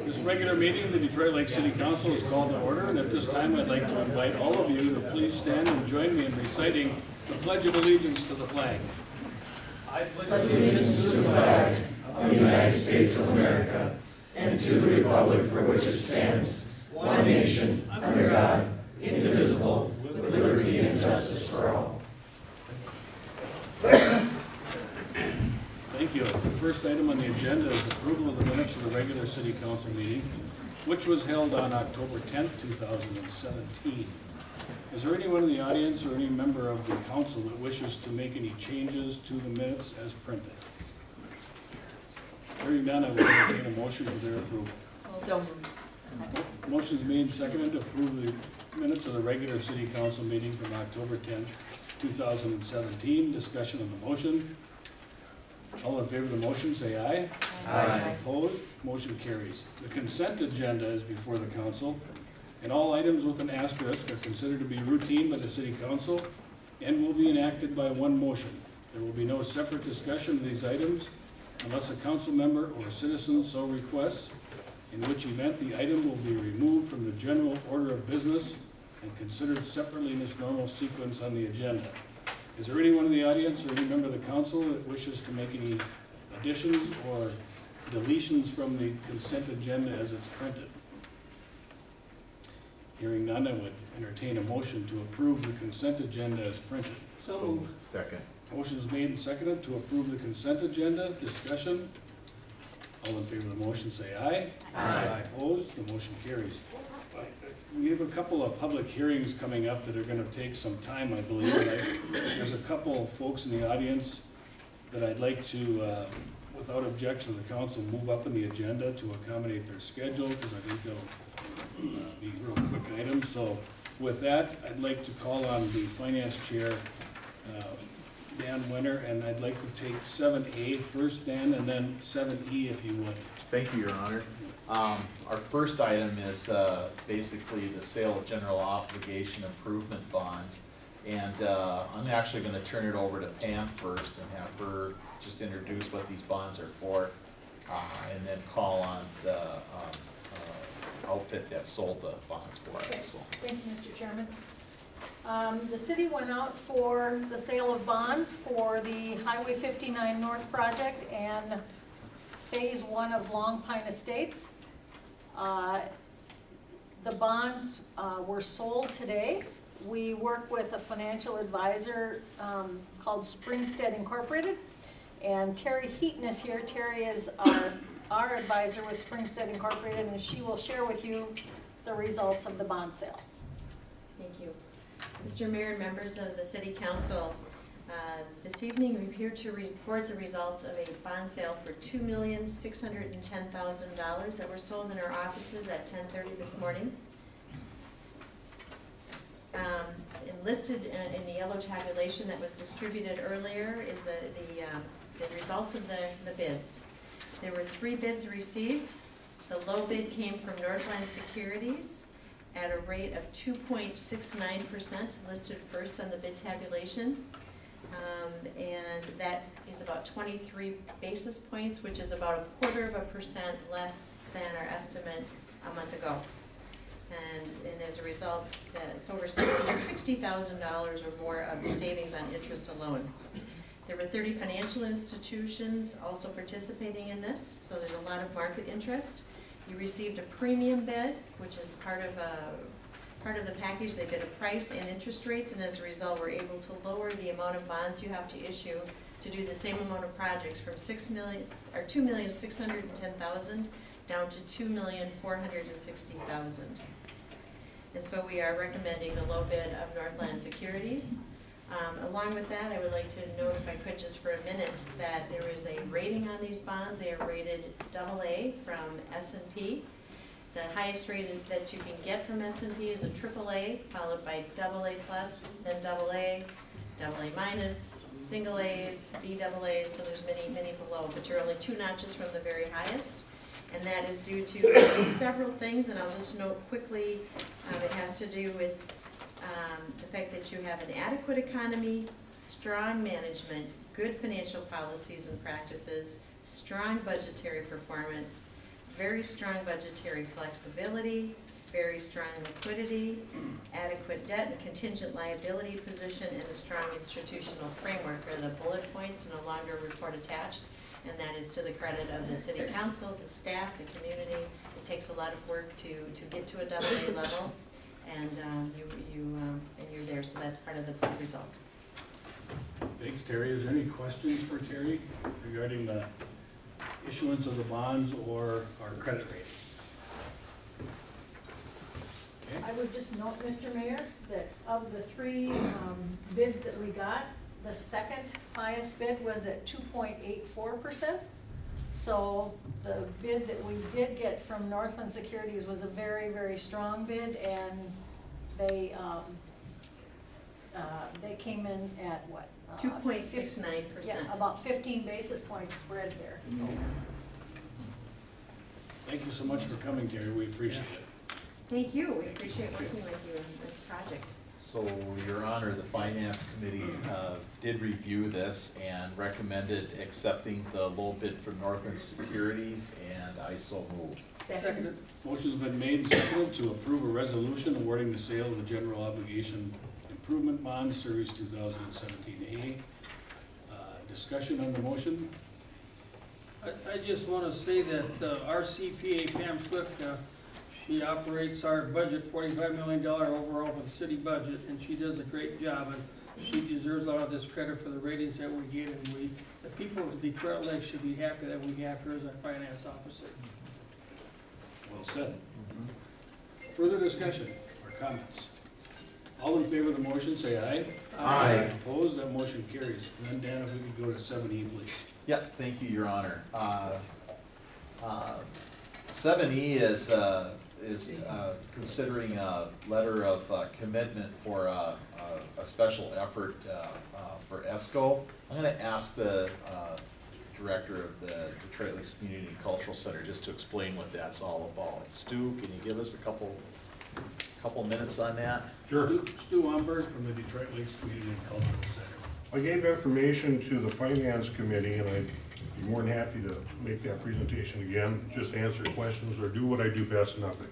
This regular meeting of the Detroit Lake City Council is called to order, and at this time I'd like to invite all of you to please stand and join me in reciting the Pledge of Allegiance to the flag. I pledge allegiance to the flag of the United States of America and to the republic for which it stands, one nation, under God, indivisible, with liberty and justice for all. Thank you. The first item on the agenda is approval of the minutes of the regular city council meeting, which was held on October 10th, 2017. Is there anyone in the audience or any member of the council that wishes to make any changes to the minutes as printed? Hearing none, I will entertain a motion for their approval. So moved. Motion is made and seconded to approve the minutes of the regular city council meeting from October 10th, 2017. Discussion on the motion. All in favor of the motion, say aye. Aye. Opposed? Motion carries. The consent agenda is before the council, and all items with an asterisk are considered to be routine by the city council and will be enacted by one motion. There will be no separate discussion of these items unless a council member or citizen so requests, in which event the item will be removed from the general order of business and considered separately in its normal sequence on the agenda. Is there anyone in the audience or any member of the council that wishes to make any additions or deletions from the consent agenda as it's printed? Hearing none, I would entertain a motion to approve the consent agenda as printed. So moved. Second. Motion is made and seconded to approve the consent agenda. Discussion. All in favor of the motion say aye. Aye. Opposed? The motion carries. We have a couple of public hearings coming up that are going to take some time, I believe. There's a couple of folks in the audience that I'd like to, without objection to the council, move up in the agenda to accommodate their schedule, because I think they'll be real quick items. So with that, I'd like to call on the finance chair, Dan Winter, and I'd like to take 7A first, Dan, and then 7E if you would. Thank you, Your Honor. Our first item is basically the sale of general obligation improvement bonds. And I'm actually going to turn it over to Pam first and have her just introduce what these bonds are for, and then call on the outfit that sold the bonds for us. So. Thank you, Mr. Chairman. The city went out for the sale of bonds for the Highway 59 North project and Phase 1 of Long Pine Estates. The bonds were sold today. We work with a financial advisor called Springstead Incorporated, and Terry Heaton is here. Terry is our advisor with Springstead Incorporated, and she will share with you the results of the bond sale. Thank you. Mr. Mayor and members of the City Council, this evening we're here to report the results of a bond sale for $2,610,000 that were sold in our offices at 10:30 this morning. Listed in the yellow tabulation that was distributed earlier is the results of the bids. There were 3 bids received. The low bid came from Northland Securities at a rate of 2.69%, listed first on the bid tabulation. And that is about 23 basis points, which is about 1/4% less than our estimate a month ago. And as a result, it's over $60,000 or more of the savings on interest alone. There were 30 financial institutions also participating in this, so there's a lot of market interest. You received a premium bid, which is part of the package. They bid a price and interest rates, and as a result, we're able to lower the amount of bonds you have to issue to do the same amount of projects from $2,610,000 down to $2,460,000. And so we are recommending the low bid of Northland Securities. Along with that, I would like to note, if I could just for a minute, that there is a rating on these bonds. They are rated AA from S&P. The highest rating that you can get from S&P is a AAA, followed by AA+, then AA, AA-, single A's, BAA's, so there's many, many below, but you're only 2 notches from the very highest. And that is due to several things, and I'll just note quickly, it has to do with the fact that you have an adequate economy, strong management, good financial policies and practices, strong budgetary performance, very strong budgetary flexibility, very strong liquidity, adequate debt and contingent liability position, and a strong institutional framework are the bullet points, no longer report attached. And that is to the credit of the city council, the staff, the community. It takes a lot of work to get to a AA level, and you're there, so that's part of the results. Thanks, Terry. Is there any questions for Terry regarding the issuance of the bonds or our credit rating? I would just note, Mr. Mayor, that of the three bids that we got, the second highest bid was at 2.84%. So the bid that we did get from Northland Securities was a very, very strong bid, and they came in at what? 2.69%. Yeah, about 15 basis points spread there. So. Thank you so much for coming, Terry. We appreciate it. Thank you. We appreciate working with you in this project. So, Your Honor, the Finance Committee did review this and recommended accepting the low bid from Northland Securities, and I so move. Second. Motion's been made and seconded to approve a resolution awarding the sale of the general obligation improvement bond, Series 2017A. Discussion on the motion? I just want to say that our CPA, Pam Swift, she operates our budget, $45 million overall for the city budget, and she does a great job, and she deserves a lot of this credit for the ratings that we get, and the people of Detroit Lakes should be happy that we have her as our finance officer. Well said. Further discussion or comments? All in favor of the motion, say aye. Aye. Opposed, that motion carries. And then Dan, if we could go to 7E, please. Yep, thank you, Your Honor. 7E is considering a letter of commitment for a special effort for ESCO. I'm going to ask the director of the Detroit Lakes Community and Cultural Center just to explain what that's all about. Stu, can you give us a couple minutes on that? Sure. Stu Omberg from the Detroit Lakes Community and Cultural Center. I gave information to the Finance Committee, and I'd be more than happy to make that presentation again, just answer questions or do what I do best, nothing.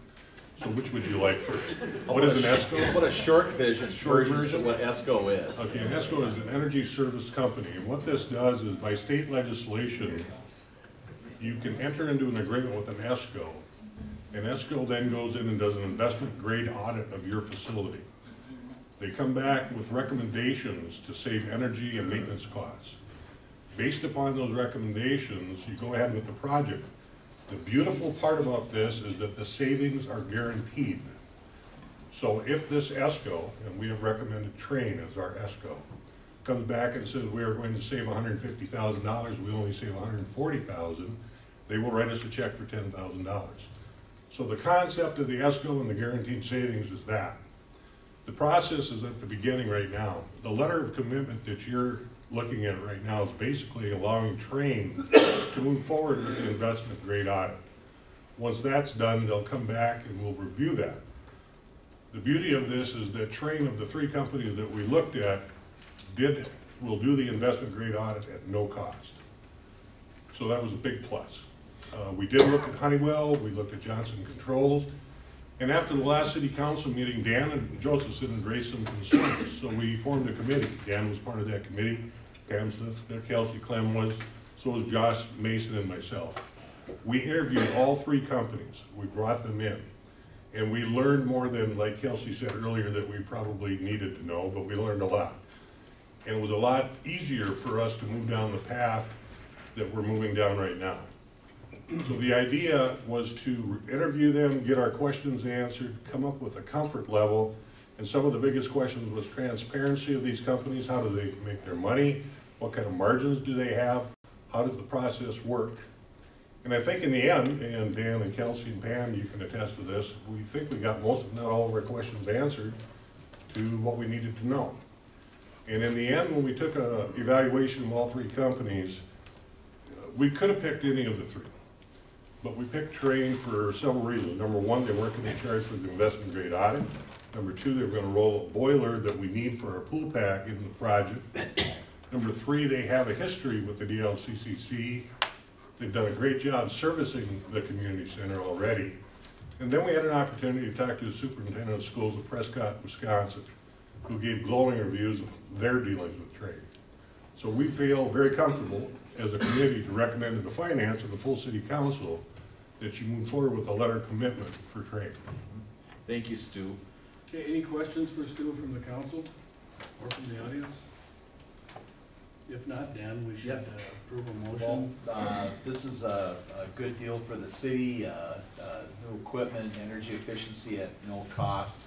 So which would you like first? What is an ESCO? What a short version version? of what ESCO is. Okay, an ESCO is an energy service company, and what this does is by state legislation, you can enter into an agreement with an ESCO, and ESCO then goes in and does an investment grade audit of your facility. They come back with recommendations to save energy and maintenance costs. Based upon those recommendations, you go ahead with the project. The beautiful part about this is that the savings are guaranteed. So if this ESCO, and we have recommended Trane as our ESCO, comes back and says we are going to save $150,000, we only save $140,000, they will write us a check for $10,000. So the concept of the ESCO and the guaranteed savings is that. The process is at the beginning right now. The letter of commitment that you're looking at right now is basically allowing Trane to move forward with the investment grade audit. Once that's done, they'll come back and we'll review that. The beauty of this is that Trane, of the three companies that we looked at, will do the investment grade audit at no cost. So that was a big plus. We did look at Honeywell, we looked at Johnson Controls, and after the last city council meeting, Dan and Josephson had raised some concerns, so we formed a committee. Dan was part of that committee, Pam Smith, Kelsey Clem was, so was Josh Mason and myself. We interviewed all three companies, we brought them in, and we learned more than, like Kelsey said earlier, that we probably needed to know, but we learned a lot. And it was a lot easier for us to move down the path that we're moving down right now. So the idea was to interview them, get our questions answered, come up with a comfort level, and some of the biggest questions was transparency of these companies. How do they make their money? What kind of margins do they have? How does the process work? And I think in the end, and Dan and Kelsey and Pam, you can attest to this, we think we got most, if not all, of our questions answered to what we needed to know. And in the end, when we took an evaluation of all three companies, we could have picked any of the three. But we picked Trane for several reasons. Number one, they weren't going to charge for the investment grade audit. Number two, they were going to roll a boiler that we need for our pool pack into the project. Number three, they have a history with the DLCCC They've done a great job servicing the community center already. And then we had an opportunity to talk to the superintendent of schools of Prescott, Wisconsin, who gave glowing reviews of their dealings with trade. So we feel very comfortable as a committee to recommend to the finance and the full city council that you move forward with a letter of commitment for trade. Thank you, Stu. Okay, any questions for Stu from the council or from the audience? If not, Dan, we should approve a motion. Well, this is a good deal for the city, new equipment, energy efficiency at no cost.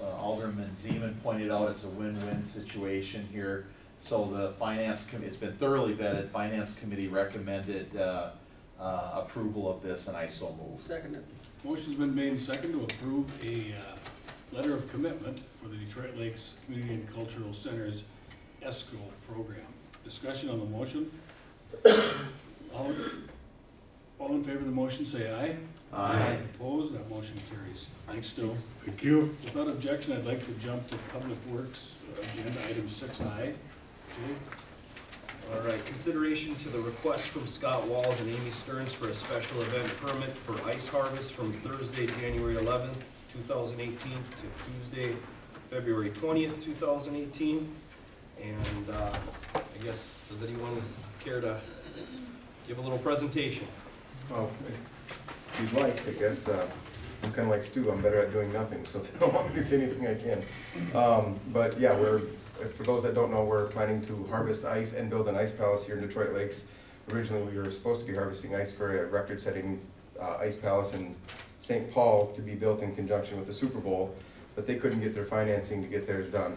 Alderman Zeman pointed out it's a win-win situation here. So the finance committee, it's been thoroughly vetted, finance committee recommended approval of this, and I so move. Second it. Motion's been made and seconded to approve a letter of commitment for the Detroit Lakes Community and Cultural Center's ESCO program. Discussion on the motion. All in favor of the motion say aye. Aye. Opposed? That motion carries. Thanks, Stu. Thank you. Without objection, I'd like to jump to Public Works, agenda item 6I. Jay? All right, consideration to the request from Scott Walls and Amy Stearns for a special event permit for ice harvest from Thursday, January 11th, 2018 to Tuesday, February 20th, 2018. And I guess, does anyone care to give a little presentation? Well, if you'd like, I guess, I'm kind of like Stu, I'm better at doing nothing, so if you don't want me to say anything, I can. But yeah, for those that don't know, we're planning to harvest ice and build an ice palace here in Detroit Lakes. Originally, we were supposed to be harvesting ice for a record-setting ice palace in St. Paul to be built in conjunction with the Super Bowl, but they couldn't get their financing to get theirs done.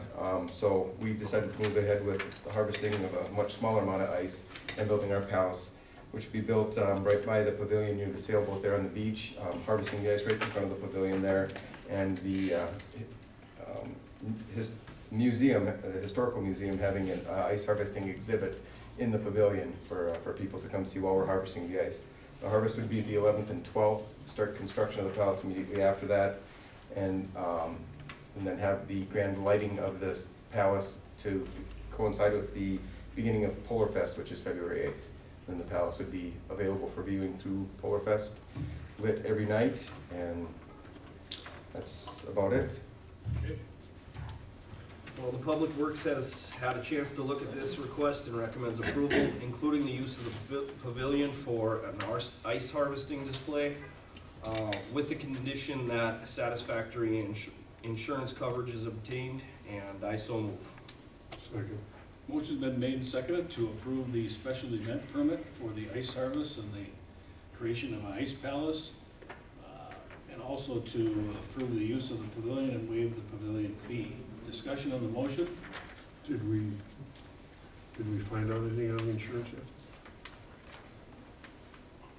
So we decided to move ahead with the harvesting of a much smaller amount of ice and building our palace, which will be built right by the pavilion near the sailboat there on the beach, harvesting the ice right in front of the pavilion there, and the historical museum having an ice harvesting exhibit in the pavilion for people to come see while we're harvesting the ice. The harvest would be the 11th and 12th, start construction of the palace immediately after that, and then have the grand lighting of this palace to coincide with the beginning of Polar Fest, which is February 8th. Then the palace would be available for viewing through Polar Fest, lit every night, and that's about it. Okay. Well, the Public Works has had a chance to look at this request and recommends approval, including the use of the pavilion for an ice harvesting display, with the condition that satisfactory insurance coverage is obtained, and I so move. Second. Motion's been made and seconded to approve the special event permit for the ice harvest and the creation of an ice palace, and also to approve the use of the pavilion and waive the pavilion fee. Discussion on the motion? Did we find out anything on the insurance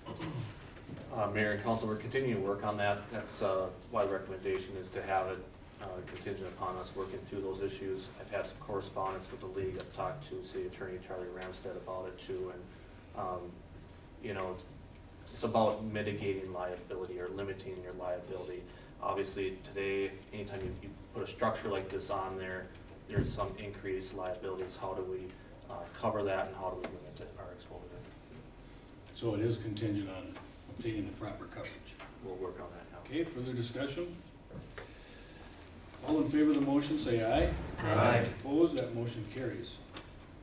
yet? Mayor and council, we're continuing to work on that. That's why the recommendation is to have it contingent upon us working through those issues. I've had some correspondence with the league. I've talked to City Attorney Charlie Ramstad about it too, and you know, it's about mitigating liability or limiting your liability. Obviously, today, anytime you put a structure like this on there, there's some increased liabilities. How do we cover that, and how do we limit our exposure? So it is contingent on obtaining the proper coverage. We'll work on that now. Okay, further discussion? All in favor of the motion, say aye. Aye. Opposed? That motion carries.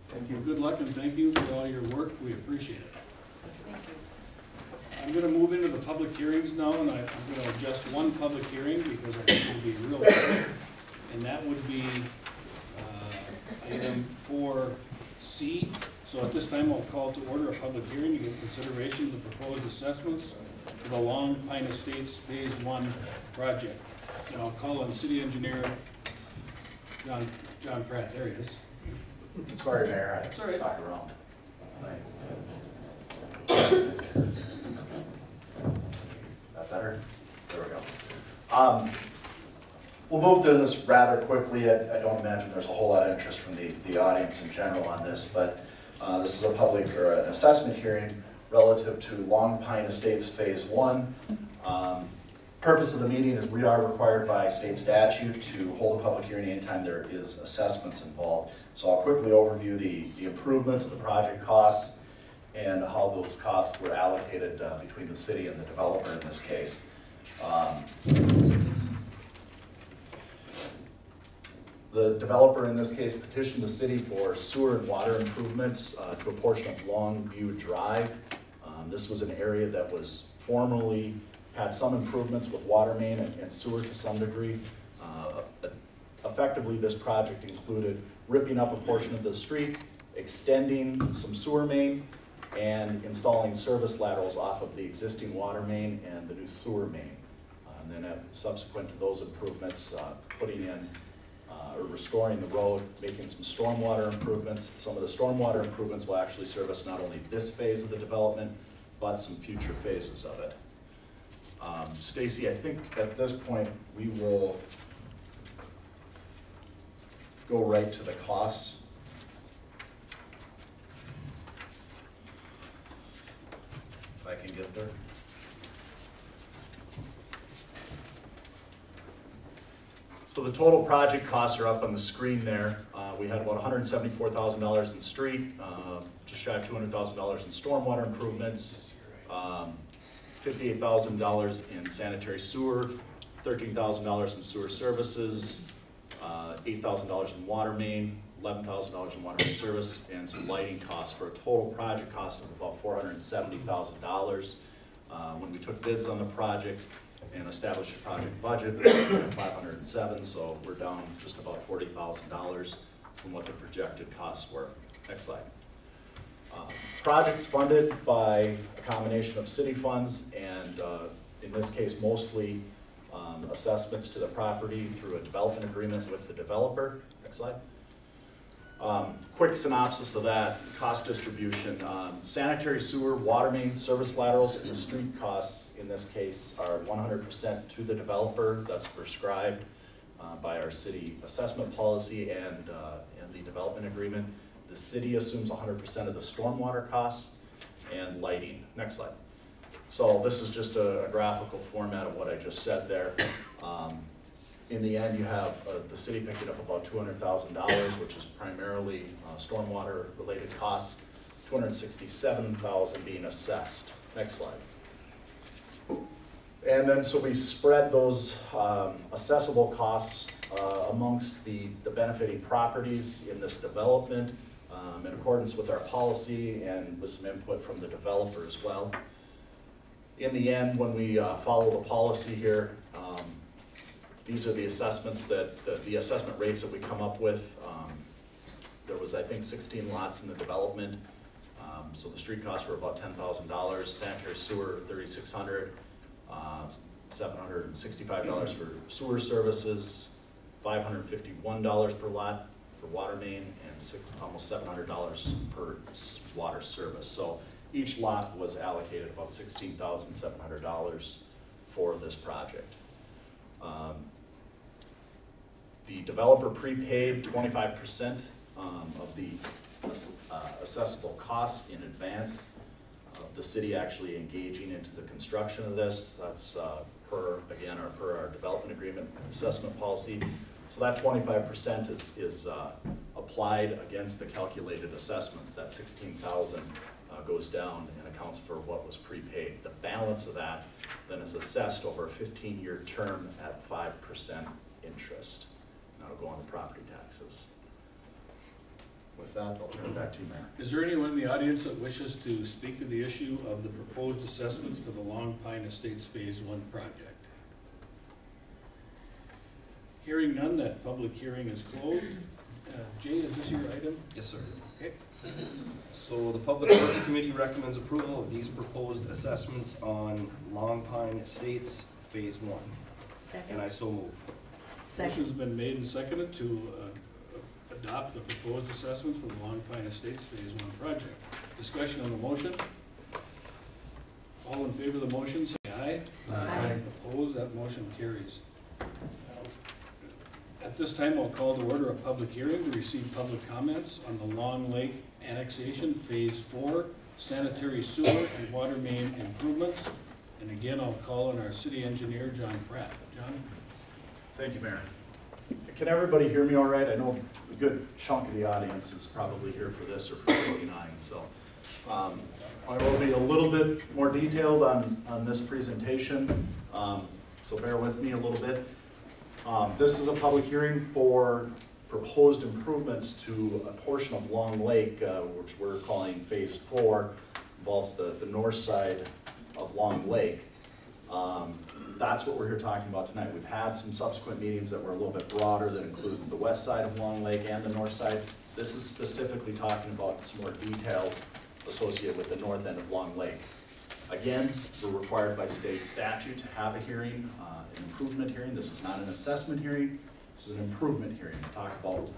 Thank you. Well, good luck and thank you for all your work. We appreciate it. Thank you. I'm going to move into the public hearings now, and I'm going to adjust one public hearing because I think it'll be real quick. And that would be item 4C. So at this time, I'll call to order a public hearing to give consideration to the proposed assessments for the Long Pine Estates Phase 1 project. And I'll call on City Engineer John Pratt. There he is. Sorry, Mayor, I That's all right. stuck around. That better? There we go. We'll move through this rather quickly. I don't imagine there's a whole lot of interest from the audience in general on this, but this is a public or an assessment hearing relative to Long Pine Estates Phase 1. Purpose of the meeting is we are required by state statute to hold a public hearing anytime there is assessments involved. So I'll quickly overview the improvements, the project costs, and how those costs were allocated between the city and the developer in this case. The developer in this case petitioned the city for sewer and water improvements to a portion of Longview Drive. This was an area that was formerly had some improvements with water main and sewer to some degree. Effectively, this project included ripping up a portion of the street, extending some sewer main, and installing service laterals off of the existing water main and the new sewer main. And then subsequent to those improvements, putting in or restoring the road, making some stormwater improvements. Some of the stormwater improvements will actually service not only this phase of the development, but some future phases of it. Stacy, I think at this point we will go right to the costs. If I can get there. So the total project costs are up on the screen there. We had about $174,000 in street, just shy of $200,000 in stormwater improvements, $58,000 in sanitary sewer, $13,000 in sewer services, $8,000 in water main, $11,000 in water main service, and some lighting costs for a total project cost of about $470,000. When we took bids on the project and established a project budget, we had 507, so we're down just about $40,000 from what the projected costs were. Next slide. Projects funded by a combination of city funds and in this case mostly assessments to the property through a development agreement with the developer. Next slide. Quick synopsis of that cost distribution. Sanitary sewer, water main, service laterals, and the street costs in this case are 100% to the developer. That's prescribed by our city assessment policy and the development agreement. The city assumes 100% of the stormwater costs and lighting. Next slide. So this is just a graphical format of what I just said there. In the end, you have the city picking up about $200,000, which is primarily stormwater related costs, $267,000 being assessed. Next slide. And then so we spread those assessable costs amongst the benefiting properties in this development in accordance with our policy and with some input from the developer as well. In the end, when we follow the policy here, these are the assessments that the assessment rates that we come up with. There was, I think, 16 lots in the development. So the street costs were about $10,000, sanitary sewer $3,600, $765 for sewer services, $551 per lot for water main, and almost $700 per water service. So each lot was allocated about $16,700 for this project. The developer prepaid 25% of the assessable costs in advance of the city actually engaging into the construction of this. That's per our development agreement assessment policy. So that 25% is applied against the calculated assessments. That $16,000 goes down and accounts for what was prepaid. The balance of that then is assessed over a 15-year term at 5% interest. Now it'll go on the property taxes. With that, I'll turn it back to you, Mayor. Is there anyone in the audience that wishes to speak to the issue of the proposed assessments for the Long Pine Estates Phase 1 project? Hearing none, that public hearing is closed. Jay, is this your item? Yes, sir. Okay. So the Public Works Committee recommends approval of these proposed assessments on Long Pine Estates Phase 1. And I so move. Motion's been made and seconded to adopt the proposed assessment for the Long Pine Estates Phase 1 project. Discussion on the motion. All in favor of the motion, say aye. Aye. Opposed, that motion carries. At this time, I'll call to order a public hearing to receive public comments on the Long Lake Annexation Phase 4 sanitary sewer and water main improvements. And again, I'll call on our city engineer, John Pratt. John? Thank you, Mayor. Can everybody hear me all right? I know a good chunk of the audience is probably here for this or for 49, so I will be a little bit more detailed on this presentation, so bear with me a little bit. This is a public hearing for proposed improvements to a portion of Long Lake, which we're calling Phase 4, involves the north side of Long Lake. That's what we're here talking about tonight. We've had some subsequent meetings that were a little bit broader that include the west side of Long Lake and the north side. This is specifically talking about some more details associated with the north end of Long Lake. Again, we're required by state statute to have a hearing, an improvement hearing. This is not an assessment hearing, this is an improvement hearing. We talk about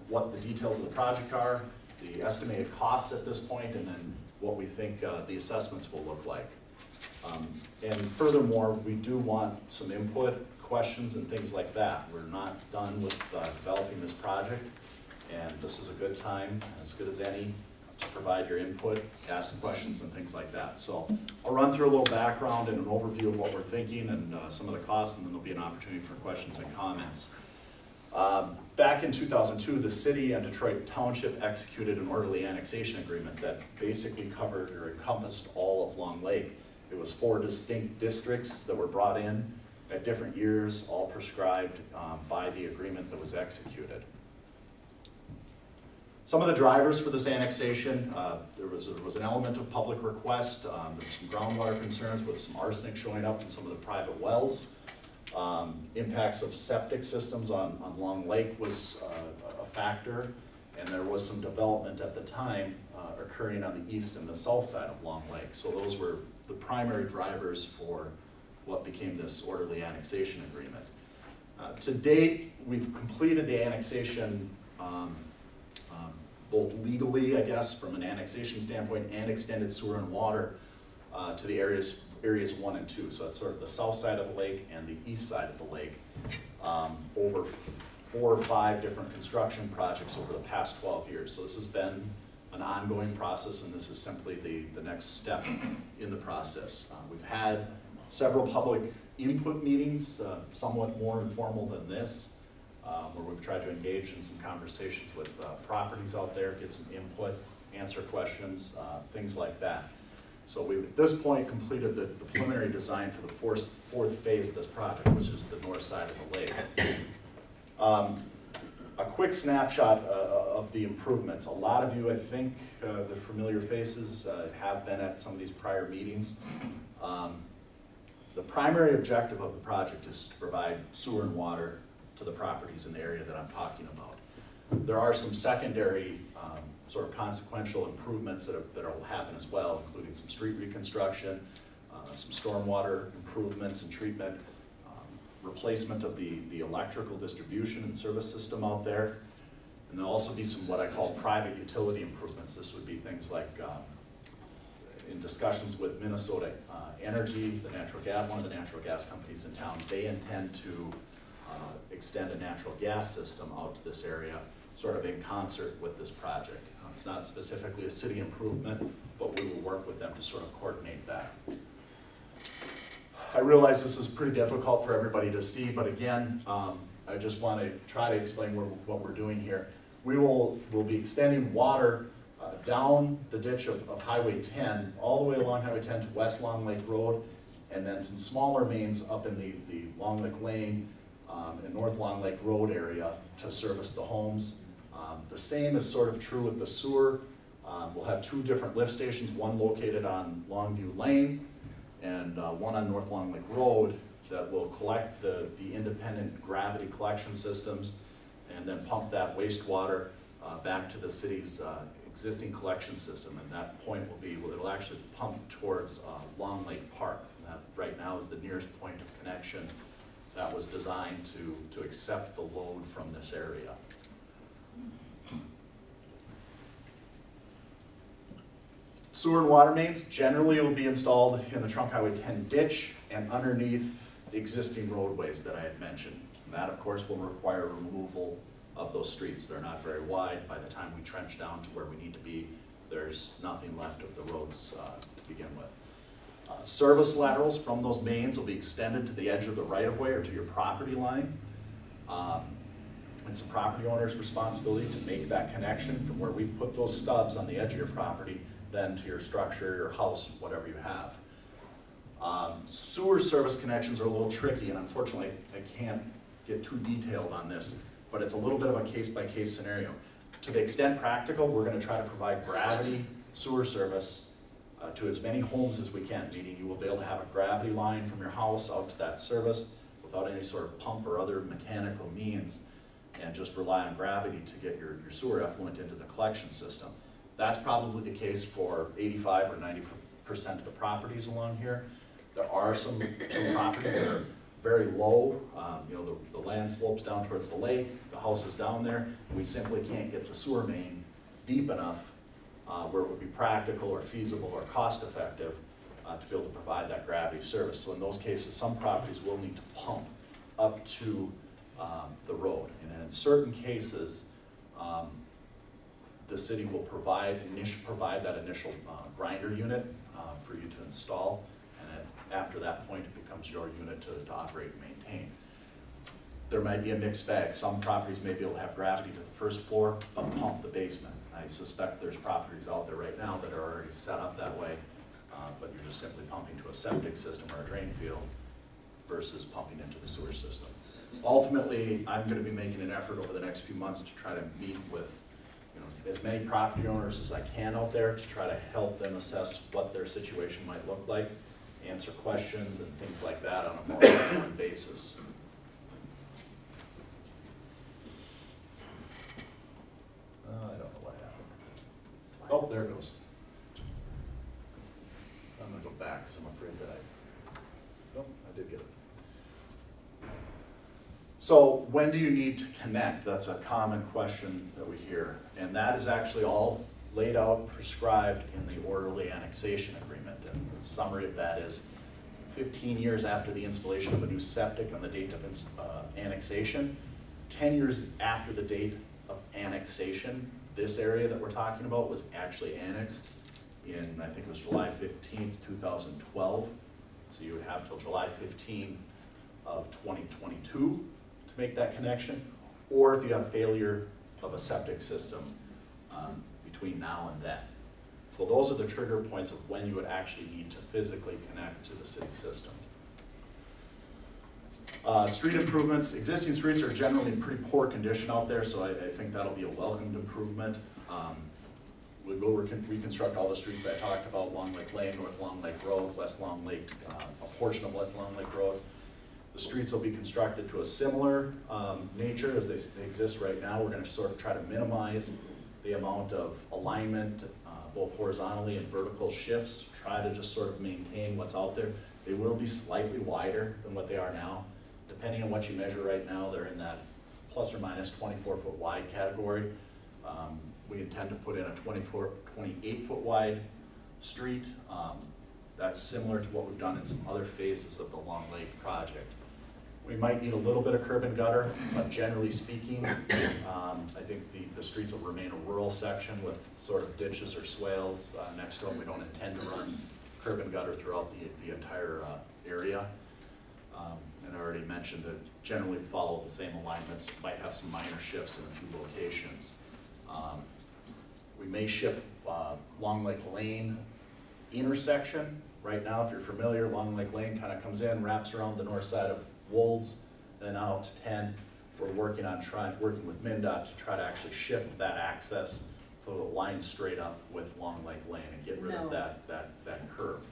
what the details of the project are, the estimated costs at this point, and then what we think the assessments will look like. And furthermore, we do want some input, questions, and things like that. We're not done with developing this project, and this is a good time, as good as any, to provide your input, ask questions, and things like that. So I'll run through a little background and an overview of what we're thinking and some of the costs, and then there'll be an opportunity for questions and comments. Back in 2002, the city and Detroit Township executed an orderly annexation agreement that basically covered or encompassed all of Long Lake. It was 4 distinct districts that were brought in at different years, all prescribed by the agreement that was executed. Some of the drivers for this annexation, there was an element of public request. There were some groundwater concerns with some arsenic showing up in some of the private wells. Impacts of septic systems on Long Lake was a factor, and there was some development at the time occurring on the east and the south side of Long Lake. So those were the primary drivers for what became this orderly annexation agreement. To date, we've completed the annexation both legally, I guess, from an annexation standpoint, and extended sewer and water to the areas 1 and 2. So that's sort of the south side of the lake and the east side of the lake over 4 or 5 different construction projects over the past 12 years. So this has been an ongoing process, and this is simply the next step in the process. We've had several public input meetings, somewhat more informal than this, where we've tried to engage in some conversations with properties out there, get some input, answer questions, things like that. So we've, at this point, completed the preliminary design for the fourth phase of this project, which is the north side of the lake. A quick snapshot of the improvements. A lot of you, I think, the familiar faces have been at some of these prior meetings. The primary objective of the project is to provide sewer and water to the properties in the area that I'm talking about. There are some secondary sort of consequential improvements that will happen as well, including some street reconstruction, some stormwater improvements and treatment, replacement of the electrical distribution and service system out there. And there'll also be some what I call private utility improvements. This would be things like in discussions with Minnesota Energy, one of the natural gas companies in town, they intend to extend a natural gas system out to this area, sort of in concert with this project. It's not specifically a city improvement, but we will work with them to sort of coordinate that. I realize this is pretty difficult for everybody to see, but again, I just want to try to explain what we're doing here. We'll be extending water down the ditch of Highway 10, all the way along Highway 10 to West Long Lake Road, and then some smaller mains up in the Long Lake Lane and North Long Lake Road area to service the homes. The same is sort of true with the sewer. We'll have 2 different lift stations, one located on Longview Lane and one on North Long Lake Road that will collect the independent gravity collection systems and then pump that wastewater back to the city's existing collection system. And that point will be, it'll actually pump towards Long Lake Park. And that right now is the nearest point of connection that was designed to accept the load from this area. Sewer and water mains generally will be installed in the Trunk Highway 10 ditch and underneath the existing roadways that I had mentioned. And that, of course, will require removal of those streets. They're not very wide. By the time we trench down to where we need to be, there's nothing left of the roads to begin with. Service laterals from those mains will be extended to the edge of the right-of-way or to your property line. It's a property owner's responsibility to make that connection from where we put those stubs on the edge of your property then to your structure, your house, whatever you have. Sewer service connections are a little tricky, and unfortunately, I can't get too detailed on this, but it's a little bit of a case-by-case scenario. To the extent practical, we're going to try to provide gravity sewer service to as many homes as we can, meaning you will be able to have a gravity line from your house out to that service without any sort of pump or other mechanical means, and just rely on gravity to get your sewer effluent into the collection system. That's probably the case for 85 or 90% of the properties along here. There are some properties that are very low. You know, the land slopes down towards the lake, the house is down there, and we simply can't get the sewer main deep enough where it would be practical or feasible or cost effective to be able to provide that gravity service. So in those cases, some properties will need to pump up to the road. And in certain cases, the city will provide that initial grinder unit for you to install. And after that point, it becomes your unit to operate and maintain. There might be a mixed bag. Some properties may be able to have gravity to the first floor, but pump the basement. I suspect there's properties out there right now that are already set up that way, but you're just simply pumping to a septic system or a drain field versus pumping into the sewer system. Ultimately, I'm going to be making an effort over the next few months to try to meet with as many property owners as I can out there to try to help them assess what their situation might look like, answer questions and things like that on a more one-on-one basis. I don't know what happened. Oh, there it goes. I'm going to go back because I'm afraid that nope, I did get it. So when do you need to connect? That's a common question that we hear. And that is actually all laid out, prescribed in the orderly annexation agreement. And the summary of that is 15 years after the installation of a new septic on the date of annexation, 10 years after the date of annexation, this area that we're talking about was actually annexed in, I think it was July 15th, 2012. So you would have till July 15 of 2022 to make that connection, or if you have failure of a septic system between now and then. So those are the trigger points of when you would actually need to physically connect to the city system. Street improvements. Existing streets are generally in pretty poor condition out there, so I think that'll be a welcomed improvement. We will reconstruct all the streets I talked about, Long Lake Lane, North Long Lake Road, West Long Lake, a portion of West Long Lake Road. The streets will be constructed to a similar nature as they exist right now. We're going to sort of try to minimize the amount of alignment, both horizontally and vertical shifts, try to just sort of maintain what's out there. They will be slightly wider than what they are now. Depending on what you measure right now, they're in that plus or minus 24-foot wide category. We intend to put in a 28-foot wide street. That's similar to what we've done in some other phases of the Long Lake project. We might need a little bit of curb and gutter, but generally speaking, I think the streets will remain a rural section with sort of ditches or swales next to them. We don't intend to run curb and gutter throughout the entire area. And I already mentioned that generally follow the same alignments, might have some minor shifts in a few locations. We may shift Long Lake Lane intersection. Right now, if you're familiar, Long Lake Lane kind of comes in, wraps around the north side of Wolds, then out to 10. We're working with MnDOT to try to actually shift that access so it lines straight up with Long Lake Lane and get rid of that curve.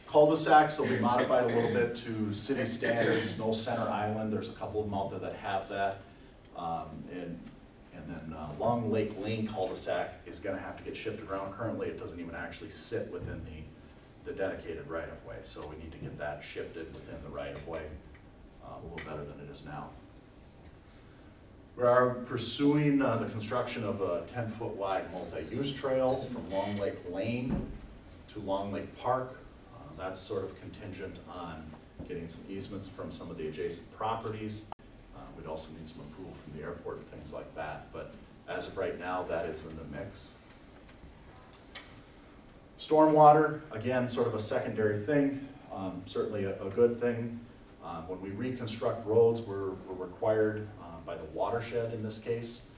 Cul-de-sacs will be modified a little bit to city standards, no center island. There's a couple of them out there that have that. And then Long Lake Lane cul-de-sac is going to have to get shifted around. Currently, it doesn't even actually sit within the dedicated right-of-way, so we need to get that shifted within the right-of-way a little better than it is now. We are pursuing the construction of a 10-foot wide multi-use trail from Long Lake Lane to Long Lake Park. That's sort of contingent on getting some easements from some of the adjacent properties. We'd also need some approval from the airport and things like that, but as of right now, that is in the mix. Stormwater, again, sort of a secondary thing, certainly a good thing. When we reconstruct roads, we're required by the watershed in this case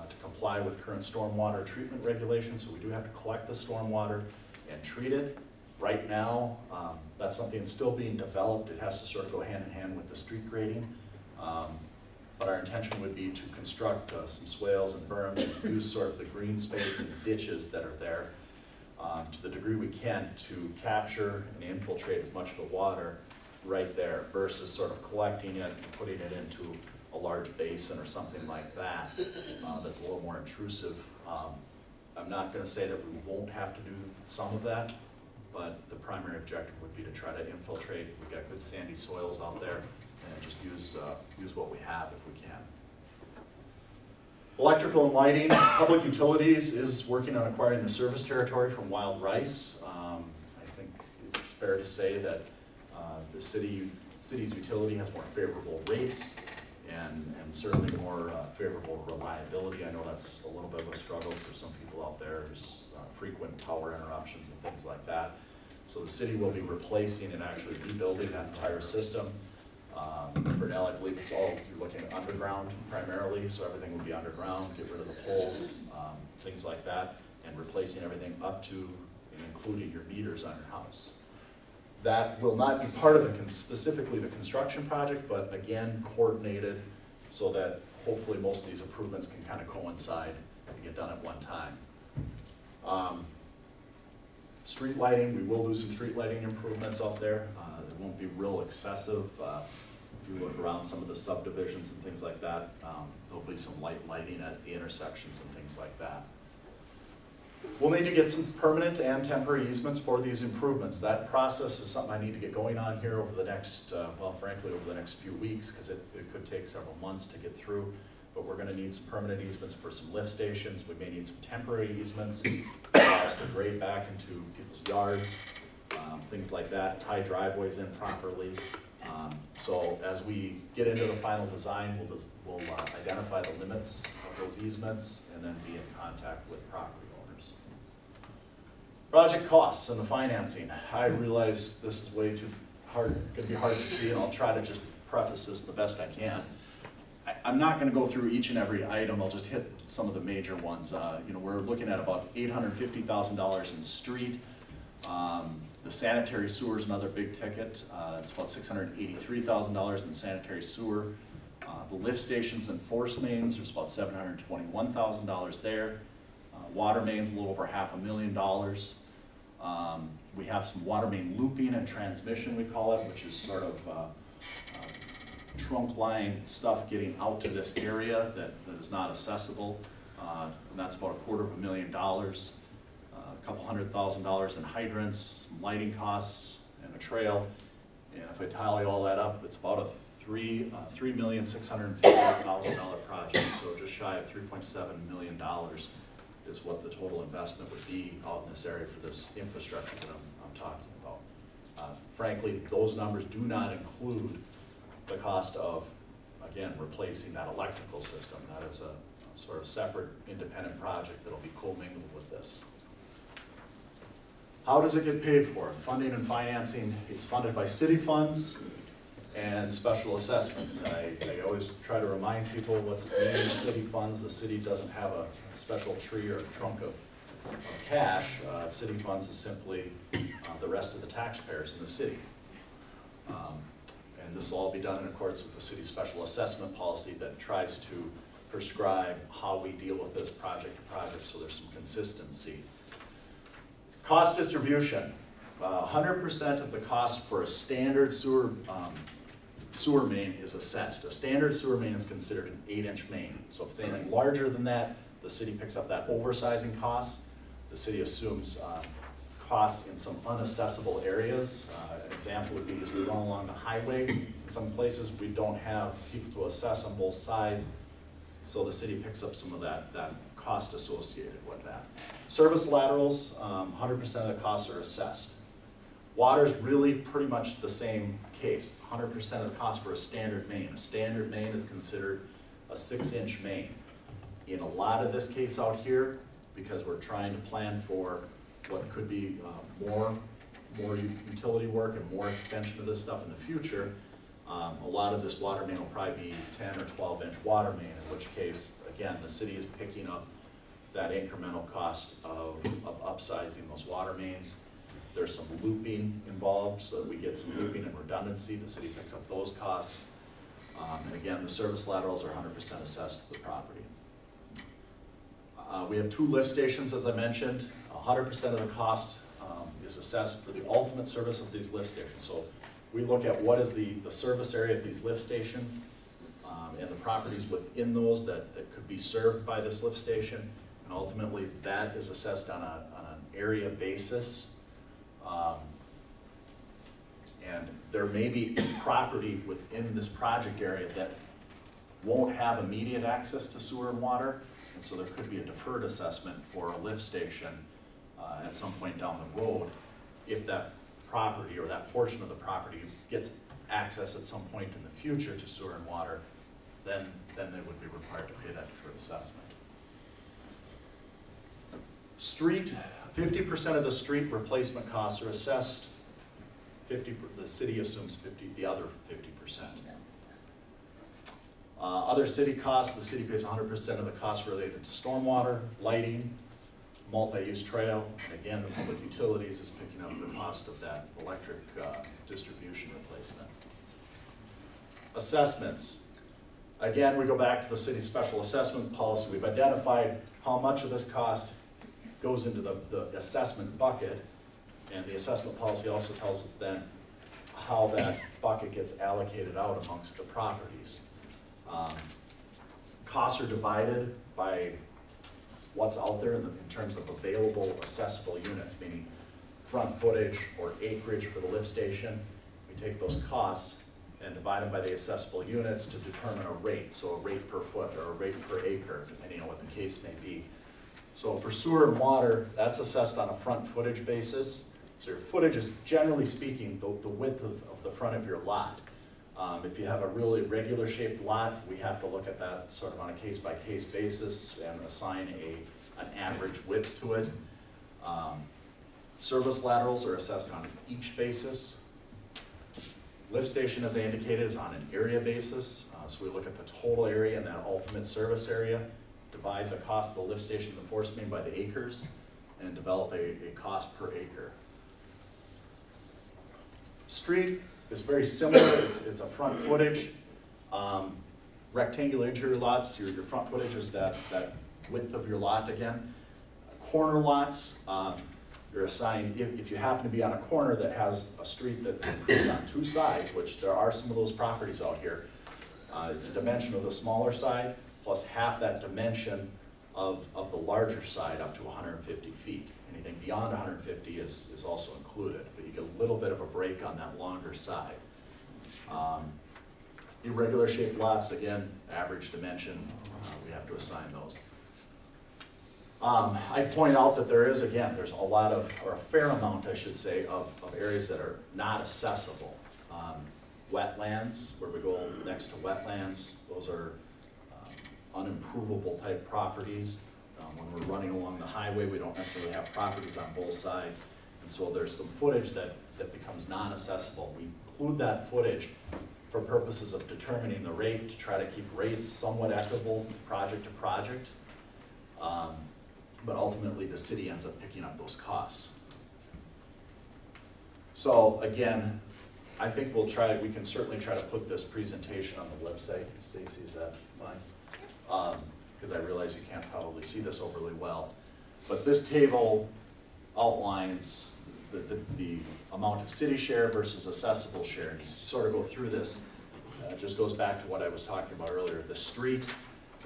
to comply with current stormwater treatment regulations. So we do have to collect the stormwater and treat it. Right now, that's something that's still being developed. It has to sort of go hand in hand with the street grading. But our intention would be to construct some swales and berms and use sort of the green space and ditches that are there to the degree we can to capture and infiltrate as much of the water right there versus sort of collecting it and putting it into a large basin or something like that that's a little more intrusive. I'm not going to say that we won't have to do some of that, but the primary objective would be to try to infiltrate. We've got good sandy soils out there, and just use what we have if we can. Electrical and lighting, Public Utilities is working on acquiring the service territory from Wild Rice. I think it's fair to say that the city's utility has more favorable rates and certainly more favorable reliability. I know that's a little bit of a struggle for some people out there. There's frequent power interruptions and things like that. So the city will be replacing and actually rebuilding that entire system. For now, I believe it's all, you're looking at underground primarily, so everything will be underground, get rid of the poles, things like that, and replacing everything up to and including your meters on your house. That will not be part of specifically the construction project, but again, coordinated so that hopefully most of these improvements can kind of coincide and get done at one time. Street lighting, we will do some street lighting improvements out there. It won't be real excessive. If you look around some of the subdivisions and things like that, there'll be some lighting at the intersections and things like that. We'll need to get some permanent and temporary easements for these improvements. That process is something I need to get going on here over the next, well, frankly, over the next few weeks, because it could take several months to get through. But we're going to need some permanent easements for some lift stations. We may need some temporary easements to allow us to grade back into people's yards, things like that, tie driveways in properly. So as we get into the final design, we'll identify the limits of those easements and then be in contact with property owners. Project costs and the financing. I realize this is way too hard, going to be hard to see, and I'll try to just preface this the best I can. I'm not going to go through each and every item. I'll just hit some of the major ones. You know, we're looking at about $850,000 in street. The sanitary sewer is another big ticket. It's about $683,000 in sanitary sewer. The lift stations and force mains, there's about $721,000 there. Water mains, a little over $500,000. We have some water main looping and transmission, we call it, which is sort of trunk line stuff getting out to this area that is not accessible. And that's about $250,000. A couple $100,000 in hydrants, some lighting costs, and a trail. And if I tally all that up, it's about a $3,650,000 project. So just shy of $3.7 million is what the total investment would be out in this area for this infrastructure that I'm talking about. Frankly, those numbers do not include the cost of, again, replacing that electrical system. That is a sort of separate independent project that'll be commingled with this. How does it get paid for? Funding and financing, it's funded by city funds and special assessments. I always try to remind people what's in city funds. The city doesn't have a special tree or trunk of cash. City funds is simply the rest of the taxpayers in the city. And this will all be done in accordance with the city's special assessment policy that tries to prescribe how we deal with this project to project, so there's some consistency. Cost distribution, 100% of the cost for a standard sewer main is assessed. A standard sewer main is considered an 8-inch main. So if it's anything larger than that, the city picks up that oversizing cost. The city assumes costs in some unaccessible areas. An example would be as we run along the highway. In some places we don't have people to assess on both sides, so the city picks up some of that cost associated with that. Service laterals, 100% of the costs are assessed. Water is really pretty much the same case. 100% of the cost for a standard main. A standard main is considered a 6-inch main. In a lot of this case out here, because we're trying to plan for what could be more utility work and more extension of this stuff in the future, a lot of this water main will probably be 10 or 12-inch water main, in which case, again, the city is picking up that incremental cost of upsizing those water mains. There's some looping involved, so that we get some looping and redundancy. The city picks up those costs. And again, the service laterals are 100% assessed to the property. We have 2 lift stations, as I mentioned. 100% of the cost is assessed for the ultimate service of these lift stations. So we look at what is the service area of these lift stations and the properties within those that could be served by this lift station. And ultimately, that is assessed on an area basis. And there may be property within this project area that won't have immediate access to sewer and water, and so there could be a deferred assessment for a lift station at some point down the road. If that property or that portion of the property gets access at some point in the future to sewer and water, then they would be required to pay that deferred assessment. Street, 50% of the street replacement costs are assessed. The city assumes 50, the other 50%. Other city costs, the city pays 100% of the costs related to stormwater, lighting, multi-use trail, and again, the public utilities is picking up the cost of that electric distribution replacement. Assessments. Again, we go back to the city's special assessment policy. We've identified how much of this cost goes into the assessment bucket, and the assessment policy also tells us then how that bucket gets allocated out amongst the properties. Costs are divided by what's out there in terms of available accessible units, meaning front footage or acreage for the lift station. We take those costs and divide them by the accessible units to determine a rate, so a rate per foot or a rate per acre, depending on what the case may be. So for sewer and water, that's assessed on a front footage basis. So your footage is, generally speaking, the width of the front of your lot. If you have a really regular shaped lot, we have to look at that sort of on a case-by-case basis and assign an average width to it. Service laterals are assessed on each basis. Lift station, as I indicated, is on an area basis. So we look at the total area and that ultimate service area, divide the cost of the lift station and the force main by the acres, and develop a cost per acre. Street is very similar. It's a front footage. Rectangular interior lots, your front footage is that width of your lot again. Corner lots, you're assigned, if you happen to be on a corner that has a street that's improved on 2 sides, which there are some of those properties out here, it's a dimension of the smaller side plus half that dimension of the larger side up to 150 feet. Anything beyond 150 is also included, but you get a little bit of a break on that longer side. Irregular shaped lots, again, average dimension, we have to assign those. I point out that there's a lot of, or a fair amount, I should say, of areas that are not accessible. Wetlands, where we go next to wetlands, those are unimprovable type properties. When we're running along the highway, we don't necessarily have properties on both sides, and so there's some footage that becomes non-accessible. We include that footage for purposes of determining the rate, to try to keep rates somewhat equitable project to project. But ultimately, the city ends up picking up those costs. So again, I think we can certainly try to put this presentation on the website. Stacy, is that fine? Because I realize you can't probably see this overly well. But this table outlines the amount of city share versus accessible share. And you sort of go through this. It just goes back to what I was talking about earlier. The street,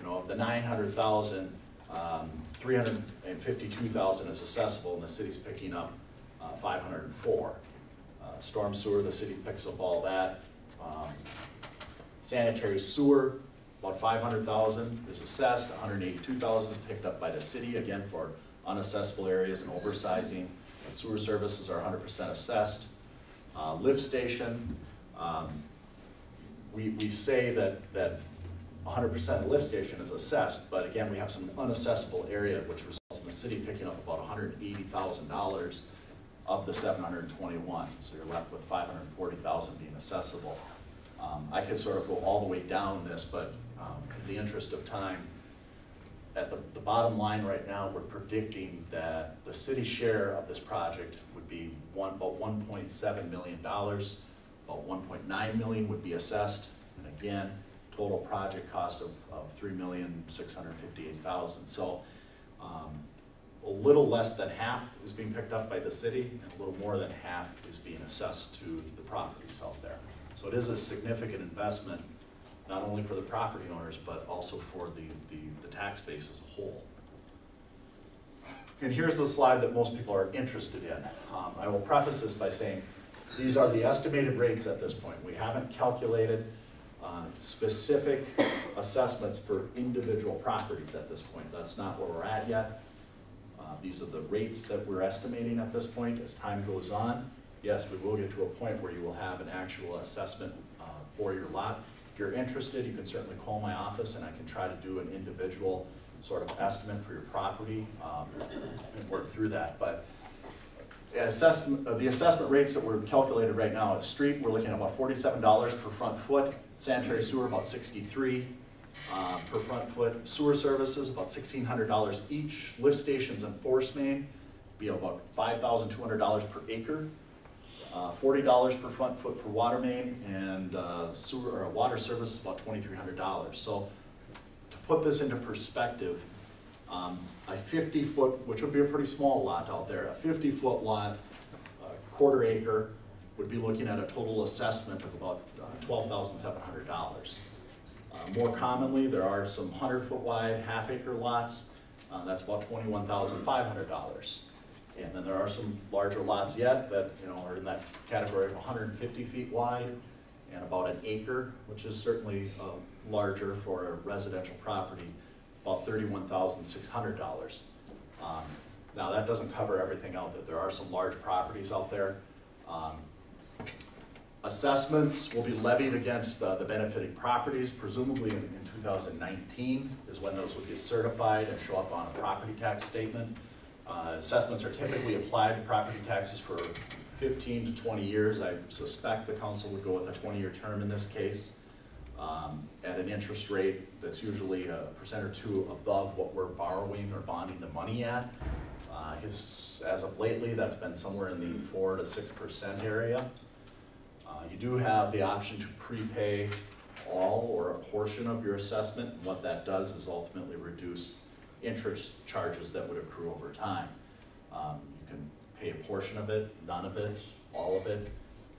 of the 900,000, 352,000 is accessible, and the city's picking up 504. Storm sewer, the city picks up all that. Sanitary sewer, about 500,000 is assessed, 182,000 is picked up by the city, again for unaccessible areas and oversizing. Sewer services are 100% assessed. Lift station, we say that 100% of the lift station is assessed, but again, we have some unaccessible area, which results in the city picking up about $180,000 of the 721. So you're left with 540,000 being accessible. I could sort of go all the way down this, but in the interest of time, At the bottom line right now, we're predicting that the city share of this project would be about $1.7 million. About $1.9 million would be assessed. And again, total project cost of $3,658,000. So a little less than half is being picked up by the city, and a little more than half is being assessed to the properties out there. So it is a significant investment, not only for the property owners, but also for the tax base as a whole. And here's the slide that most people are interested in. I will preface this by saying these are the estimated rates at this point. We haven't calculated specific assessments for individual properties at this point. That's not where we're at yet. These are the rates that we're estimating at this point. As time goes on, yes, we will get to a point where you will have an actual assessment for your lot. If you're interested, you can certainly call my office and I can try to do an individual sort of estimate for your property and work through that. But the assessment rates that were calculated right now at street, we're looking at about $47 per front foot. Sanitary sewer, about $63 per front foot. Sewer services, about $1,600 each. Lift stations and force main, be about $5,200 per acre. $40 per front foot for water main, and sewer or water service is about $2,300. So to put this into perspective, a 50-foot, which would be a pretty small lot out there, a 50-foot lot, quarter acre, would be looking at a total assessment of about $12,700. More commonly, there are some 100-foot wide, half-acre lots. That's about $21,500. And then there are some larger lots yet that are in that category of 150 feet wide and about an acre, which is certainly larger for a residential property, about $31,600. Now that doesn't cover everything out there. There are some large properties out there. Assessments will be levied against the benefiting properties, presumably in 2019 is when those would get certified and show up on a property tax statement. Assessments are typically applied to property taxes for 15 to 20 years. I suspect the council would go with a 20-year term in this case at an interest rate that's usually a % or two above what we're borrowing or bonding the money at. As of lately, that's been somewhere in the 4 to 6% area. You do have the option to prepay all or a portion of your assessment, and what that does is ultimately reduce interest charges that would accrue over time. You can pay a portion of it, none of it, all of it.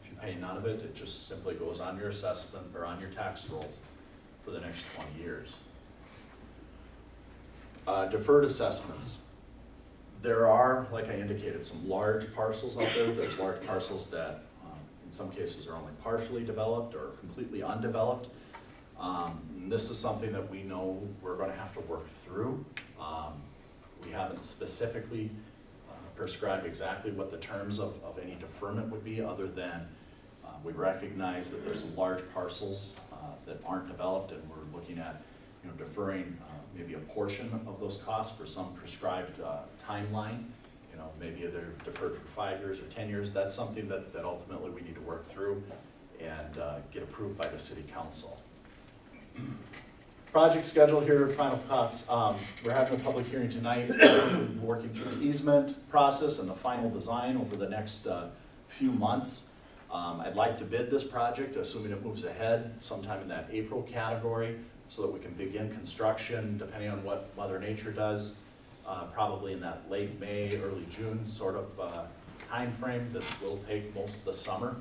If you pay none of it, it just simply goes on your assessment or on your tax rolls for the next 20 years. Deferred assessments. There are, like I indicated, some large parcels out there. There's large parcels that in some cases are only partially developed or completely undeveloped. This is something that we know we're going to have to work through. We haven't specifically prescribed exactly what the terms of any deferment would be, other than we recognize that there's some large parcels that aren't developed, and we're looking at deferring maybe a portion of those costs for some prescribed timeline. Maybe they're deferred for 5 years or 10 years. That's something that ultimately we need to work through and get approved by the city council. Project schedule here, final thoughts. We're having a public hearing tonight, working through the easement process and the final design over the next few months. I'd like to bid this project, assuming it moves ahead, sometime in that April category, so that we can begin construction, depending on what Mother Nature does, probably in that late May, early June sort of time frame. This will take most of the summer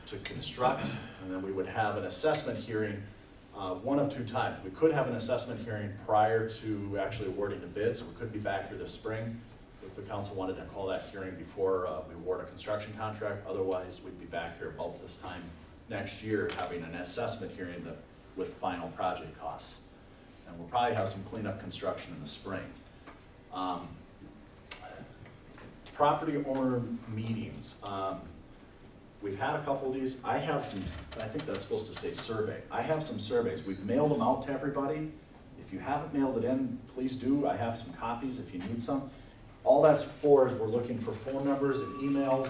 to construct, and then we would have an assessment hearing one of two times. We could have an assessment hearing prior to actually awarding the bid, so we could be back here this spring if the council wanted to call that hearing before we award a construction contract. Otherwise, we'd be back here about this time next year having an assessment hearing with final project costs. And we'll probably have some cleanup construction in the spring. Property owner meetings. We've had a couple of these. I have some, I think that's supposed to say survey. I have some surveys. We've mailed them out to everybody. If you haven't mailed it in, please do. I have some copies if you need some. All that's for is we're looking for phone numbers and emails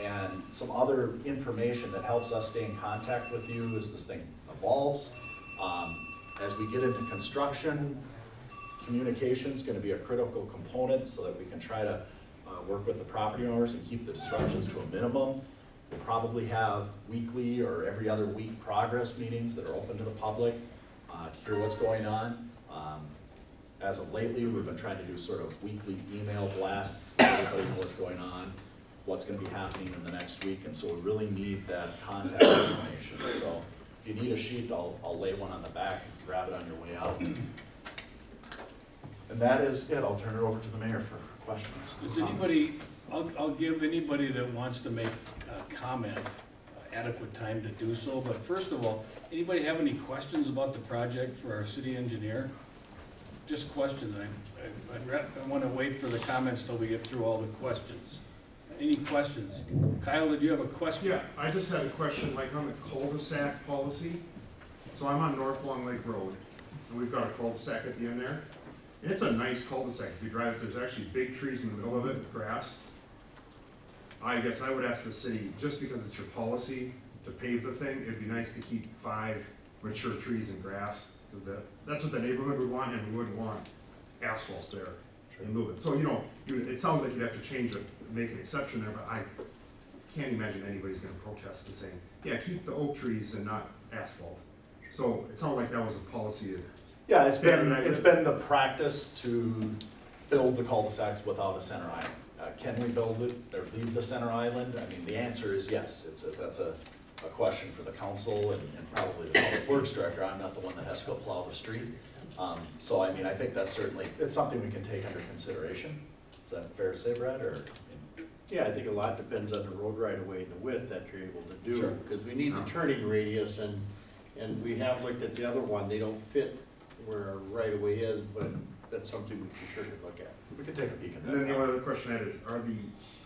and some other information that helps us stay in contact with you as this thing evolves. As we get into construction, communication is gonna be a critical component so that we can try to work with the property owners and keep the disruptions to a minimum. We'll probably have weekly or every other week progress meetings that are open to the public to hear what's going on. As of lately, we've been trying to do sort of weekly email blasts, so everybody knows what's going on, what's gonna be happening in the next week, and so we really need that contact information. So if you need a sheet, I'll lay one on the back and grab it on your way out. And that is it. I'll turn it over to the mayor for questions. Does anybody, I'll give anybody that wants to make a comment adequate time to do so, but first of all, anybody have any questions about the project for our city engineer? Just questions. I want to wait for the comments till we get through all the questions. Any questions? Kyle, did you have a question? Yeah, I just had a question, like on the cul-de-sac policy. So I'm on North Long Lake Road, and we've got a cul-de-sac at the end there. And it's a nice cul-de-sac. If you drive it, there's actually big trees in the middle of it, grass. I guess I would ask the city, just because it's your policy to pave the thing, it'd be nice to keep 5 mature trees and grass, because that's what the neighborhood would want, and we wouldn't want asphalt there and move it. So, you know, it sounds like you'd have to change it, make an exception there, but I can't imagine anybody's gonna protest to saying, yeah, keep the oak trees and not asphalt. So it sounded like that was a policy. Yeah, it's been the practice to build the cul-de-sacs without a center island. Can we build it or leave the center island? I mean, the answer is yes. That's a question for the council and probably the public works director. I'm not the one that has to go plow the street. So I mean, I think that's certainly, it's something we can take under consideration. Is that fair to say, Brad, or? Yeah, I think a lot depends on the road right away and the width that you're able to do. Sure. Because we need the turning radius, and we have looked at the other one. They don't fit where our right of way is, but that's something we can certainly look at. We can take a peek at that. And then the other question I had is, are the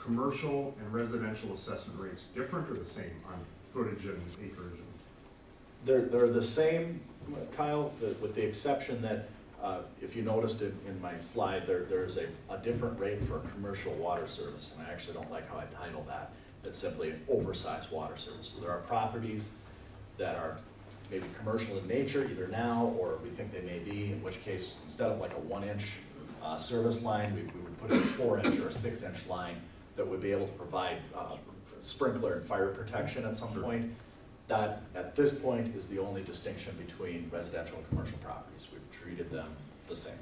commercial and residential assessment rates different or the same on footage and acreage? They're the same, Kyle, with the exception that if you noticed it in my slide, there's a different rate for commercial water service, and I actually don't like how I titled that. It's simply an oversized water service. So there are properties that are maybe commercial in nature, either now or we think they may be, in which case, instead of like a 1-inch service line, we would put in a 4-inch or a 6-inch line that would be able to provide sprinkler and fire protection at some point. That, at this point, is the only distinction between residential and commercial properties. We've treated them the same.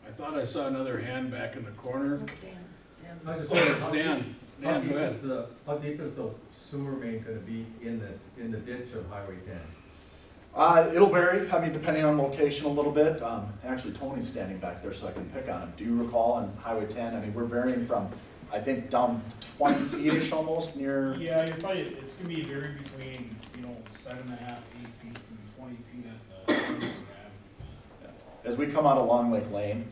I thought I saw another hand back in the corner. Dan. I just Dan, wondered, Dan, go ahead. how deep is the sewer main gonna be in the ditch of Highway 10? It'll vary, I mean, depending on location a little bit. Actually, Tony's standing back there so I can pick on him. Do you recall on Highway 10, I mean, we're varying from, I think, down 20 feet-ish almost near. Yeah, you're probably, it's gonna be varying between, 7.5, 8 feet, and 20 feet at the. As we come out of Long Lake Lane,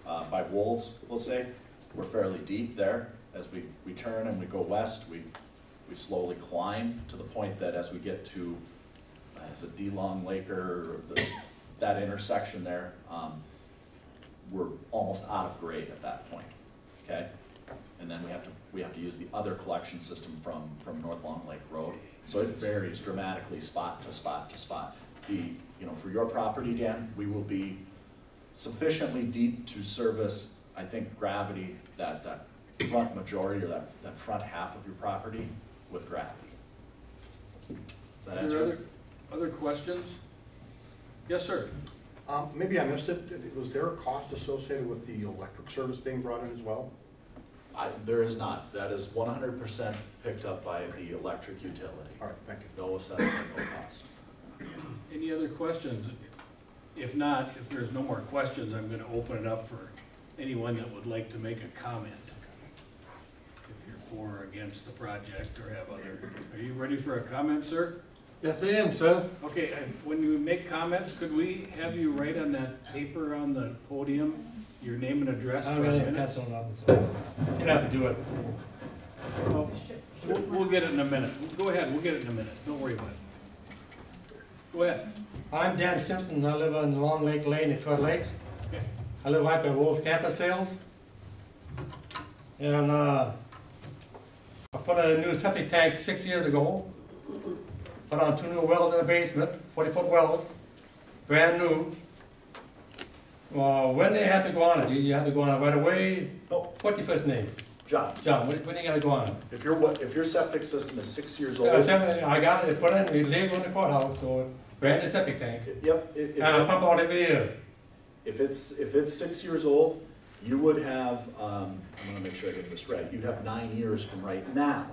by Wolves, let's say, we're fairly deep there. As we turn and we go west, we slowly climb to the point that as we get to, is it D Long Lake or that intersection there, we're almost out of grade at that point, okay? And then we have to use the other collection system from North Long Lake Road. So it varies dramatically spot to spot to spot. For your property, Dan, we will be sufficiently deep to service, I think, gravity, that front majority or that front half of your property with gravity. Does that answer it? Other questions? Yes, sir. Maybe I missed it. Was there a cost associated with the electric service being brought in as well? There is not. That is 100% picked up by the electric utility. All right, thank you. No assessment, no cost. Any other questions? If not, if there's no more questions, I'm going to open it up for anyone that would like to make a comment. If you're for or against the project or have other. Are you ready for a comment, sir? Yes, I am, sir. Okay, when you make comments, could we have you write on that paper on the podium your name and address? I don't really have pencil on, so you'd have to do it. Well, we'll get it in a minute. Go ahead, we'll get it in a minute. Don't worry about it. Go ahead. I'm Dan Simpson. I live on Long Lake Lane at Twin Lakes. I live right by Wolf Campus Sales. And I put a new septic tank 6 years ago. Put on 2 new wells in the basement, 40-foot wells, brand new. Well, when they have to go on it, you have to go on it right away? Oh. What's your first name? John, John, when you gotta go on it? if your septic system is 6 years old. I got it, put in, legal in the courthouse, so brand new septic tank. Yep. And I pump out every year. If it's 6 years old, you would have, I'm gonna make sure I get this right, you'd have 9 years from right now.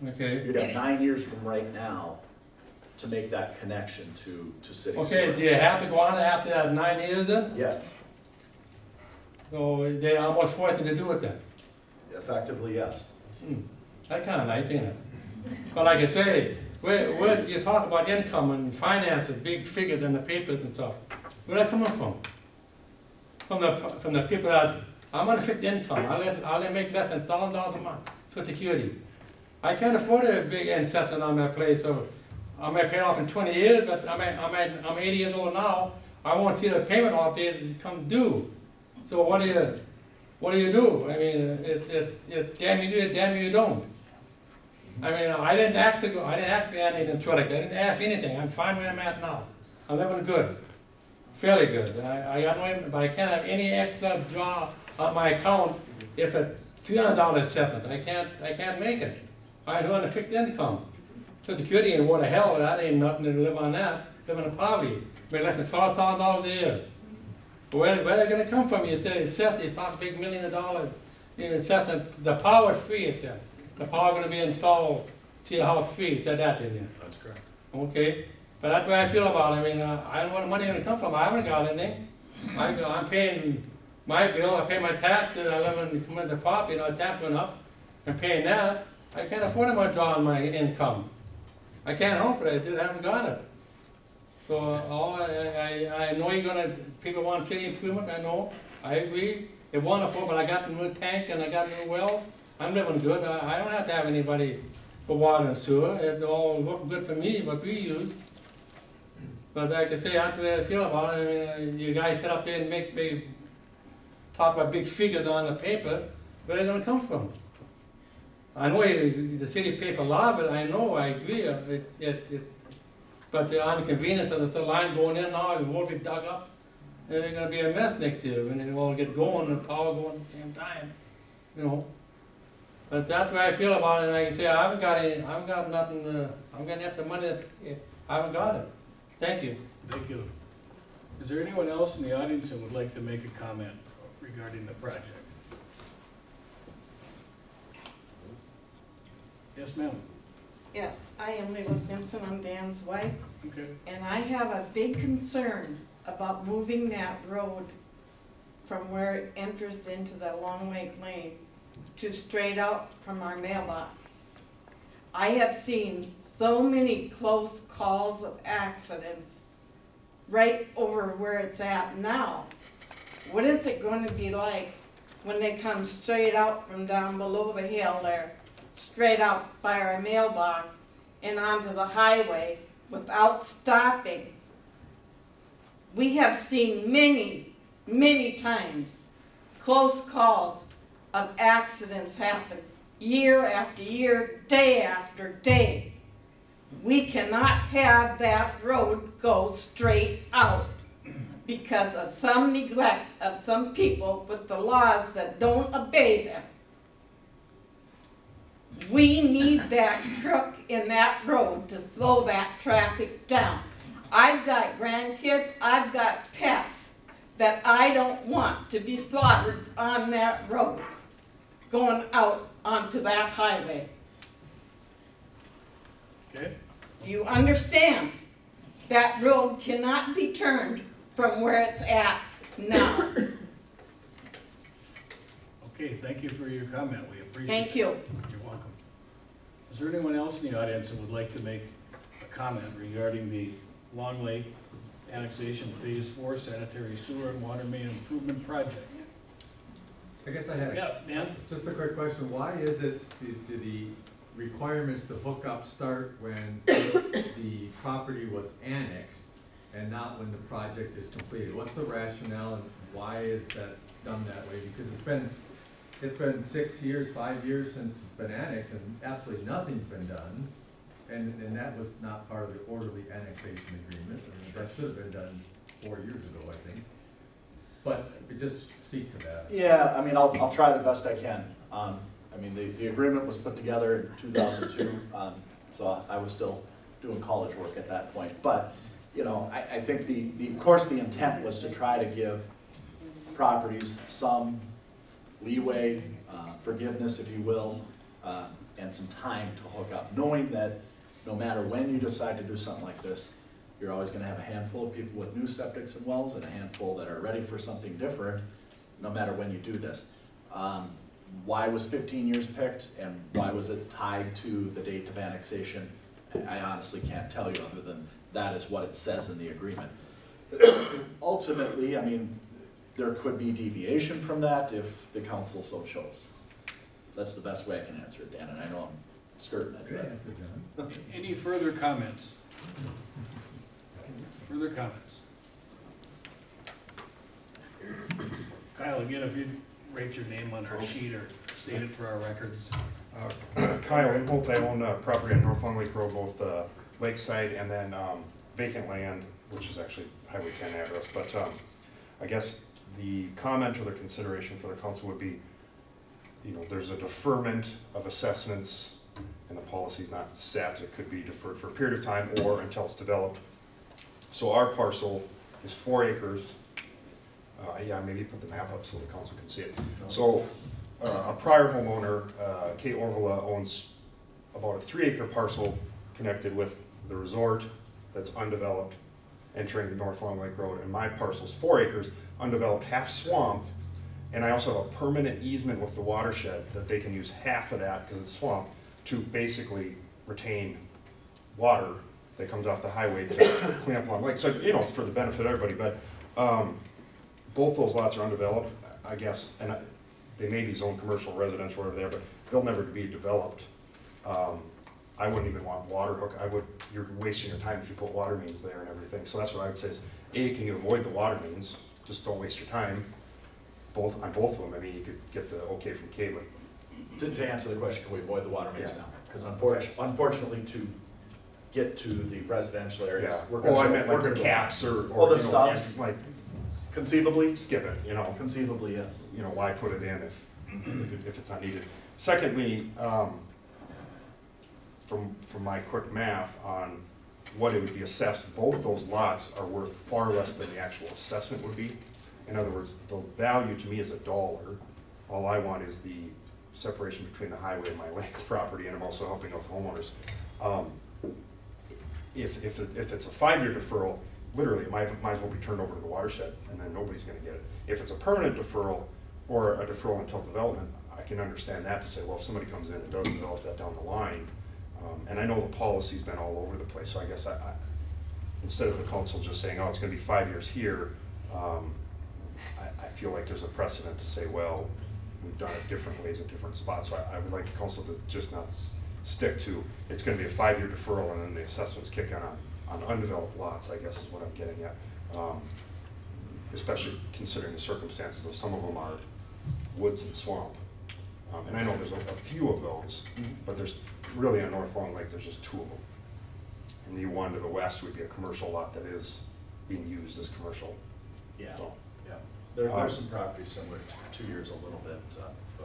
Okay. You'd have 9 years from right now to make that connection to city sewer. Okay, do you have to go on it after that 9 years then? Yes, So they almost forced you to do it then? effectively, yes. That kinda nice, ain't it? But like I say, where you talk about income and finance and big figures in the papers and stuff, where that coming from? From the people that, I'm on a fixed income, I let make less than $1,000 a month for security. I can't afford a big assessment on that place, so I might pay it off in 20 years, but I'm 80 years old now, I won't see the payment off there come due. So what do you do? I mean, it damn you do it, damn you don't. I mean, I didn't ask to be anything in Trillic, I didn't ask anything, I'm fine where I'm at now. I'm living good, fairly good. I got no, but I can't have any extra draw on my account if it's $300 separate. I can't make it. I do on a fixed income. Social Security and what the hell, that ain't nothing to live on that. Living in poverty, make less than $12,000 a year. Where they gonna come from? You say it's not a big $1 million assessment. The power is free, it said. The power gonna be installed to your house free. It said that in there. That's correct. Okay, but that's the way I feel about it. I mean, I don't know where the money gonna come from. I haven't got anything. I'm paying my bill. I pay my taxes. I live in the property. The tax went up. I'm paying that. I can't afford to draw on my income. I can't help it. I haven't got it. So I know people want city improvement, I know, I agree, it's wonderful, but I got a new tank and I got a new well, I'm living good, I don't have to have anybody for water and sewer, it all look good for me, what we use. But like I say, that's the way I feel about it, I mean, you guys get up there and talk about big figures on the paper, where are they gonna come from? I know the city pay for a lot of it, I know, I agree, but the inconvenience of the line going in now, it won't be dug up. And it's gonna be a mess next year when it all get going and power going at the same time, you know. But that's what I feel about it, and like I say, I haven't got nothing, I'm gonna have the money, I haven't got it. Thank you. Thank you. Is there anyone else in the audience that would like to make a comment regarding the project? Yes, ma'am. Yes, I am Leila Simpson, I'm Dan's wife, Okay. and I have a big concern about moving that road from where it enters into the Long Lake Lane to straight out from our mailbox. I have seen so many close calls of accidents right over where it's at now. What is it going to be like when they come straight out from down below the hill there, straight out by our mailbox and onto the highway without stopping? We have seen many, many times close calls of accidents happen year after year, day after day. We cannot have that road go straight out because of some neglect of some people with the laws that don't obey them. We need that crook in that road to slow that traffic down. I've got grandkids, I've got pets that I don't want to be slaughtered on that road going out onto that highway. Okay. Do you understand? That road cannot be turned from where it's at now. Okay, thank you for your comment. We appreciate it. Thank you. You're welcome. Is there anyone else in the audience that would like to make a comment regarding the Long Lake Annexation Phase 4 Sanitary Sewer and Water Main Improvement Project? I guess I had just a quick question. Why is it do the requirements to hook up start when the property was annexed and not when the project is completed? What's the rationale and why is that done that way? Because it's been 6 years, 5 years since it's been annexed and absolutely nothing's been done. And that was not part of the orderly annexation agreement. I mean, that should have been done 4 years ago, I think. could just speak to that. Yeah, I mean, I'll try the best I can. I mean, the agreement was put together in 2002, so I was still doing college work at that point. But, you know, I think of course the intent was to try to give properties some leeway, forgiveness, if you will, and some time to hook up, knowing that no matter when you decide to do something like this, you're always going to have a handful of people with new septics and wells and a handful that are ready for something different, no matter when you do this. Why was 15 years picked, and why was it tied to the date of annexation? I honestly can't tell you, other than that is what it says in the agreement. Ultimately, I mean, there could be deviation from that if the council so chose. That's the best way I can answer it, Dan, and I know I'm skirting it. But. Any further comments? Further comments? Kyle, again, if you'd write your name on our sheet or state it for our records. Kyle Imholt, I own property on North Long Lake Road, both lakeside and then vacant land, which is actually Highway 10 address. But I guess the comment or the consideration for the council would be, you know, there's a deferment of assessments and the policy's not set. It could be deferred for a period of time or until it's developed. So our parcel is 4 acres. Yeah, maybe put the map up so the council can see it. So a prior homeowner, Kate Orvala, owns about a 3-acre parcel connected with the resort that's undeveloped, entering the North Long Lake Road, and my parcel's 4 acres, undeveloped, half swamp, and I also have a permanent easement with the watershed that they can use half of that, because it's swamp, to basically retain water that comes off the highway to clean up Long Lake. So, you know, it's for the benefit of everybody, but both those lots are undeveloped, I guess, and they may be zoned commercial, residential, whatever they are, but they'll never be developed. I wouldn't even want water hook. You're wasting your time if you put water mains there and everything. So that's what I would say is, A, can you avoid the water mains? Just don't waste your time. On both of them, I mean, you could get the okay from K, but. To answer the question, can we avoid the water mains Yeah. now? Because unfortunately, to get to the residential areas, Yeah. we're going I meant like the caps or the you know, stubs. like Conceivably, skip it, you know. Conceivably, yes. You know, why put it in if it's not needed? Secondly, from my quick math on what it would be assessed, both those lots are worth far less than the actual assessment would be. In other words, the value to me is $1. All I want is the separation between the highway and my lake property, and I'm also helping out the homeowners. If it's a 5-year deferral, literally, it might as well be turned over to the watershed, and then nobody's going to get it. If it's a permanent deferral or a deferral until development, I can understand that to say, well, if somebody comes in and does develop that down the line, and I know the policy's been all over the place, so I guess I instead of the council just saying, oh, it's going to be 5 years here, I feel like there's a precedent to say, well, we've done it different ways in different spots. So I would like the council to just not stick to, it's going to be a 5-year deferral and then the assessments kick in on undeveloped lots, I guess is what I'm getting at. Especially considering the circumstances of some of them are woods and swamp. And I know there's a few of those, but there's really on North Long Lake, there's just 2 of them. And the one to the west would be a commercial lot that is being used as commercial. Yeah. So, yeah. There's some properties similar to yours a little bit.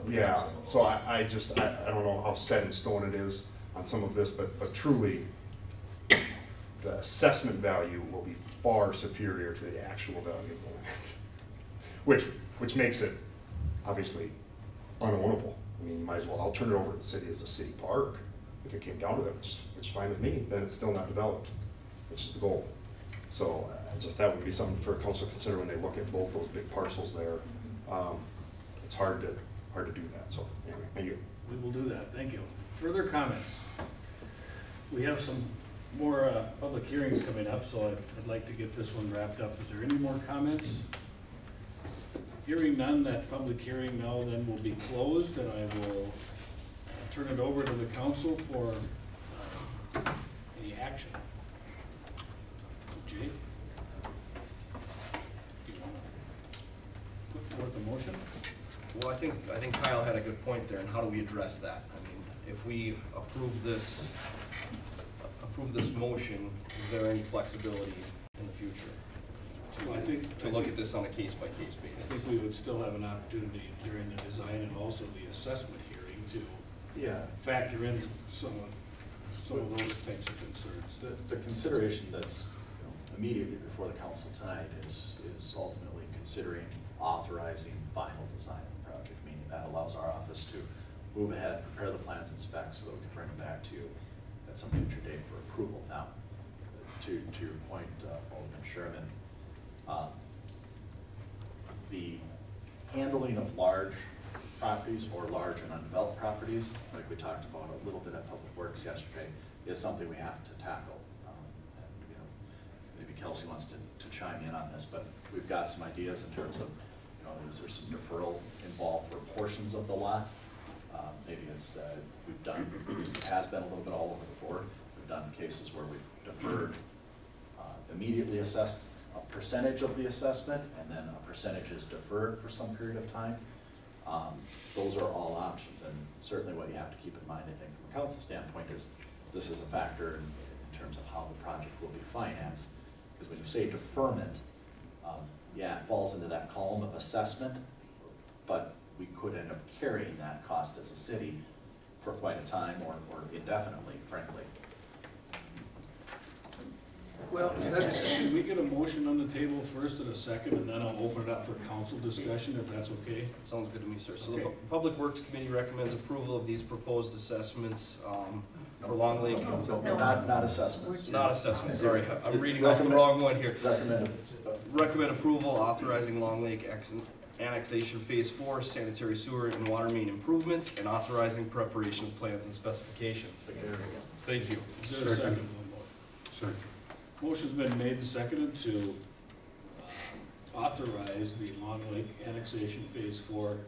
Yeah. So I don't know how set in stone it is on some of this, but truly, the assessment value will be far superior to the actual value of the land, which makes it obviously unownable. I mean, you might as well, I'll turn it over to the city as a city park if it came down to that, which is fine with me. Then it's still not developed, which is the goal. So that would be something for council to consider when they look at both those big parcels there. It's hard to do that. So anyway, thank you. We will do that. Thank you. Further comments? We have some more public hearings coming up, so I'd like to get this one wrapped up. Is there any more comments? Hearing none, that public hearing now then will be closed, and I will turn it over to the council for any action. Jay? Do you want to put forth a motion? Well, I think Kyle had a good point there, and how do we address that? I mean, if we approve this motion, is there any flexibility in the future to Well, I think, to look at this on a case-by-case I basis. think we would still have an opportunity during the design and also the assessment hearing to Yeah. factor in some of those types of concerns. The consideration that's immediately before the council tonight is ultimately considering authorizing final design of the project, meaning that allows our office to move ahead, prepare the plans and specs so that we can bring them back to you at some future date for approval. Now, to your point, Alderman Sherman, the handling of large properties or large and undeveloped properties, like we talked about a little bit at Public Works yesterday, is something we have to tackle. And, maybe Kelsey wants to chime in on this, but we've got some ideas in terms of, is there some deferral involved for portions of the lot? Maybe it's, it has been a little bit all over the board. We've done cases where we've deferred, immediately assessed a percentage of the assessment, and then a percentage is deferred for some period of time. Those are all options, and certainly what you have to keep in mind, I think, from a council standpoint, is this is a factor in terms of how the project will be financed. Because when you say deferment, yeah, it falls into that column of assessment, but we could end up carrying that cost as a city for quite a time or indefinitely, frankly. Well, Can we get a motion on the table first and a second, and then I'll open it up for council discussion, if that's okay? Sounds good to me, sir. So Okay. the Public Works Committee recommends approval of these proposed assessments for Long Lake. Not assessments. Not assessments, sorry. I'm reading off the wrong one here. Recommend. Recommend approval authorizing Long Lake Annexation Phase 4 sanitary sewer and water main improvements and authorizing preparation of plans and specifications. Thank you. Is there a second? Second. Motion's been made and seconded to authorize the Long Lake Annexation Phase 4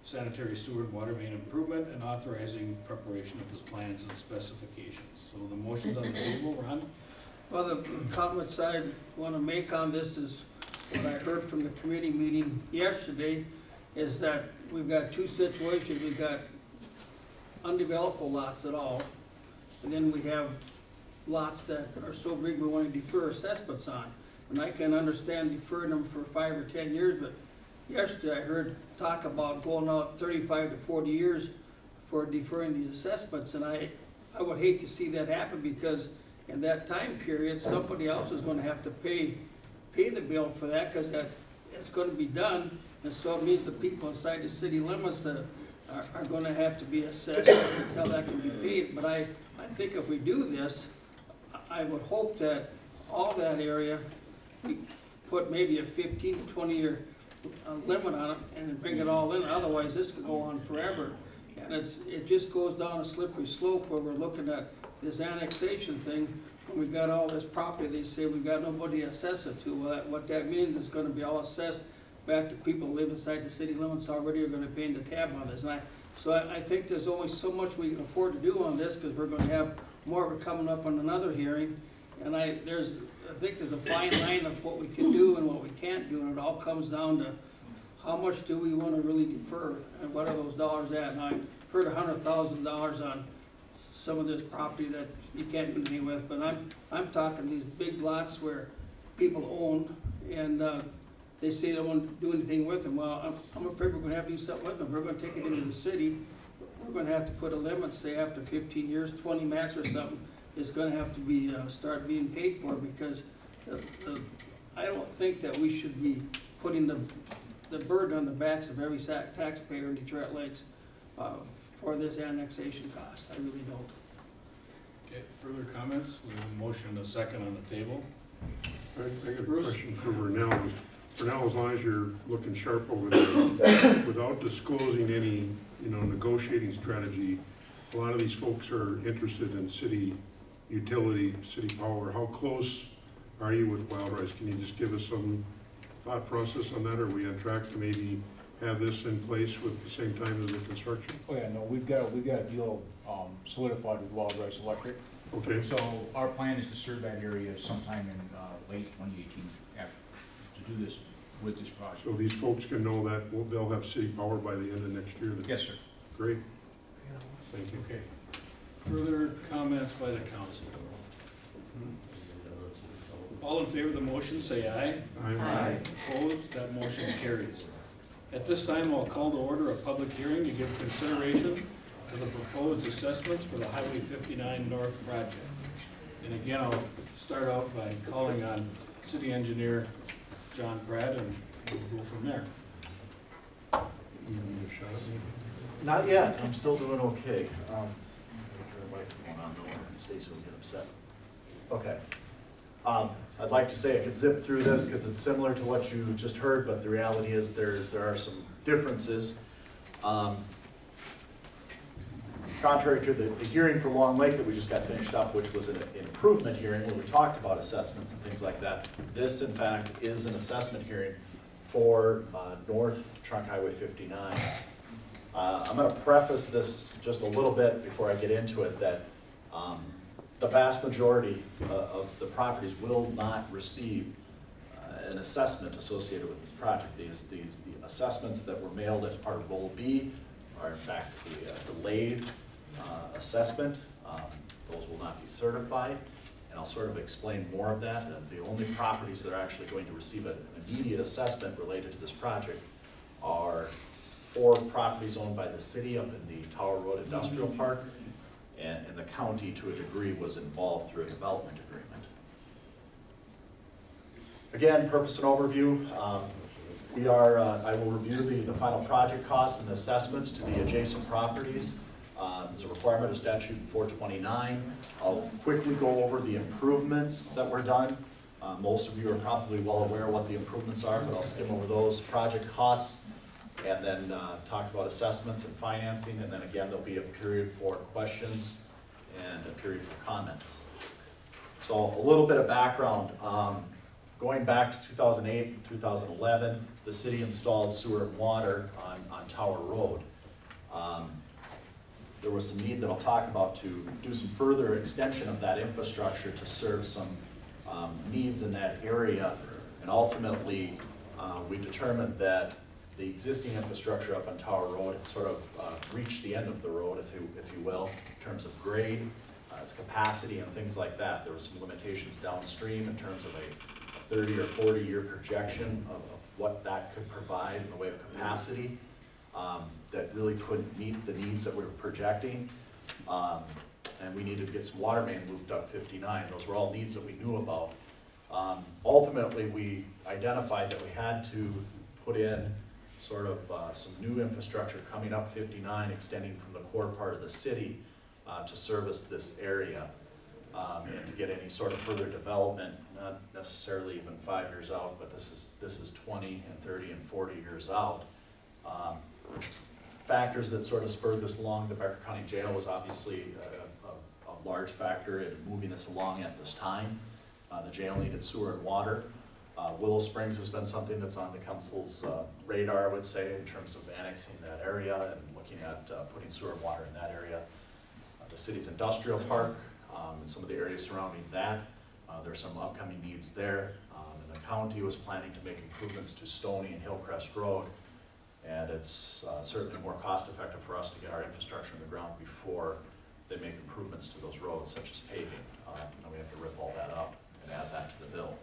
sanitary sewer and water main improvement and authorizing preparation of the plans and specifications. So the motion's on the table, Ron? Well, the comments I want to make on this is what I heard from the committee meeting yesterday, is that we've got two situations. We've got undeveloped lots at all, and then we have lots that are so big we want to defer assessments on. And I can understand deferring them for 5 or 10 years, but yesterday I heard talk about going out 35 to 40 years for deferring these assessments, and I would hate to see that happen, because in that time period, somebody else is going to have to pay the bill for that, because it's going to be done, and so it means the people inside the city limits that are going to have to be assessed until that can be paid. But I think if we do this, I would hope that all that area, we put maybe a 15 to 20 year limit on it and bring it all in. Otherwise, this could go on forever. And it just goes down a slippery slope where we're looking at this annexation thing. When we've got all this property, they say we've got nobody to assess it to. Well, what that means is going to be all assessed back to people who live inside the city limits already are going to pay the tab on this. And so I think there's only so much we can afford to do on this, because we're going to have more of it coming up on another hearing. And I think there's a fine line of what we can do and what we can't do, and it all comes down to how much do we want to really defer, and what are those dollars at? And I heard $100,000 on some of this property that you can't do anything with, but I'm talking these big lots where people own, and they say they don't want to do anything with them. Well, I'm afraid we're going to have to do something with them. We're going to take it into the city. We're going to have to put a limit, say after 15 years, 20 max or something, it's going to have to be start being paid for, because I don't think that we should be putting the burden on the backs of every taxpayer in Detroit Lakes for this annexation cost. I really don't. Okay, further comments? We have a motion and a second on the table. I got a question for Vernell. Vernell, as long as you're looking sharp over there, without disclosing any, negotiating strategy, a lot of these folks are interested in city utility, city power. How close are you with Wild Rice? Can you just give us some thought process on that? Are we on track to maybe have this in place with the same time as the construction? Oh yeah, no, we've got a deal solidified with Wild Rice Electric. Okay. So our plan is to serve that area sometime in late 2018 to do this with this project. So these folks can know that they'll have city power by the end of next year? Yes, sir. Great. Thank you. Okay. Further comments by the council? All in favor of the motion, say aye. Aye. Opposed, that motion carries. At this time, I'll call to order a public hearing to give consideration to the proposed assessments for the Highway 59 North project. And again, I'll start out by calling on City Engineer John Pratt, and we'll go from there. Not yet, I'm still doing okay. Turn the microphone on, though, Stacy will get upset. Okay. I'd like to say I could zip through this because it's similar to what you just heard, but the reality is there are some differences. Contrary to the hearing for Long Lake that we just got finished up, which was an improvement hearing where we talked about assessments and things like that, this in fact is an assessment hearing for North Trunk Highway 59. I'm going to preface this just a little bit before I get into it that the vast majority of the properties will not receive an assessment associated with this project. The assessments that were mailed as part of Roll B are in fact the delayed assessment. Those will not be certified, and I'll sort of explain more of that. The only properties that are actually going to receive an immediate assessment related to this project are 4 properties owned by the city up in the Tower Road Industrial Park, and the county to a degree was involved through a development agreement. Again, purpose and overview. I will review the final project costs and assessments to the adjacent properties. It's a requirement of statute 429. I'll quickly go over the improvements that were done. Most of you are probably well aware what the improvements are, but I'll skim over those project costs and then talk about assessments and financing, and then again there'll be a period for questions and a period for comments. So a little bit of background. Going back to 2008 and 2011, the city installed sewer and water on Tower Road. There was some need that I'll talk about to do some further extension of that infrastructure to serve some needs in that area, and ultimately we determined that the existing infrastructure up on Tower Road had sort of reached the end of the road, if you will, in terms of grade, its capacity, and things like that. There were some limitations downstream in terms of a 30 or 40 year projection of what that could provide in the way of capacity that really couldn't meet the needs that we were projecting. And we needed to get some water main moved up 59. Those were all needs that we knew about. Ultimately, we identified that we had to put in sort of some new infrastructure coming up 59, extending from the core part of the city to service this area. And to get any sort of further development, not necessarily even 5 years out, but this is 20 and 30 and 40 years out. Factors that sort of spurred this along, the Becker County Jail was obviously a large factor in moving this along at this time. The jail needed sewer and water. Willow Springs has been something that's on the council's radar, I would say, in terms of annexing that area and looking at putting sewer and water in that area. The city's industrial park and some of the areas surrounding that, there's some upcoming needs there. And the county was planning to make improvements to Stony and Hillcrest Road. And it's certainly more cost effective for us to get our infrastructure in the ground before they make improvements to those roads, such as paving. And we have to rip all that up and add that to the bill.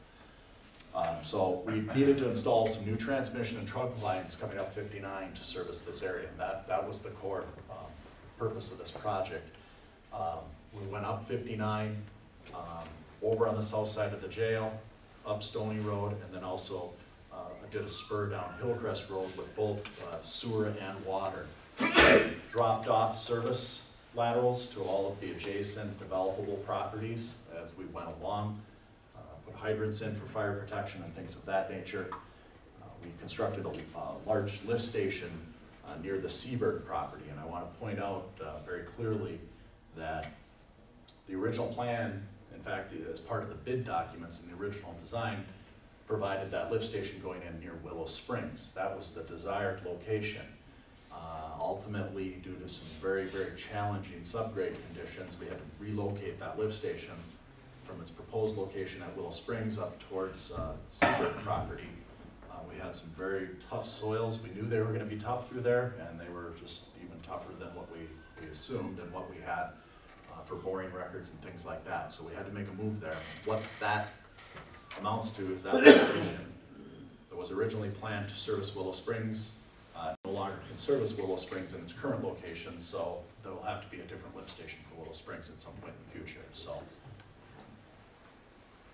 So we needed to install some new transmission and trunk lines coming up 59 to service this area. And that was the core purpose of this project. We went up 59, over on the south side of the jail, up Stony Road, and then also did a spur down Hillcrest Road with both sewer and water. Dropped off service laterals to all of the adjacent developable properties as we went along. Put hydrants in for fire protection and things of that nature. We constructed a large lift station near the Seaberg property, and I want to point out very clearly that the original plan, in fact, as part of the bid documents in the original design, provided that lift station going in near Willow Springs. That was the desired location. Ultimately, due to some very, very challenging subgrade conditions, we had to relocate that lift station from its proposed location at Willow Springs up towards Seaberg property. We had some very tough soils. We knew they were going to be tough through there, and they were just even tougher than what we assumed and what we had for boring records and things like that. So we had to make a move there. What that amounts to is that lift station that was originally planned to service Willow Springs no longer can service Willow Springs in its current location, so there will have to be a different lift station for Willow Springs at some point in the future. So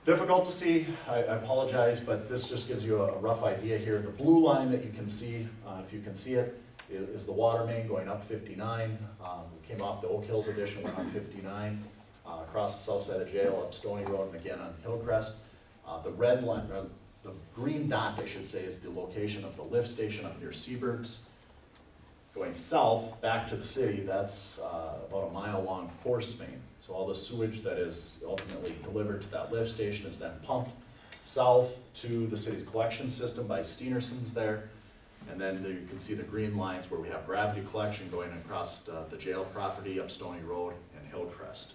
difficult to see, I apologize, but this just gives you a rough idea here. The blue line that you can see, if you can see it, is the water main going up 59. We came off the Oak Hills addition, went on 59, across the south side of the jail, up Stony Road, and again on Hillcrest. The red line, the green dot, I should say, is the location of the lift station up near Seaberg's. Going south, back to the city, that's about a mile-long force main. So all the sewage that is ultimately delivered to that lift station is then pumped south to the city's collection system by Steenerson's there. And then there you can see the green lines where we have gravity collection going across the jail property, up Stony Road, and Hillcrest.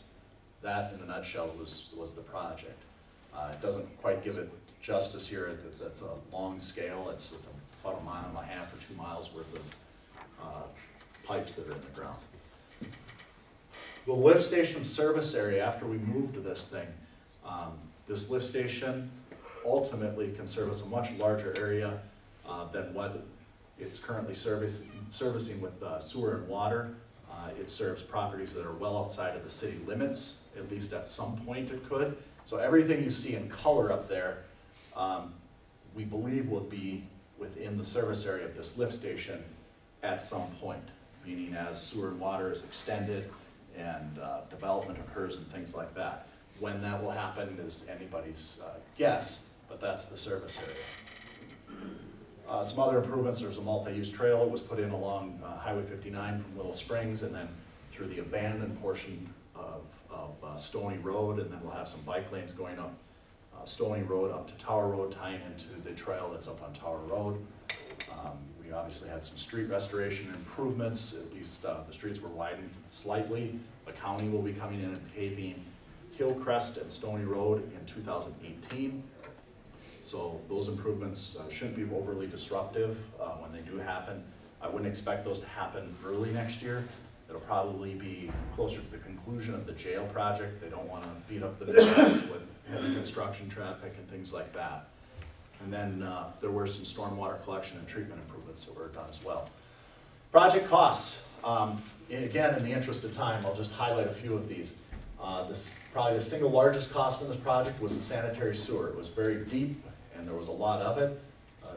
That, in a nutshell, was the project. It doesn't quite give it justice here. That's a long scale. It's about 1.5 miles or 2 miles worth of pipes that are in the ground. The lift station service area, after we moved to this thing, this lift station ultimately can service a much larger area than what it's currently servicing with sewer and water. It serves properties that are well outside of the city limits, at least at some point it could. So everything you see in color up there, we believe will be within the service area of this lift station at some point, meaning as sewer and water is extended and development occurs and things like that. When that will happen is anybody's guess, but that's the service area. Some other improvements, there's a multi-use trail that was put in along Highway 59 from Willow Springs and then through the abandoned portion of Stony Road, and then we'll have some bike lanes going up Stony Road up to Tower Road, tying into the trail that's up on Tower Road. We obviously had some street restoration improvements, at least the streets were widened slightly. The county will be coming in and paving Hillcrest and Stony Road in 2018. So those improvements shouldn't be overly disruptive when they do happen. I wouldn't expect those to happen early next year. It'll probably be closer to the conclusion of the jail project. They don't want to beat up the neighborhoods with heavy construction traffic and things like that. And then there were some stormwater collection and treatment improvements that were done as well. Project costs. Again, in the interest of time, I'll just highlight a few of these. Probably the single largest cost in this project was the sanitary sewer. It was very deep, and there was a lot of it,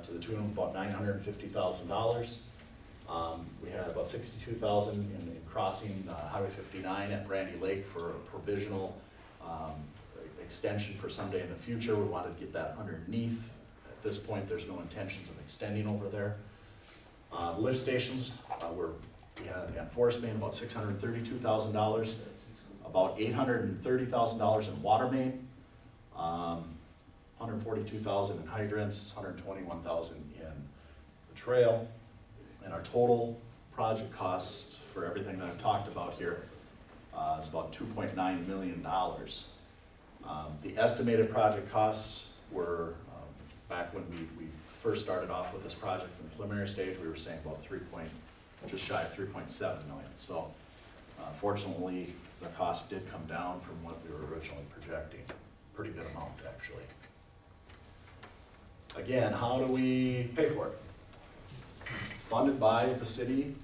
to the tune of about $950,000. We had about $62,000 in crossing Highway 59 at Brandy Lake for a provisional extension for someday in the future. We wanted to get that underneath. At this point, there's no intentions of extending over there. Lift stations, we had at Forest Main about $632,000, about $830,000 in water main, $142,000 in hydrants, $121,000 in the trail, and our total project costs for everything that I've talked about here is about $2.9 million. The estimated project costs were, back when we first started off with this project in the preliminary stage, we were saying about just shy of $3.7 million. So fortunately, the cost did come down from what we were originally projecting. Pretty good amount, actually. Again, how do we pay for it? It's funded by the city,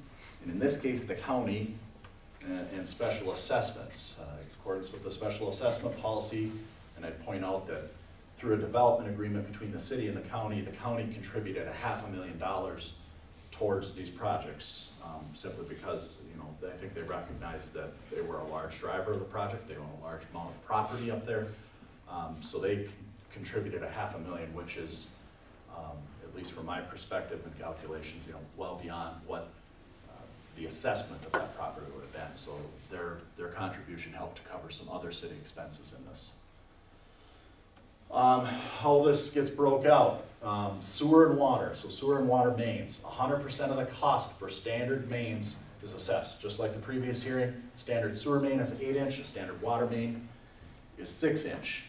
and in this case, the county, and special assessments. In accordance with the special assessment policy, and I'd point out that through a development agreement between the city and the county contributed $500,000 towards these projects, simply because, you know, I think they recognized that they were a large driver of the project. They own a large amount of property up there. So they contributed $500,000, which is, at least from my perspective and calculations, you know, well beyond what the assessment of that property would have been. So their contribution helped to cover some other city expenses in this. How this gets broke out. Sewer and water, so sewer and water mains. 100% of the cost for standard mains is assessed. Just like the previous hearing, standard sewer main is 8-inch, a standard water main is 6-inch.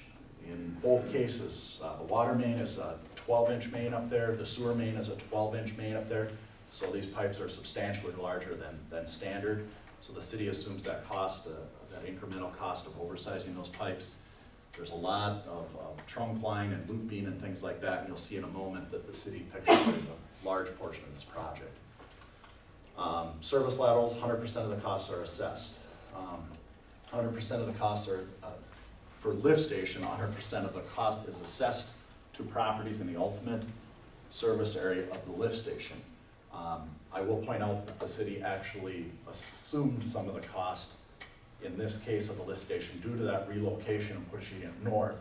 In both cases, the water main is a 12-inch main up there, the sewer main is a 12-inch main up there. So these pipes are substantially larger than standard. So the city assumes that cost, that incremental cost of oversizing those pipes. There's a lot of trunk line and looping and things like that, and you'll see in a moment that the city picks up a large portion of this project. Service laterals, 100% of the costs are assessed. 100% of the costs are, for lift station, 100% of the cost is assessed to properties in the ultimate service area of the lift station. I will point out that the city actually assumed some of the cost in this case of the lift station due to that relocation and pushing it north.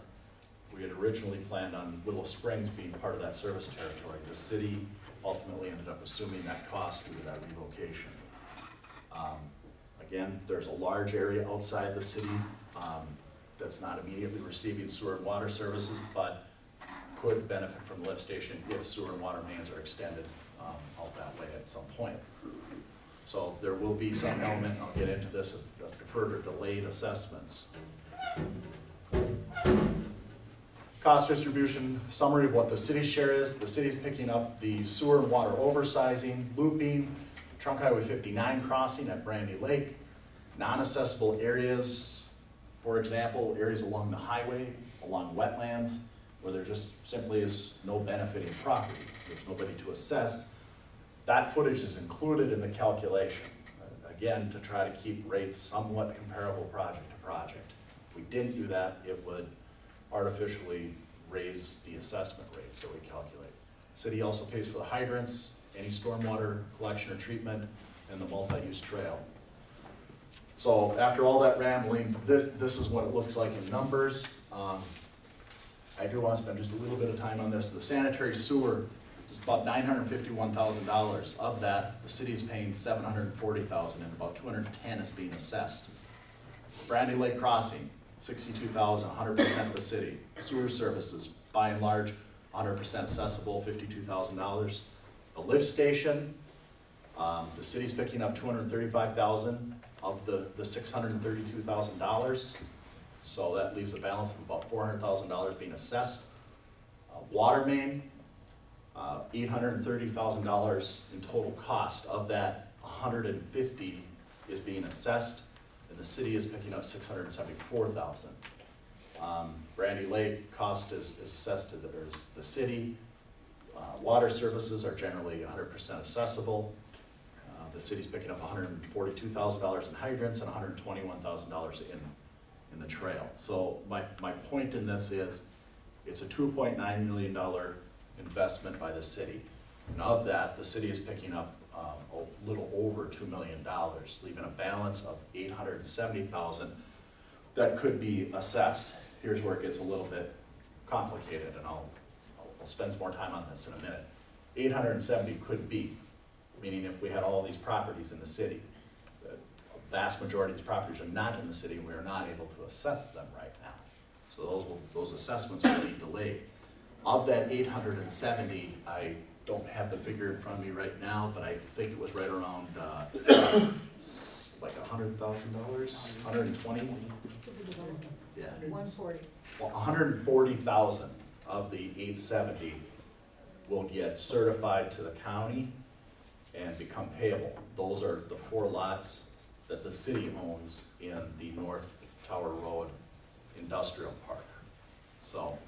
We had originally planned on Willow Springs being part of that service territory. The city ultimately ended up assuming that cost due to that relocation. Again, there's a large area outside the city that's not immediately receiving sewer and water services, but could benefit from the lift station if sewer and water mains are extended out that way at some point. So there will be some element, I'll get into this, of deferred or delayed assessments. Cost distribution, summary of what the city's share is. The city's picking up the sewer and water oversizing, looping, Trunk Highway 59 crossing at Brandy Lake, non-accessible areas, for example, areas along the highway, along wetlands, where there just simply is no benefiting property. There's nobody to assess. That footage is included in the calculation, again, to try to keep rates somewhat comparable project to project. If we didn't do that, it would artificially raise the assessment rates that we calculate. The city also pays for the hydrants, any stormwater collection or treatment, and the multi-use trail. So after all that rambling, this is what it looks like in numbers. I do want to spend just a little bit of time on this. The sanitary sewer is about $951,000. Of that, the city is paying $740,000, and about $210,000 is being assessed. Brandy Lake Crossing, $62,000, 100% of the city. Sewer services, by and large, 100% accessible, $52,000. The lift station, the city's picking up $235,000 of the $632,000. So that leaves a balance of about $400,000 being assessed. Water main, $830,000 in total cost. Of that, $150,000 is being assessed, and the city is picking up $674,000. Brandy Lake cost is assessed to the city. Water services are generally 100% accessible. The city's picking up $142,000 in hydrants and $121,000 in the trail. So my point in this is, it's a $2.9 million investment by the city. And of that, the city is picking up a little over $2 million, leaving a balance of $870,000 that could be assessed. Here's where it gets a little bit complicated, and I'll spend some more time on this in a minute. 870 could be, meaning if we had all these properties in the city, the vast majority of these properties are not in the city, and we are not able to assess them right now. So those assessments will be delayed. Of that 870, I don't have the figure in front of me right now, but I think it was right around like $100,000, 120? Yeah. 140. Well, 140,000 of the 870 will get certified to the county and become payable. Those are the 4 lots that the city owns in the North Tower Road Industrial Park. So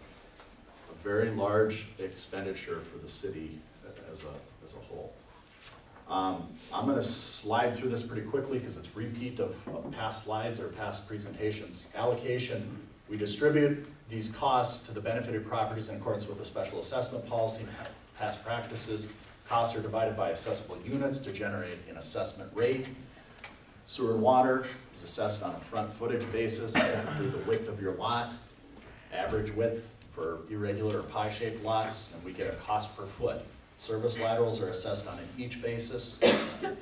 a very large expenditure for the city as a whole. I'm going to slide through this pretty quickly because it's repeat of past slides or past presentations. Allocation, we distribute these costs to the benefited properties in accordance with the special assessment policy and past practices. Costs are divided by assessable units to generate an assessment rate. Sewer and water is assessed on a front footage basis through the width of your lot, average width for irregular or pie-shaped lots, and we get a cost per foot. Service laterals are assessed on an each basis.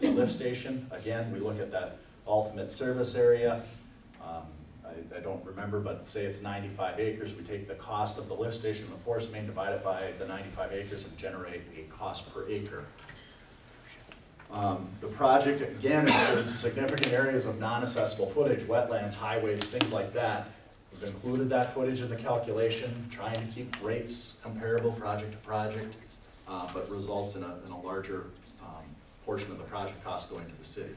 The lift station, again, we look at that ultimate service area. I don't remember, but say it's 95 acres. We take the cost of the lift station and the force main, divide it by the 95 acres and generate a cost per acre. The project, again, includes significant areas of non-accessible footage, wetlands, highways, things like that. We've included that footage in the calculation, trying to keep rates comparable project to project, but results in a larger portion of the project cost going to the city.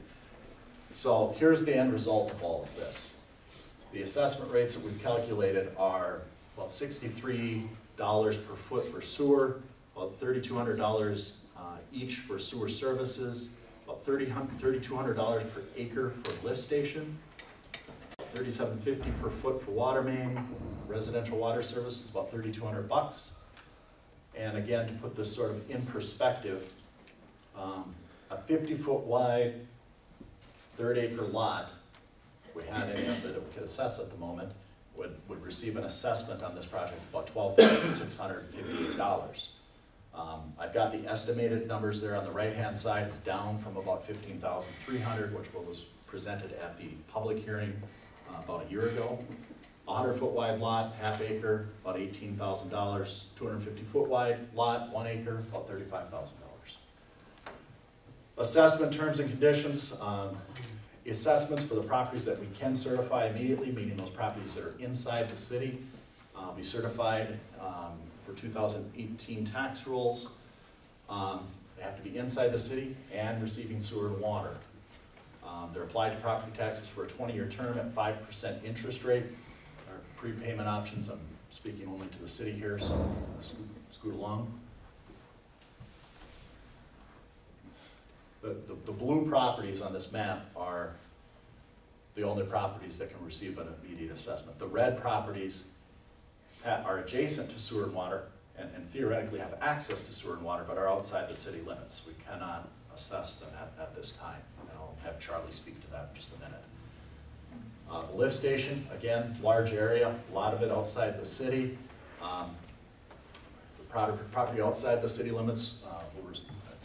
So here's the end result of all of this. The assessment rates that we've calculated are about $63 per foot for sewer, about $3,200 each for sewer services, about $3,200 per acre for lift station, $3,750 per foot for water main, residential water services, about $3,200. And again, to put this sort of in perspective, a 50-foot wide, 30-acre lot, if we had any of it that we could assess at the moment, would receive an assessment on this project of about $12,658. I've got the estimated numbers there on the right-hand side. It's down from about $15,300, which was presented at the public hearing about a year ago. 100-foot wide lot, half acre, about $18,000. 250-foot wide lot, 1 acre, about $35,000. Assessment terms and conditions. Assessments for the properties that we can certify immediately, meaning those properties that are inside the city, be certified for 2018 tax rolls. They have to be inside the city and receiving sewer and water. They're applied to property taxes for a 20-year term at 5% interest rate. Our prepayment options, I'm speaking only to the city here, so scoot along. The blue properties on this map are the only properties that can receive an immediate assessment. The red properties are adjacent to sewer and water and theoretically have access to sewer and water, but are outside the city limits. We cannot assess them at this time. And I'll have Charlie speak to that in just a minute. The lift station, again, large area, a lot of it outside the city. The property outside the city limits,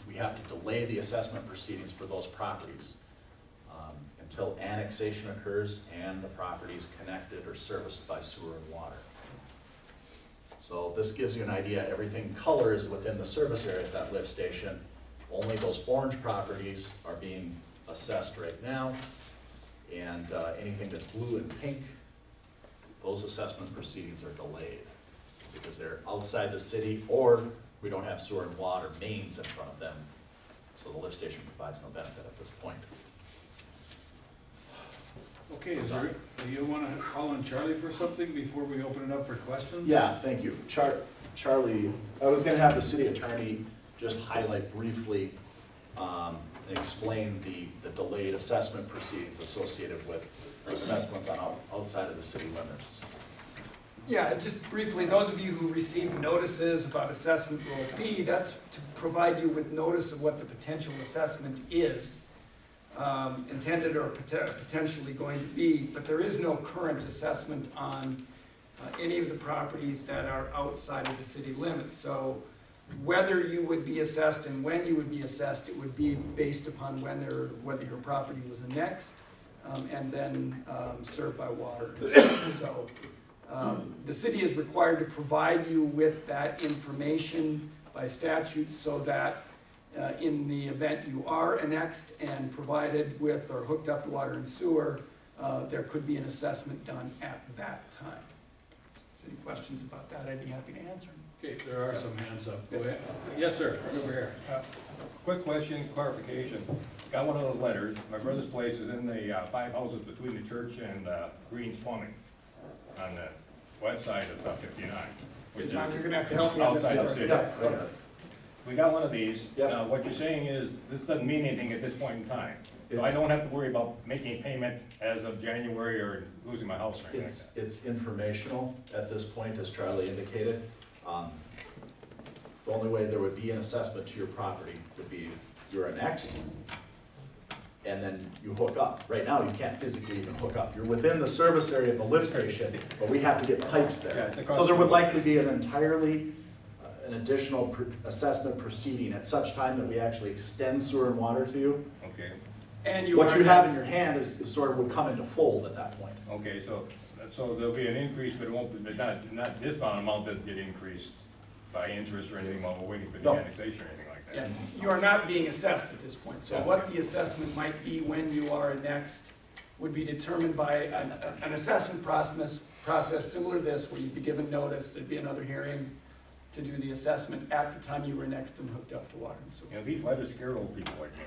we have to delay the assessment proceedings for those properties until annexation occurs and the property is connected or serviced by sewer and water. So this gives you an idea. Everything color is within the service area of that lift station. Only those orange properties are being assessed right now, and anything that's blue and pink, those assessment proceedings are delayed because they're outside the city or we don't have sewer and water mains in front of them, so the lift station provides no benefit at this point. Okay, do you want to call on Charlie for something before we open it up for questions? Yeah, thank you. Charlie, I was going to have the city attorney just highlight briefly and explain the delayed assessment proceedings associated with assessments on outside of the city limits. Yeah, just briefly, those of you who received notices about assessment roll B, that's to provide you with notice of what the potential assessment is, intended or potentially going to be, but there is no current assessment on any of the properties that are outside of the city limits. So whether you would be assessed and when you would be assessed, it would be based upon whether your property was annexed and then served by water. So the city is required to provide you with that information by statute so that in the event you are annexed and provided with or hooked up to water and sewer, there could be an assessment done at that time. So any questions about that, I'd be happy to answer them. Okay, there are some hands up. Go ahead. Yes, sir. Right over here. Quick question, clarification. Got one of the letters. My brother's place is in the 5 houses between the church and Green's Plumbing on the west side of Route 59. John, you're going to have to help me on this. Outside the city. Yeah. We got one of these. Yep. Now, what you're saying is this doesn't mean anything at this point in time. So I don't have to worry about making payment as of January or losing my house or anything like that. It's informational at this point, as Charlie indicated. The only way there would be an assessment to your property would be you're annexed and then you hook up. Right now, you can't physically even hook up. You're within the service area of the lift station, but we have to get pipes there. So there would likely be an additional assessment proceeding at such time that we actually extend sewer and water to you. Okay. And what you have in your hand is sort of would come into fold at that point. Okay, so there'll be an increase, but it won't be, not this amount doesn't get increased by interest or anything while we're waiting for the annexation or anything like that. Yeah, you are not being assessed at this point. So what the assessment might be when you are annexed would be determined by an assessment process similar to this, where you'd be given notice, there'd be another hearing to do the assessment at the time you were annexed and hooked up to water and sewer. You know, these letters scare old people like me.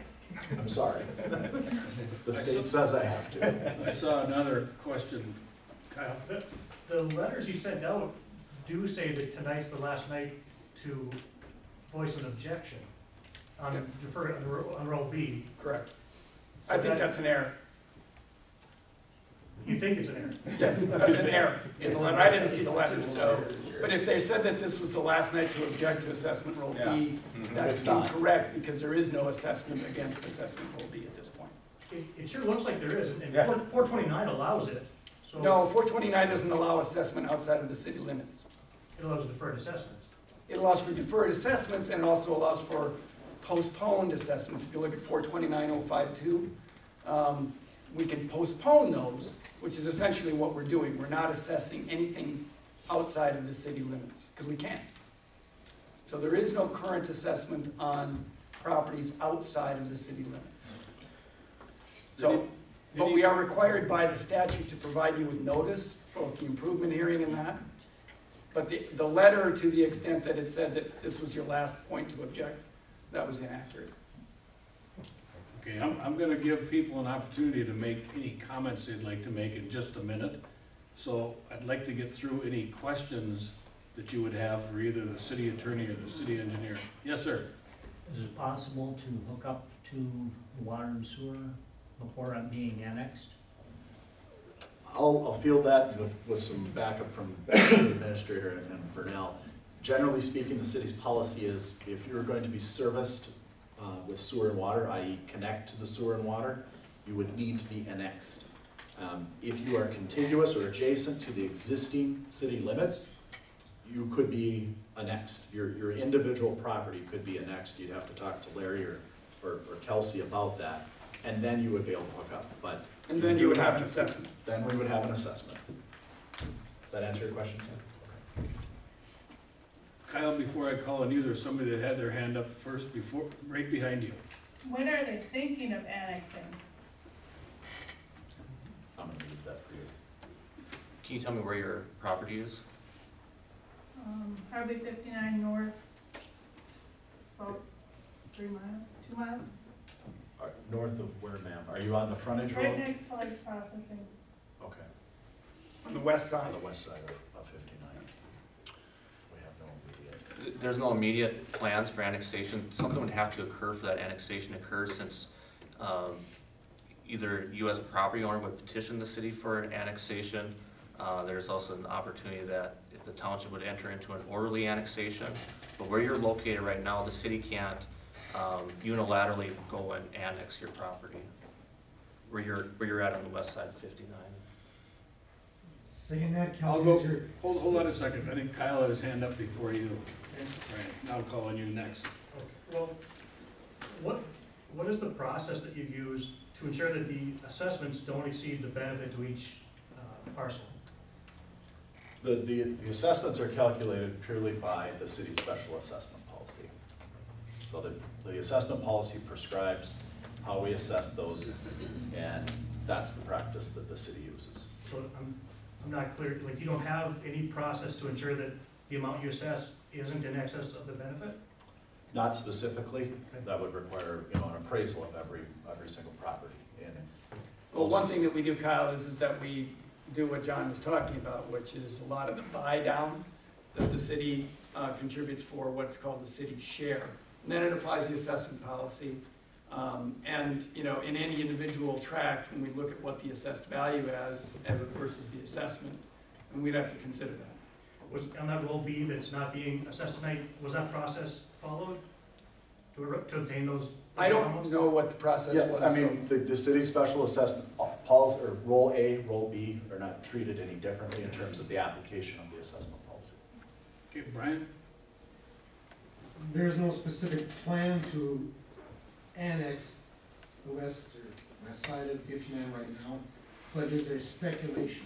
I'm sorry. The state says I have to. I saw another question Kyle? The letters you sent out do say that tonight's the last night to voice an objection on defer on roll B. Correct. I think that's an error. You think it's an error? Yes, that's an error in the letter. I didn't see the letter, so, but if they said that this was the last night to object to assessment roll B, that's incorrect, because there is no assessment against assessment roll B at this point. It sure looks like there is, and 429 allows it. So No, 429 doesn't allow assessment outside of the city limits. it allows deferred assessments. It allows for deferred assessments and also allows for postponed assessments. If you look at 429.052, we can postpone those, which is essentially what we're doing. We're not assessing anything outside of the city limits, because we can't. So there is no current assessment on properties outside of the city limits. So, but we are required by the statute to provide you with notice, both the improvement hearing and that. But the letter, to the extent that it said that this was your last point to object, that was inaccurate. Okay, I'm gonna give people an opportunity to make any comments they'd like to make in just a minute. So I'd like to get through any questions that you would have for either the city attorney or the city engineer. Yes, sir. Is it possible to hook up to water and sewer before it being annexed? I'll field that with some backup from the administrator and Vernell. Generally speaking, the city's policy is if you're going to be serviced with sewer and water, i.e. connect to the sewer and water, you would need to be annexed. If you are contiguous or adjacent to the existing city limits, you could be annexed. Your individual property could be annexed. You'd have to talk to Larry or Kelsey about that, and then you would be able to hook up. But and then you would have an assessment. Then we would have an assessment. Does that answer your question, Tim? Kyle, before I call on you, there's somebody that had their hand up first, right behind you. When are they thinking of annexing? I'm gonna leave that for you. Can you tell me where your property is? Highway 59 north, about 3 miles, 2 miles. North of where, ma'am? Are you on the frontage road? Right next to Ice Processing. Okay. On the west side. On the west side of 59. We have no immediate. There's no immediate plans for annexation. Something would have to occur for that annexation to occur, since either you as a property owner would petition the city for an annexation. There's also an opportunity that if the township would enter into an orderly annexation, but where you're located right now, the city can't unilaterally go and annex your property where you're at on the west side of 59. Saying that, I'll Kelsey, go, hold on a second. I think Kyle had his hand up before you. Right, now I'm calling you next. Well, what is the process that you use to ensure that the assessments don't exceed the benefit to each parcel? The assessments are calculated purely by the city's special assessment policy. So the assessment policy prescribes how we assess those, and that's the practice that the city uses. So I'm not clear, like you don't have any process to ensure that the amount you assess isn't in excess of the benefit? Not specifically. That would require, an appraisal of every single property. Well, one thing that we do, Kyle, is that we do what John was talking about, which is a lot of the buy down that the city contributes for what's called the city share. And then it applies the assessment policy. And in any individual tract, when we look at what the assessed value is versus the assessment, and we'd have to consider that. Was on that roll B that's not being assessed tonight, was that process followed to obtain those? I don't know what the process was. I mean, the city's special assessment policy, or roll A, roll B, are not treated any differently in terms of the application of the assessment policy. Okay, Brian? There's no specific plan to annex the west side of 59 right now, but is there speculation?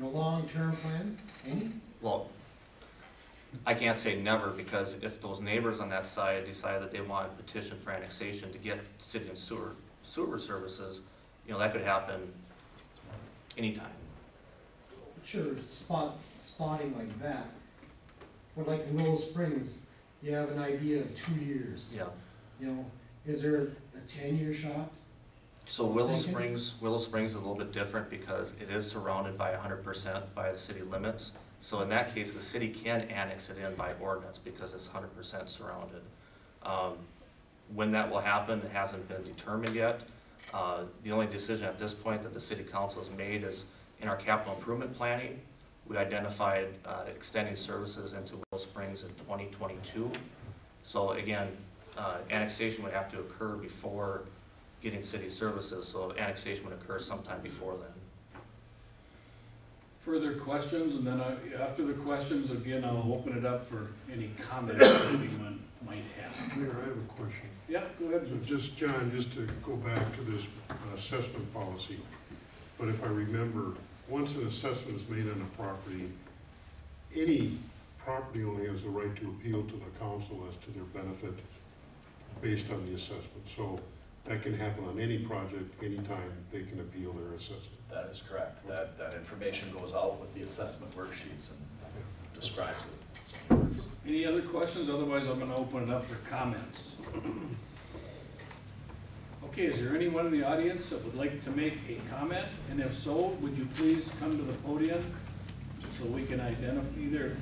Long-term plan, any? Well, I can't say never, because if those neighbors on that side decide that they want to petition for annexation to get city and sewer services, that could happen anytime. Sure, spotting like that. But like in Noel Springs, you have an idea of 2 years. Yeah. Is there a 10-year shot? So Willow Springs is a little bit different because it is surrounded by 100% by the city limits. So in that case, the city can annex it in by ordinance because it's 100% surrounded. When that will happen, it hasn't been determined yet. The only decision at this point that the city council has made is in our capital improvement planning, we identified extending services into Willow Springs in 2022. So again, annexation would have to occur before getting city services, so annexation would occur sometime before then. Further questions, and then after the questions, again, I'll open it up for any comments that anyone might have. Mayor, I have a question. Yeah, go ahead. So just, John, just to go back to this assessment policy, but if I remember, once an assessment is made on a property, any property owner has the right to appeal to the council as to their benefit based on the assessment. So that can happen on any project, anytime they can appeal their assessment. That is correct. That information goes out with the assessment worksheets and describes it. Any other questions? Otherwise, I'm going to open it up for comments. Okay, is there anyone in the audience that would like to make a comment? And if so, would you please come to the podium so we can identify, either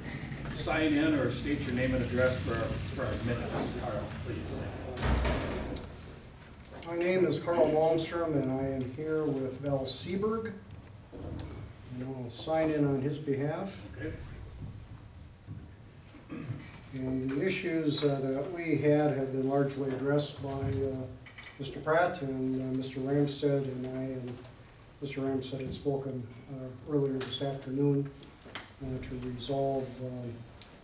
sign in or state your name and address for our minutes. Carl, please. My name is Carl Malmstrom, and I am here with Val Seberg. And I'll sign in on his behalf. Okay. And the issues that we had have been largely addressed by Mr. Pratt and Mr. Ramstead, and I and Mr. Ramstead had spoken earlier this afternoon to resolve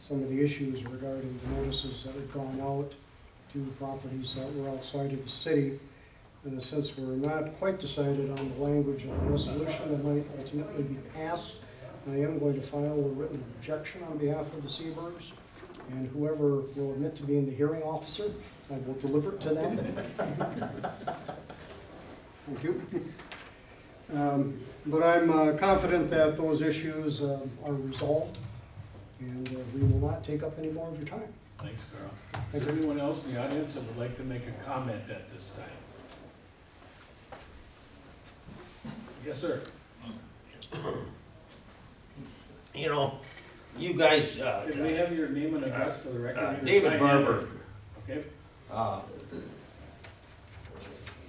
some of the issues regarding the notices that had gone out to properties that were outside of the city. And since we're not quite decided on the language of the resolution that might ultimately be passed, I am going to file a written objection on behalf of the Sebergs. And whoever will admit to being the hearing officer, I will deliver it to them. Thank you. But I'm confident that those issues are resolved, and we will not take up any more of your time. Thanks, Carl. Is there anyone else in the audience that would like to make a comment at this time? Yes, sir. You know, you guys, Can we have your name and address for the record? David Varberg. Okay.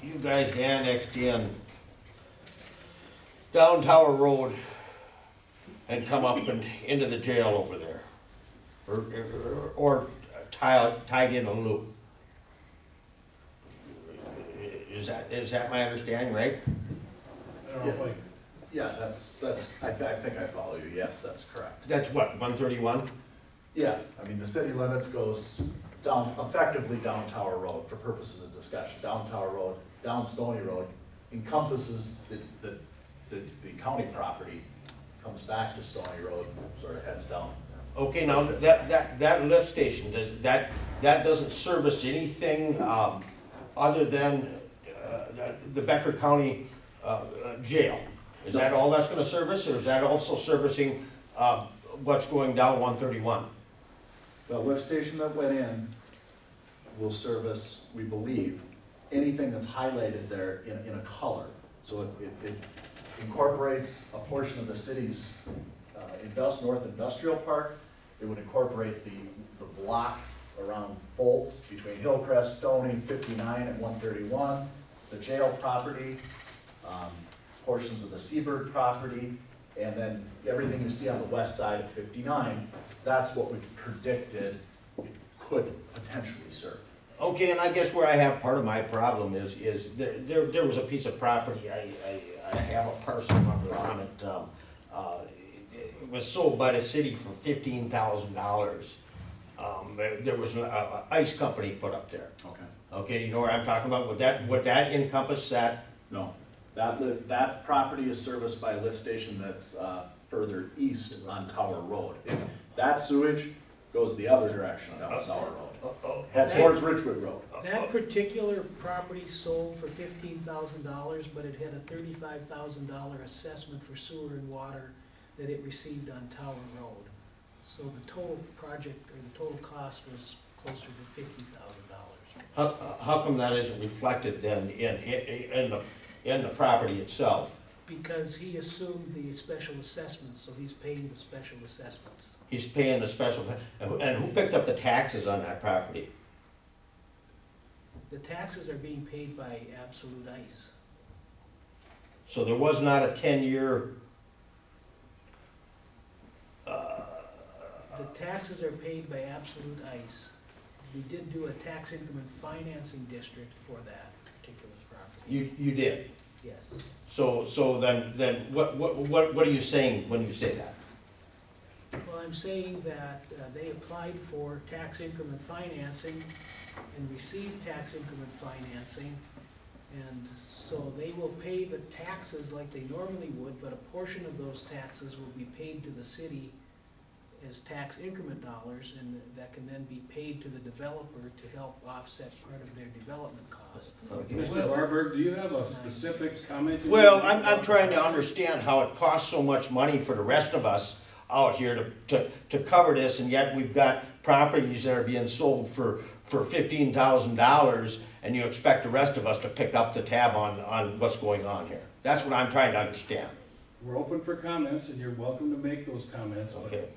You guys annexed in down Tower Road and come up and into the jail over there, or tied in a loop. Is that my understanding, right? Yeah, I think I follow you. Yes, that's correct. That's what, 131? Yeah, I mean, the city limits goes down, effectively down Tower Road for purposes of discussion. Down Tower Road, down Stony Road encompasses the county property, comes back to Stony Road, sort of heads down. Okay, now that lift station, that doesn't service anything other than the Becker County jail. Is that all that's going to service, or is that also servicing what's going down 131? The lift station that went in will service, we believe, anything that's highlighted there in a color. So it incorporates a portion of the city's North Industrial Park. It would incorporate the block around Foltz between Hillcrest, Stony, 59 and 131, the jail property, portions of the Seberg property, and then everything you see on the west side of 59, that's what we predicted it could potentially serve. Okay, and I guess where I have part of my problem is there was a piece of property, I have a parcel number on it. It was sold by the city for $15,000. There was an ice company put up there. Okay. Okay, you know where I'm talking about? Would that encompass that? No. That property is serviced by a lift station that's further east on Tower Road. That sewage goes the other direction down Tower Road. Heads towards Richwood Road. That particular property sold for $15,000, but it had a $35,000 assessment for sewer and water that it received on Tower Road. So the total project, or the total cost was closer to $50,000. How come that isn't reflected then in in the property itself? Because he assumed the special assessments, so he's paying the special assessments. He's paying the special, and who picked up the taxes on that property? The taxes are being paid by Absolute Ice. So there was not a 10-year, The taxes are paid by Absolute Ice. We did do a tax increment financing district for that particular property. you did. Yes. So then what are you saying when you say that? Well, I'm saying that they applied for tax increment financing and received tax increment financing. And so they will pay the taxes like they normally would, but a portion of those taxes will be paid to the city as tax increment dollars, and that can then be paid to the developer to help offset part of their development costs. Mr. Barberg, do you have a specific comment? Well, I'm trying to understand how it costs so much money for the rest of us out here to cover this, and yet we've got properties that are being sold for $15,000, and you expect the rest of us to pick up the tab on what's going on here. That's what I'm trying to understand. We're open for comments, and you're welcome to make those comments. Okay.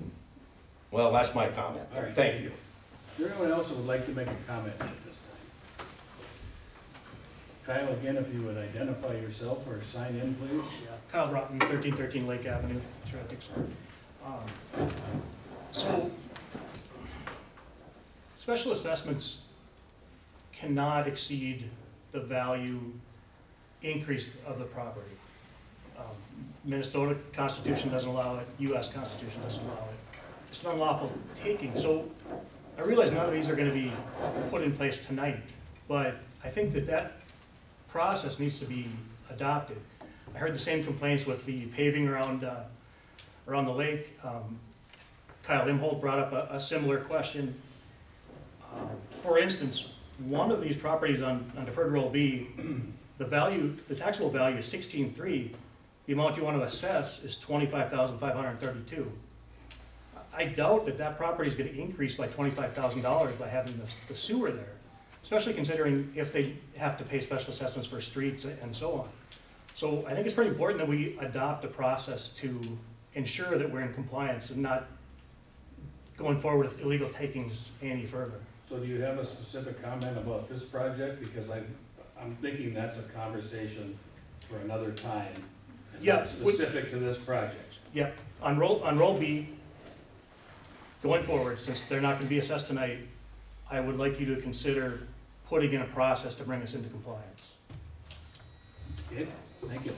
Well, that's my comment. All right. Thank you. Is there anyone else that would like to make a comment at this time? Kyle, again, if you would identify yourself or sign in, please. Yeah, Kyle Broughton, 1313 Lake Avenue, traffic store. So, special assessments cannot exceed the value increase of the property. Minnesota Constitution doesn't allow it, US Constitution doesn't allow it. It's an unlawful taking. So I realize none of these are going to be put in place tonight, but I think that process needs to be adopted. I heard the same complaints with the paving around the lake. Kyle Imholt brought up a similar question. For instance, one of these properties on Deferred Roll B, the taxable value is $16,300. The amount you want to assess is $25,532. I doubt that property is going to increase by $25,000 by having the sewer there, especially considering if they have to pay special assessments for streets and so on. So I think it's pretty important that we adopt a process to ensure that we're in compliance and not going forward with illegal takings any further. So do you have a specific comment about this project? Because I'm thinking that's a conversation for another time. And Yeah, not specific to this project. Yep. On roll B, going forward, since they're not going to be assessed tonight, I would like you to consider putting in a process to bring us into compliance. Okay, thank you.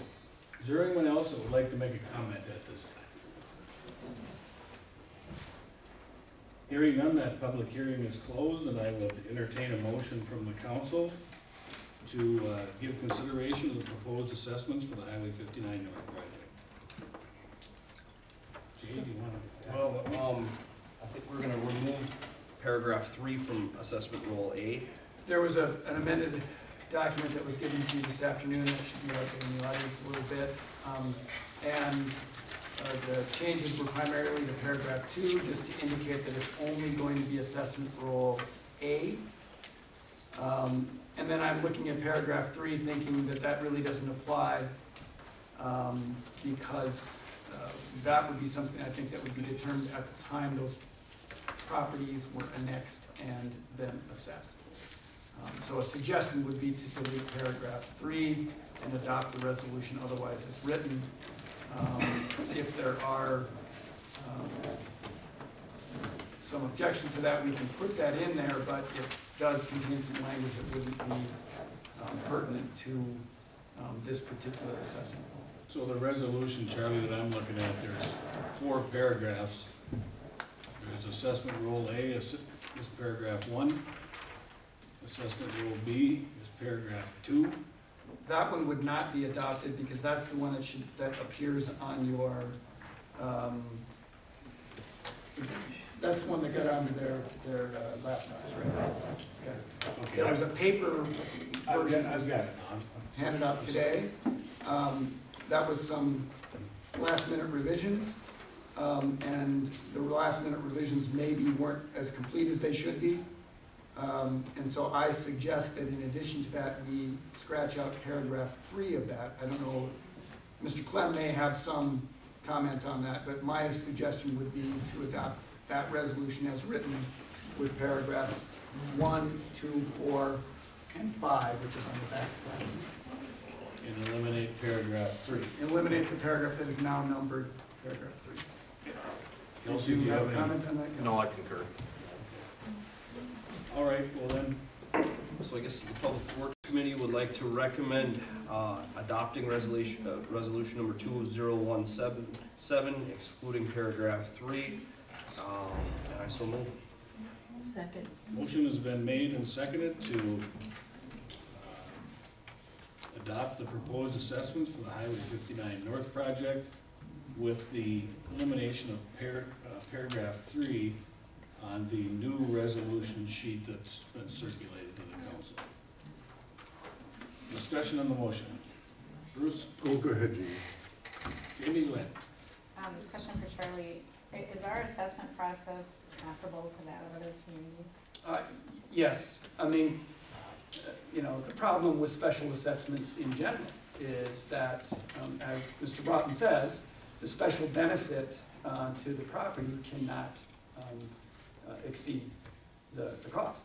Is there anyone else that would like to make a comment at this time? Hearing none, that public hearing is closed, and I would entertain a motion from the council to give consideration to the proposed assessments for the Highway 59 North project. Jay, do you want to? Well, I think we're gonna remove paragraph 3 from assessment roll A. There was an amended document that was given to you this afternoon that should be out in the audience a little bit. The changes were primarily to paragraph 2, just to indicate that it's only going to be assessment roll A. And then I'm looking at paragraph 3 thinking that really doesn't apply because that would be something I think that would be determined at the time those properties were annexed and then assessed. So a suggestion would be to delete paragraph 3 and adopt the resolution otherwise as written. If there are some objection to that, we can put that in there, but it does contain some language that wouldn't be pertinent to this particular assessment. So the resolution, Charlie, that I'm looking at, there's 4 paragraphs. There's assessment roll A, is paragraph 1. Assessment roll B is paragraph 2. That one would not be adopted because that's the one that appears on your, that's one that got onto their laptops, right? Okay. There was a paper version I've got it now. handed out today. That was some last minute revisions. And the last minute revisions maybe weren't as complete as they should be. And so I suggest that in addition to that, we scratch out paragraph 3 of that. I don't know, Mr. Clem may have some comment on that, but my suggestion would be to adopt that resolution as written with paragraphs 1, 2, 4, and 5, which is on the back side. And eliminate paragraph 3. Eliminate the paragraph that is now numbered paragraph 3. Kelsey, do you have a any? comment on that? No, I concur. All right, well then, So I guess the Public Works Committee would like to recommend adopting resolution number 2017, excluding paragraph 3. And I so move. Second. motion has been made and seconded to adopt the proposed assessments for the Highway 59 North project with the elimination of paragraph 3 on the new resolution sheet that's been circulated to the council. Discussion on the motion. Bruce? Oh, go ahead, Jamie. Jamie, go ahead. Question for Charlie. Is our assessment process comparable to that of other communities? Yes. I mean, you know, the problem with special assessments in general is that, as Mr. Broughton says, the special benefit to the property cannot exceed the cost.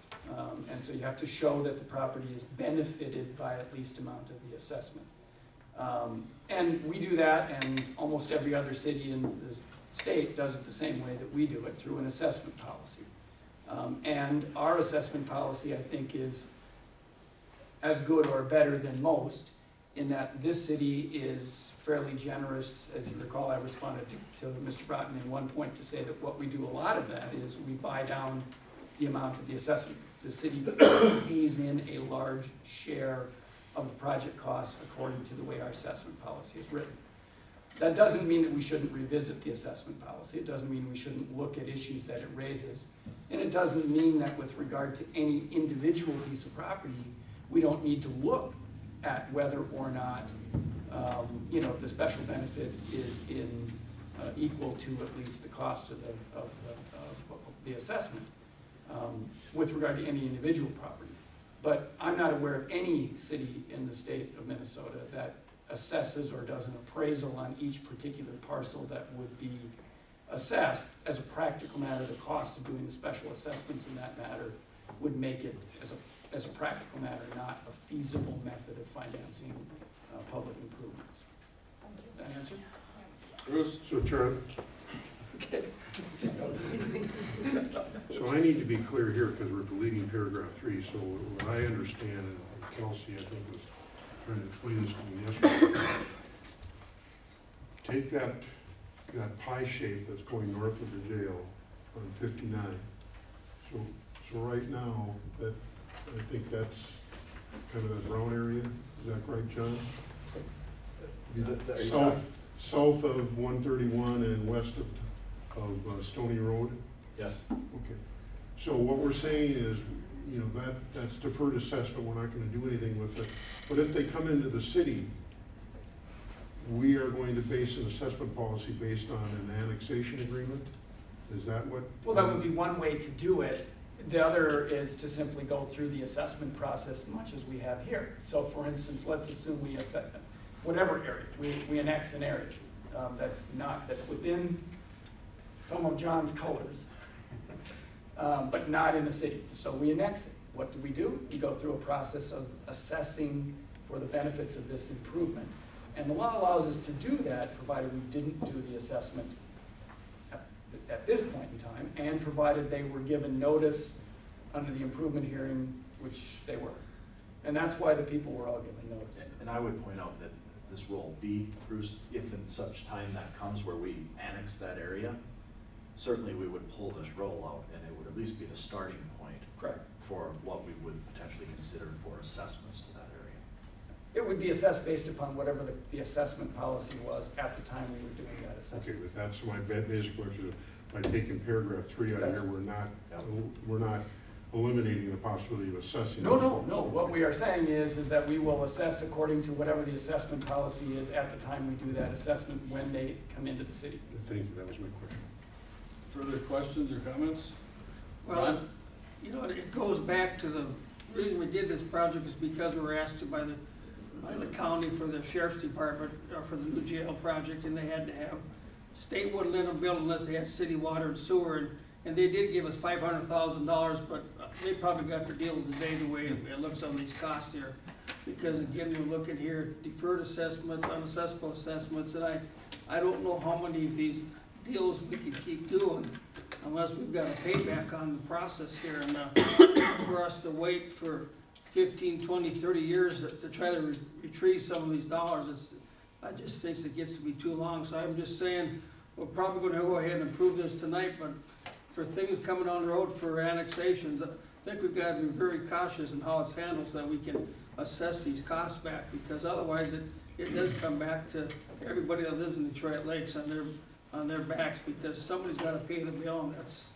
And so you have to show that the property is benefited by at least amount of the assessment. And we do that, and almost every other city in the state does it the same way that we do it, through an assessment policy. And our assessment policy, I think, is as good or better than most, in that this city is fairly generous. As you recall, I responded to Mr. Broughton in one point to say that what we do a lot of that is we buy down the amount of the assessment. The city pays in a large share of the project costs according to the way our assessment policy is written. That doesn't mean that we shouldn't revisit the assessment policy. It doesn't mean we shouldn't look at issues that it raises. And it doesn't mean that with regard to any individual piece of property, we don't need to look at whether or not, you know, the special benefit is equal to at least the cost of the assessment with regard to any individual property. But I'm not aware of any city in the state of Minnesota that assesses or does an appraisal on each particular parcel that would be assessed. As a practical matter, the cost of doing the special assessments in that matter would make it, as a practical matter, not a feasible method of financing public improvements. That answer? Bruce? So, Charlie? Okay. So I need to be clear here because we're deleting paragraph 3. So what I understand, and Kelsey, I think, was trying to explain this to me yesterday. Take that pie shape that's going north of the jail on 59. So right now, that I think that's kind of that brown area. Is that right, John? South of 131 and west of Stony Road? Yes. Okay. So what we're saying is, you know, that's deferred assessment, we're not gonna do anything with it. But if they come into the city, we are going to base an assessment policy based on an annexation agreement? Is that what? Well, that would be one way to do it. The other is to simply go through the assessment process much as we have here. So for instance, let's assume we assess whatever area, we annex an area that's within some of John's colors, but not in the city. So we annex it. What do? We go through a process of assessing for the benefits of this improvement. And the law allows us to do that, provided we didn't do the assessment at this point in time, and provided they were given notice under the improvement hearing, which they were. And that's why the people were all given notice. And I would point out that this will be, Bruce, if in such time that comes where we annex that area, certainly we would pull this roll out, and it would at least be the starting point. Correct. For what we would potentially consider for assessments to that area. It would be assessed based upon whatever the assessment policy was at the time we were doing that assessment. Okay, but that's my basic question. By taking paragraph 3 out of here, we're not eliminating the possibility of assessing. No. What we are saying is that we will assess according to whatever the assessment policy is at the time we do that assessment when they come into the city. Thank you, that was my question. Further questions or comments? Well, you know, it goes back to the reason we did this project is because we were asked to by the county for the sheriff's department, or for the new jail project, and they had to have, state wouldn't let them build unless they had city water and sewer, and they did give us $500,000, but they probably got the deal today the way it looks on these costs here. Because again, we're looking here, deferred assessments, unassessable assessments, and I don't know how many of these deals we can keep doing unless we've got a payback on the process here. And for us to wait for 15, 20, 30 years to try to retrieve some of these dollars, I just think it gets to be too long. So I'm just saying, we're probably gonna go ahead and approve this tonight, but for things coming on the road for annexations, I think we've got to be very cautious in how it's handled so that we can assess these costs back, because otherwise it does come back to everybody that lives in Detroit Lakes on their backs, because somebody's got to pay the bill, and that's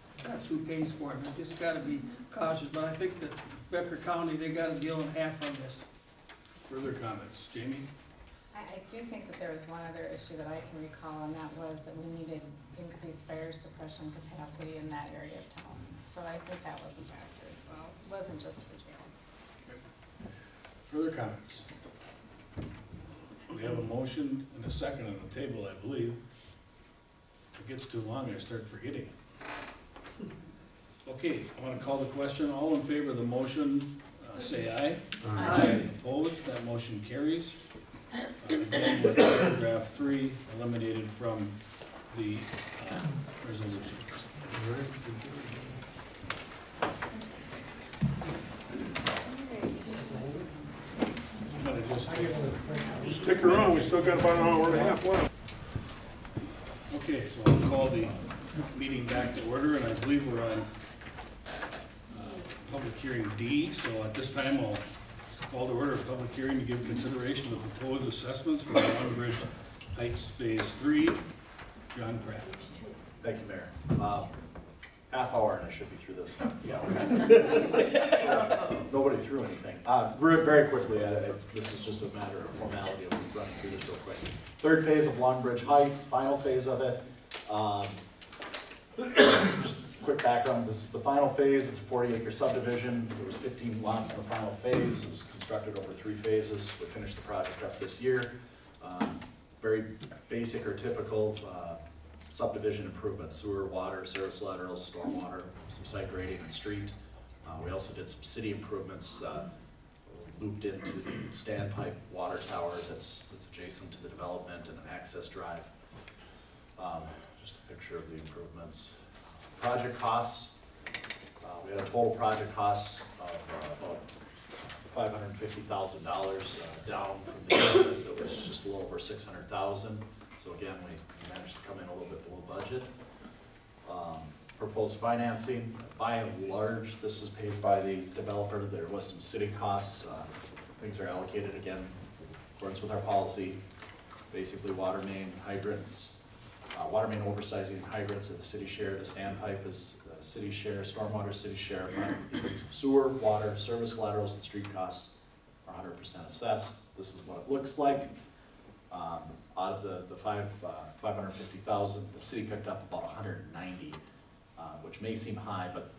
who pays for it. And we just got to be cautious. But I think that Becker County, they got a deal in half on this. Further comments, Jamie? I do think that there was one other issue that I can recall, and that was that we needed increased fire suppression capacity in that area of town. So I think that was a factor as well. It wasn't just the jail. Further comments? We have a motion and a second on the table, I believe. If it gets too long, I start forgetting. Okay, I want to call the question. All in favor of the motion, say aye. Aye. Opposed? That motion carries. Again, with paragraph 3 eliminated from the resolution. Just stick around, we still got about an hour and a half left. Okay, so I'll call the meeting back to order, and I believe we're on public hearing D. So at this time, I'll call to order a public hearing to give consideration to the proposed assessments for Long Bridge Heights Phase 3. John Pratt. Thank you, Mayor. Half hour and I should be through this. So. Nobody threw anything. Very quickly, this is just a matter of formality of running through this real quick. Third phase of Long Bridge Heights, final phase of it. Just quick background, this is the final phase. It's a 40-acre subdivision. There was 15 lots in the final phase. It was constructed over 3 phases. We finished the project up this year. Very basic or typical subdivision improvements: sewer, water, service laterals, stormwater, some site grading and street. We also did some city improvements, looped into the standpipe water tower that's adjacent to the development, and an access drive. Just a picture of the improvements. Project costs, we had a total project costs of about $550,000, down from the estimate that was just a little over $600,000. So again, we managed to come in a little bit below budget. Proposed financing, by and large, this is paid by the developer. There was some city costs. Things are allocated again in accordance with our policy. Basically, water main hydrants, water main oversizing hydrants at the city share. The standpipe is city share, stormwater city share. Sewer, water, service laterals, and street costs are 100% assessed. This is what it looks like. Out of the 550,000, the city picked up about 190, which may seem high, but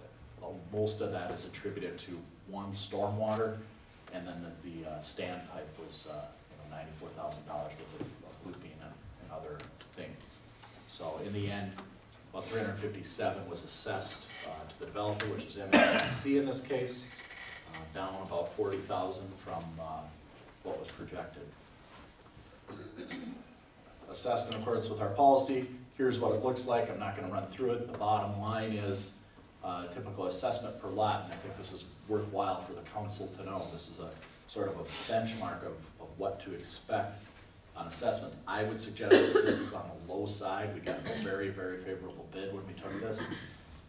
most of that is attributed to one, stormwater, and then the standpipe was $94,000 worth of looping and other things. So in the end, about 357 was assessed to the developer, which is MSCC in this case, down about 40,000 from what was projected. Assessment in accordance with our policy. Here's what it looks like. I'm not going to run through it. The bottom line is typical assessment per lot, and I think this is worthwhile for the council to know. This is a sort of a benchmark of what to expect on assessments. I would suggest that this is on the low side. We got a very, very favorable bid when we took this.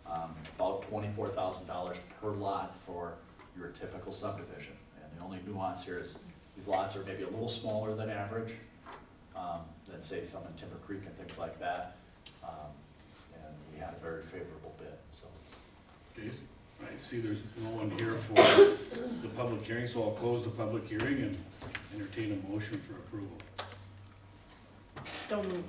About $24,000 per lot for your typical subdivision. And the only nuance here is these lots are maybe a little smaller than average. Than say some in Timber Creek and things like that, and we had a very favorable bid. So, I see there's no one here for the public hearing, so I'll close the public hearing and entertain a motion for approval. Don't move.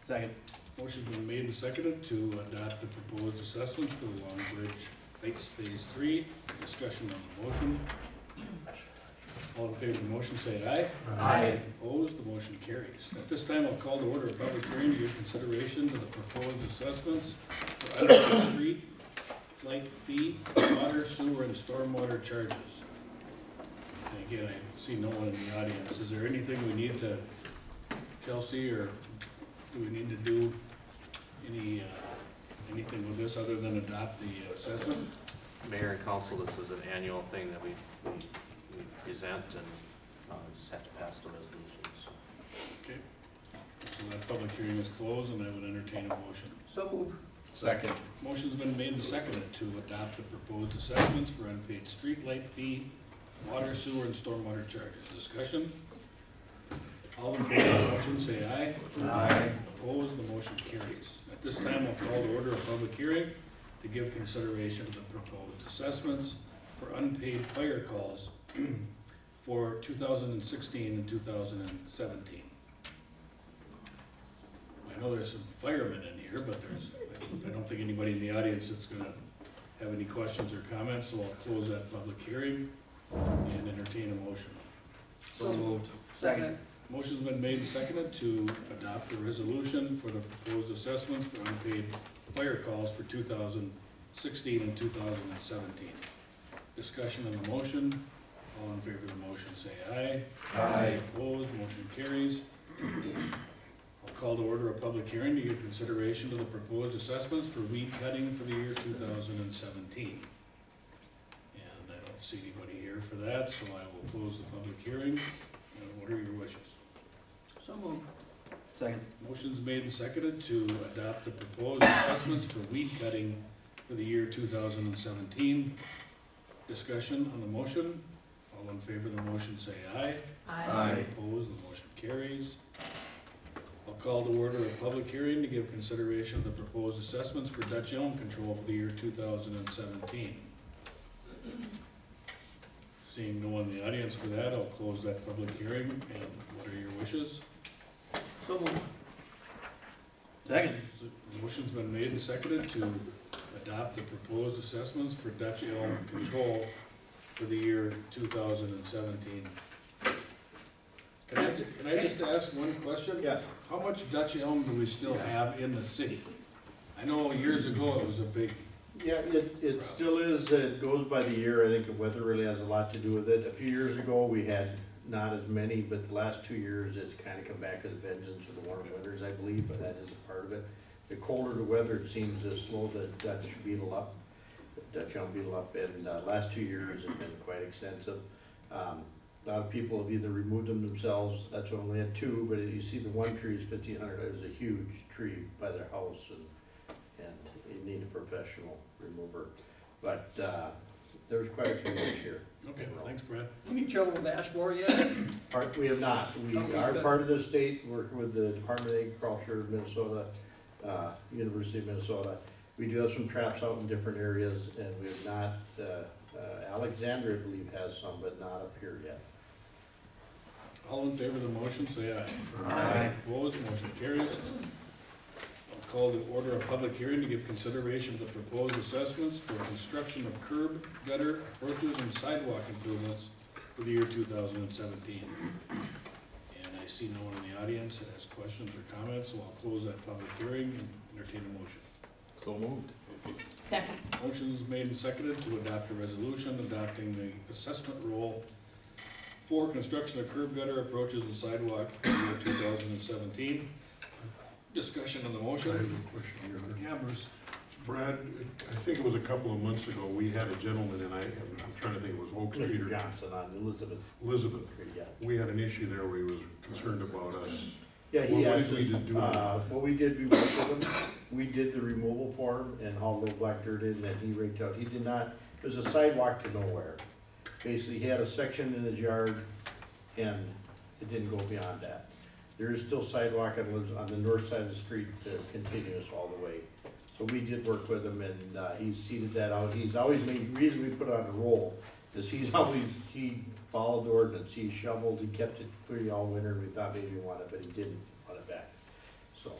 Second. Motion's been made and seconded to adopt the proposed assessment for the Long Bridge Heights Phase 3. Discussion on the motion. All in favor of the motion, say aye. Aye. Opposed, the motion carries. At this time, I'll call to order a public hearing to give consideration to the proposed assessments for Edwards Street, light fee, water, sewer, and stormwater charges. And again, I see no one in the audience. Is there anything we need to, Kelsey, or do we need to do anything with this other than adopt the assessment? Mayor and council, this is an annual thing that we present, and just have to pass the resolutions. Okay. So that public hearing is closed, and I would entertain a motion. So move. Second. Motion's been made and seconded to adopt the proposed assessments for unpaid street light fee, water, sewer, and stormwater charges. Discussion? All in favor of the motion, say aye. Aye. Opposed, the motion carries. At this time, I'll call to order a public hearing to give consideration to the proposed assessments for unpaid fire calls for 2016 and 2017. I know there's some firemen in here, but I don't think anybody in the audience that's gonna have any questions or comments, so I'll close that public hearing and entertain a motion. So moved. Second. Motion's been made and seconded to adopt a resolution for the proposed assessments for unpaid fire calls for 2016 and 2017. Discussion on the motion. All in favor of the motion, say aye. Aye. Opposed, motion carries. I'll call to order a public hearing to give consideration to the proposed assessments for weed cutting for the year 2017. And I don't see anybody here for that, so I will close the public hearing. What are your wishes? So move. Second. Motion's made and seconded to adopt the proposed assessments for weed cutting for the year 2017. Discussion on the motion. All in favor of the motion, say aye. Aye. Opposed, the motion carries. I'll call to order a public hearing to give consideration of the proposed assessments for Dutch elm control for the year 2017. Seeing no one in the audience for that, I'll close that public hearing. And what are your wishes? So moved. Second. Motion's been made and seconded to adopt the proposed assessments for Dutch elm control for the year 2017. Can I just ask one question? Yeah. How much Dutch elm do we still have in the city? I know years ago it was a big, Yeah, it still is, it goes by the year, I think the weather really has a lot to do with it. A few years ago, we had not as many, but the last 2 years, it's kind of come back as a vengeance with the warm winters, I believe, but that is a part of it. The colder the weather, it seems to slow the Dutch beetle up, the Dutch elm beetle up, and last 2 years have been quite extensive. A lot of people have either removed them themselves, that's why we only had 2, but you see the one tree is 1,500, it was a huge tree by their house, and you need a professional remover. But there's quite a few this year. okay, thanks, Brad. Any trouble with ash borer yet? We have not. We Okay, are good. part of the state, working with the Department of Agriculture of Minnesota, University of Minnesota. We do have some traps out in different areas, and we have not, Alexandria, I believe, has some, but not up here yet. All in favor of the motion, say aye. Aye. Opposed, motion carries. I'll call to order a public hearing to give consideration to the proposed assessments for construction of curb, gutter, approaches, and sidewalk improvements for the year 2017. And I see no one in the audience that has questions or comments, so I'll close that public hearing and entertain a motion. So moved. Second. Motion's made and seconded to adopt a resolution adopting the assessment role for construction of curb gutter approaches and sidewalk for the year 2017. Discussion on the I have motion. a question, Your Honor. Yeah, Bruce. Brad, I think it was a couple of months ago, we had a gentleman, and I'm trying to think it was Oak Street or Johnson on Elizabeth. Elizabeth. Yeah. We had an issue there where he was concerned about us. Yeah, he What asked did we us, do? what we did, we worked with him, we did the removal for him and hauled the black dirt in that he raked out. He did not, it was a sidewalk to nowhere. Basically, he had a section in his yard and it didn't go beyond that. There is still sidewalk on the north side of the street, continuous all the way. So we did work with him and, he seeded that out. He's always made, the reason we put it on the roll is he followed the ordinance. He shoveled, he kept it free all winter, and we thought maybe he wanted it, but he didn't want it back. So,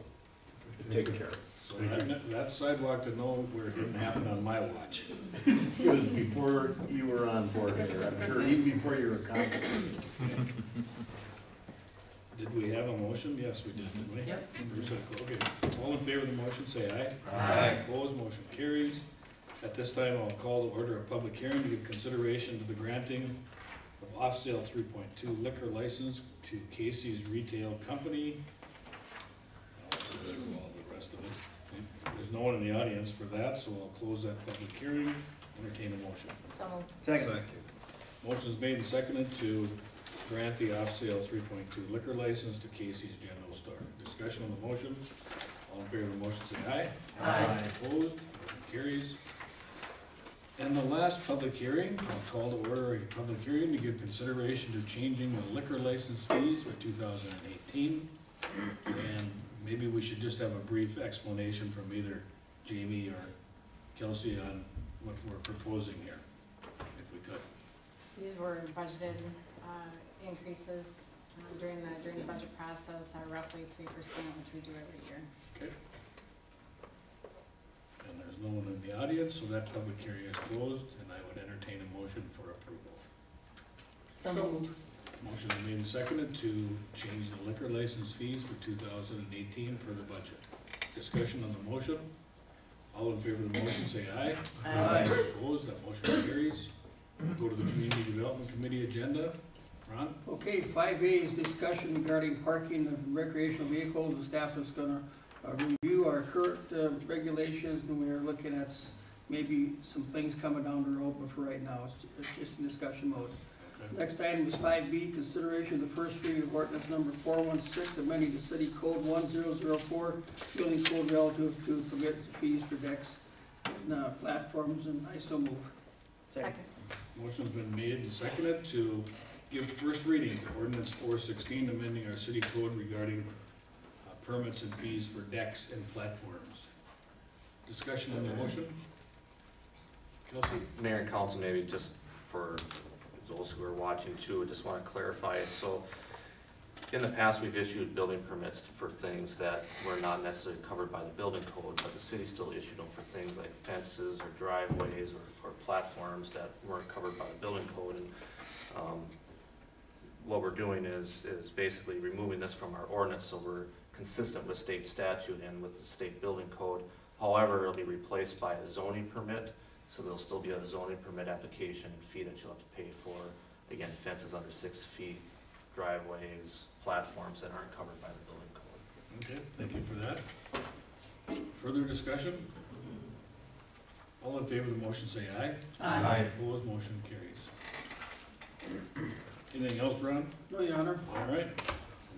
take care of it. So that sidewalk to nowhere didn't happen on my watch. It was before you were on board here, I'm sure, even before you were council. Did we have a motion? Yes, we did, didn't we? Yep. Bruce said, okay. All in favor of the motion, say aye. Aye. Opposed, motion carries. At this time, I'll call to order a public hearing to give consideration to the granting of off-sale 3.2 liquor license to Casey's Retail Company. I'll go through all the rest of it. There's no one in the audience for that, so I'll close that public hearing. Entertain a motion. So moved. Second. Motion is made and seconded to grant the off-sale 3.2 liquor license to Casey's General Store. Discussion on the motion. All in favor of the motion, say aye. Aye. Opposed, motion carries. And the last public hearing, I'll call to order a public hearing to give consideration to changing the liquor license fees for 2018. And maybe we should just have a brief explanation from either Jamie or Kelsey on what we're proposing here, if we could. These were budgeted increases during the budget process are roughly 3%, which we do every year. Okay. And there's no one in the audience, so that public hearing is closed, and I would entertain a motion for approval. So moved. Motion is made and seconded to change the liquor license fees for 2018 per the budget. Discussion on the motion. All in favor of the motion, say aye. Aye. Opposed, that motion carries. Go to the Community Development Committee agenda. Ron? Okay, 5A is discussion regarding parking of recreational vehicles. The staff is gonna review our current regulations, and we are looking at maybe some things coming down the road, but for right now, it's just in discussion mode. Okay. Next item is 5B, consideration of the first reading of ordinance number 416, amending the city code 1004, building code relative to permit fees for decks and platforms, and I so move. Second. Motion's been made and seconded to give first reading to ordinance 416, amending our city code regarding permits and fees for decks and platforms. Discussion on the motion? Kelsey? Mayor and council, maybe just for those who are watching too, I just want to clarify. So in the past, we've issued building permits for things that were not necessarily covered by the building code, but the city still issued them for things like fences or driveways or platforms that weren't covered by the building code. And what we're doing is basically removing this from our ordinance so we're consistent with state statute and with the state building code. However, it'll be replaced by a zoning permit, so there'll still be a zoning permit application and fee that you'll have to pay for. Again, fences under 6 feet, driveways, platforms that aren't covered by the building code. Okay, thank you for that. Further discussion? All in favor of the motion, say aye. Aye. Opposed, motion carries. Anything else, Ron? No, Your Honor. All right.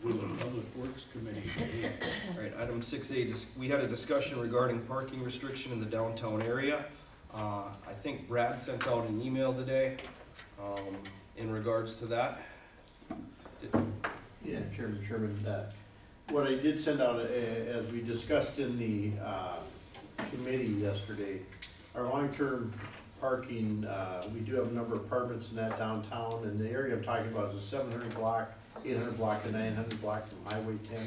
Will the Public Works Committee. All right, item 6A, we had a discussion regarding parking restriction in the downtown area. I think Brad sent out an email today in regards to that. Yeah, Chairman, what I did send out, as we discussed in the committee yesterday, our long-term parking, we do have a number of apartments in that downtown, and the area I'm talking about is a 700 block, 800 block to 900 block from Highway 10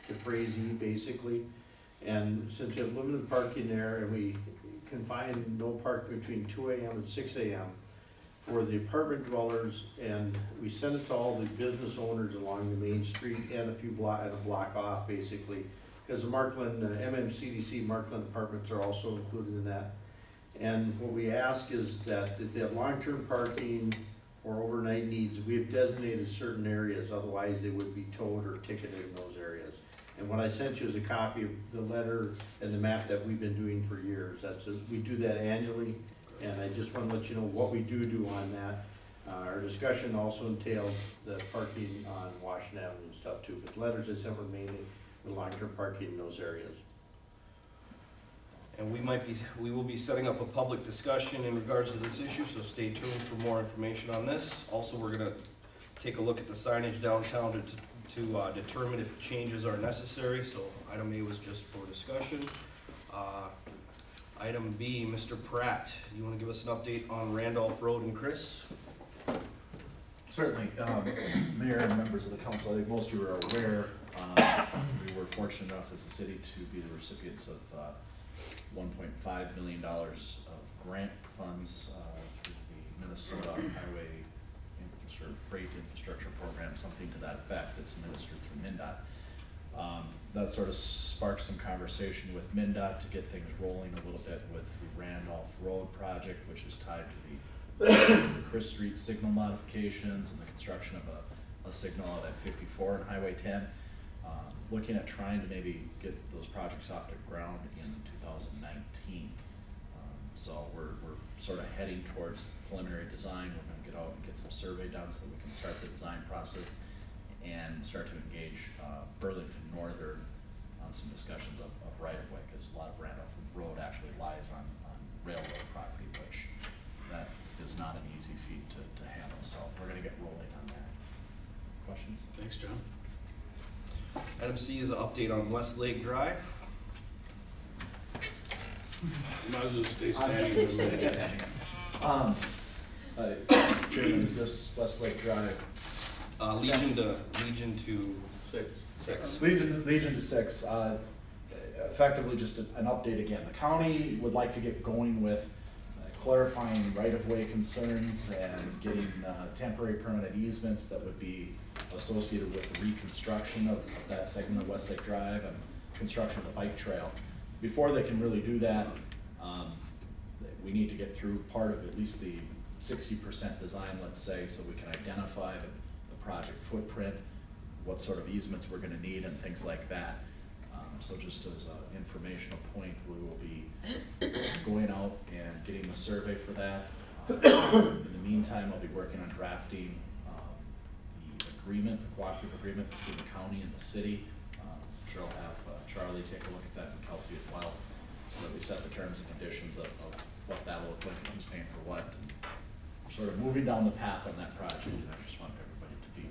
to Frazee, basically. And since you have limited parking there, and we confine no parking between 2 a.m. and 6 a.m. for the apartment dwellers, and we send it to all the business owners along the main street and a block off, basically, because the Markland, MMCDC Markland apartments are also included in that. And what we ask is that if they have long-term parking or overnight needs, we have designated certain areas, otherwise they would be towed or ticketed in those areas. And what I sent you is a copy of the letter and the map that we've been doing for years. We do that annually, and I just want to let you know what we do on that. Our discussion also entails the parking on Washington Avenue and stuff too, but the letters I sent were mainly the long-term parking in those areas. And we will be setting up a public discussion in regards to this issue, so stay tuned for more information on this. Also, we're gonna take a look at the signage downtown to determine if changes are necessary, so item A was just for discussion. Item B, Mr. Pratt, you wanna give us an update on Randolph Road and Chris? Certainly, Mayor and members of the council, I think most of you are aware, We were fortunate enough as a city to be the recipients of $1.5 million of grant funds through the Minnesota Highway Freight Infrastructure Program, something to that effect, that's administered through MnDOT. That sort of sparked some conversation with MnDOT to get things rolling a little bit with the Randolph Road project, which is tied to the Chris Street signal modifications and the construction of a signal out at 54 and Highway 10. Looking at trying to maybe get those projects off the ground in 2019. So we're sort of heading towards preliminary design. We're going to get out and get some survey done so that we can start the design process and start to engage Burlington Northern on some discussions of right-of-way, because a lot of Randolph Road actually lies on railroad property, which that is not an easy feat to handle. So we're going to get rolling on that. Questions? Thanks, John. Item C is an update on Westlake Drive. You might as well stay standing. Chairman, is this Westlake Drive? Legion to 6. Legion to 6. Effectively just an update again. The county would like to get going with clarifying right-of-way concerns and getting temporary permanent easements that would be associated with the reconstruction of that segment of Westlake Drive and construction of the bike trail. Before they can really do that, we need to get through part of at least the 60% design, let's say, so we can identify the project footprint, what sort of easements we're going to need, and things like that. So just as an informational point, we will be going out and getting the survey for that. In the meantime, I'll be working on drafting the agreement, the cooperative agreement between the county and the city. I'm sure I'll have Charlie take a look at that, and Kelsey as well, so that we set the terms and conditions of what that will look like, and who's paying for what. And we're sort of moving down the path on that project, and I just want everybody to be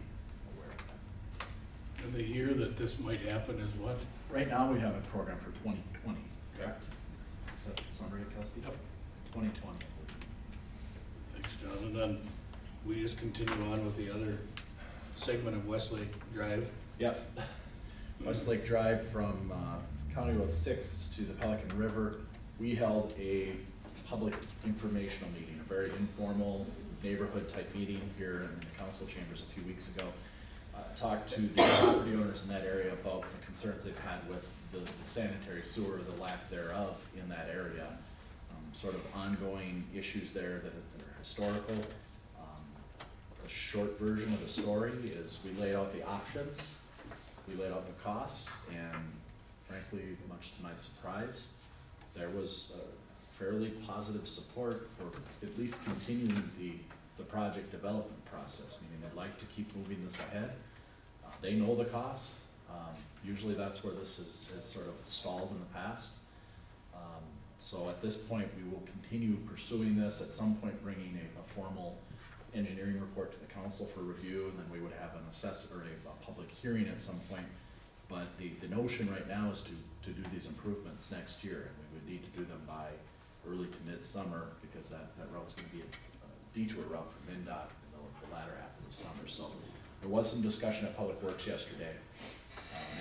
aware of that. And the year that this might happen is what? Right now, we have a program for 2020, correct? Is that the summary, Kelsey? Yep. 2020. Thanks, John. And then we just continue on with the other segment of Westlake Drive. Yep. Westlake Drive from County Road 6 to the Pelican River. We held a public informational meeting, a very informal neighborhood type meeting here in the council chambers a few weeks ago. Talked to the property owners in that area about the concerns they've had with the sanitary sewer, the lack thereof in that area. Sort of ongoing issues there that are historical. The short version of the story is we laid out the options, we laid out the costs, and frankly, much to my surprise, there was fairly positive support for at least continuing the project development process, meaning they'd like to keep moving this ahead. They know the costs. Usually that's where this has sort of stalled in the past. So at this point, we will continue pursuing this, at some point bringing a formal engineering report to the council for review, and then we would have an assessment or a public hearing at some point. But the notion right now is to do these improvements next year, and we would need to do them by early to mid-summer, because that route's going to be a detour route from MnDOT in the latter half of the summer. So there was some discussion at Public Works yesterday,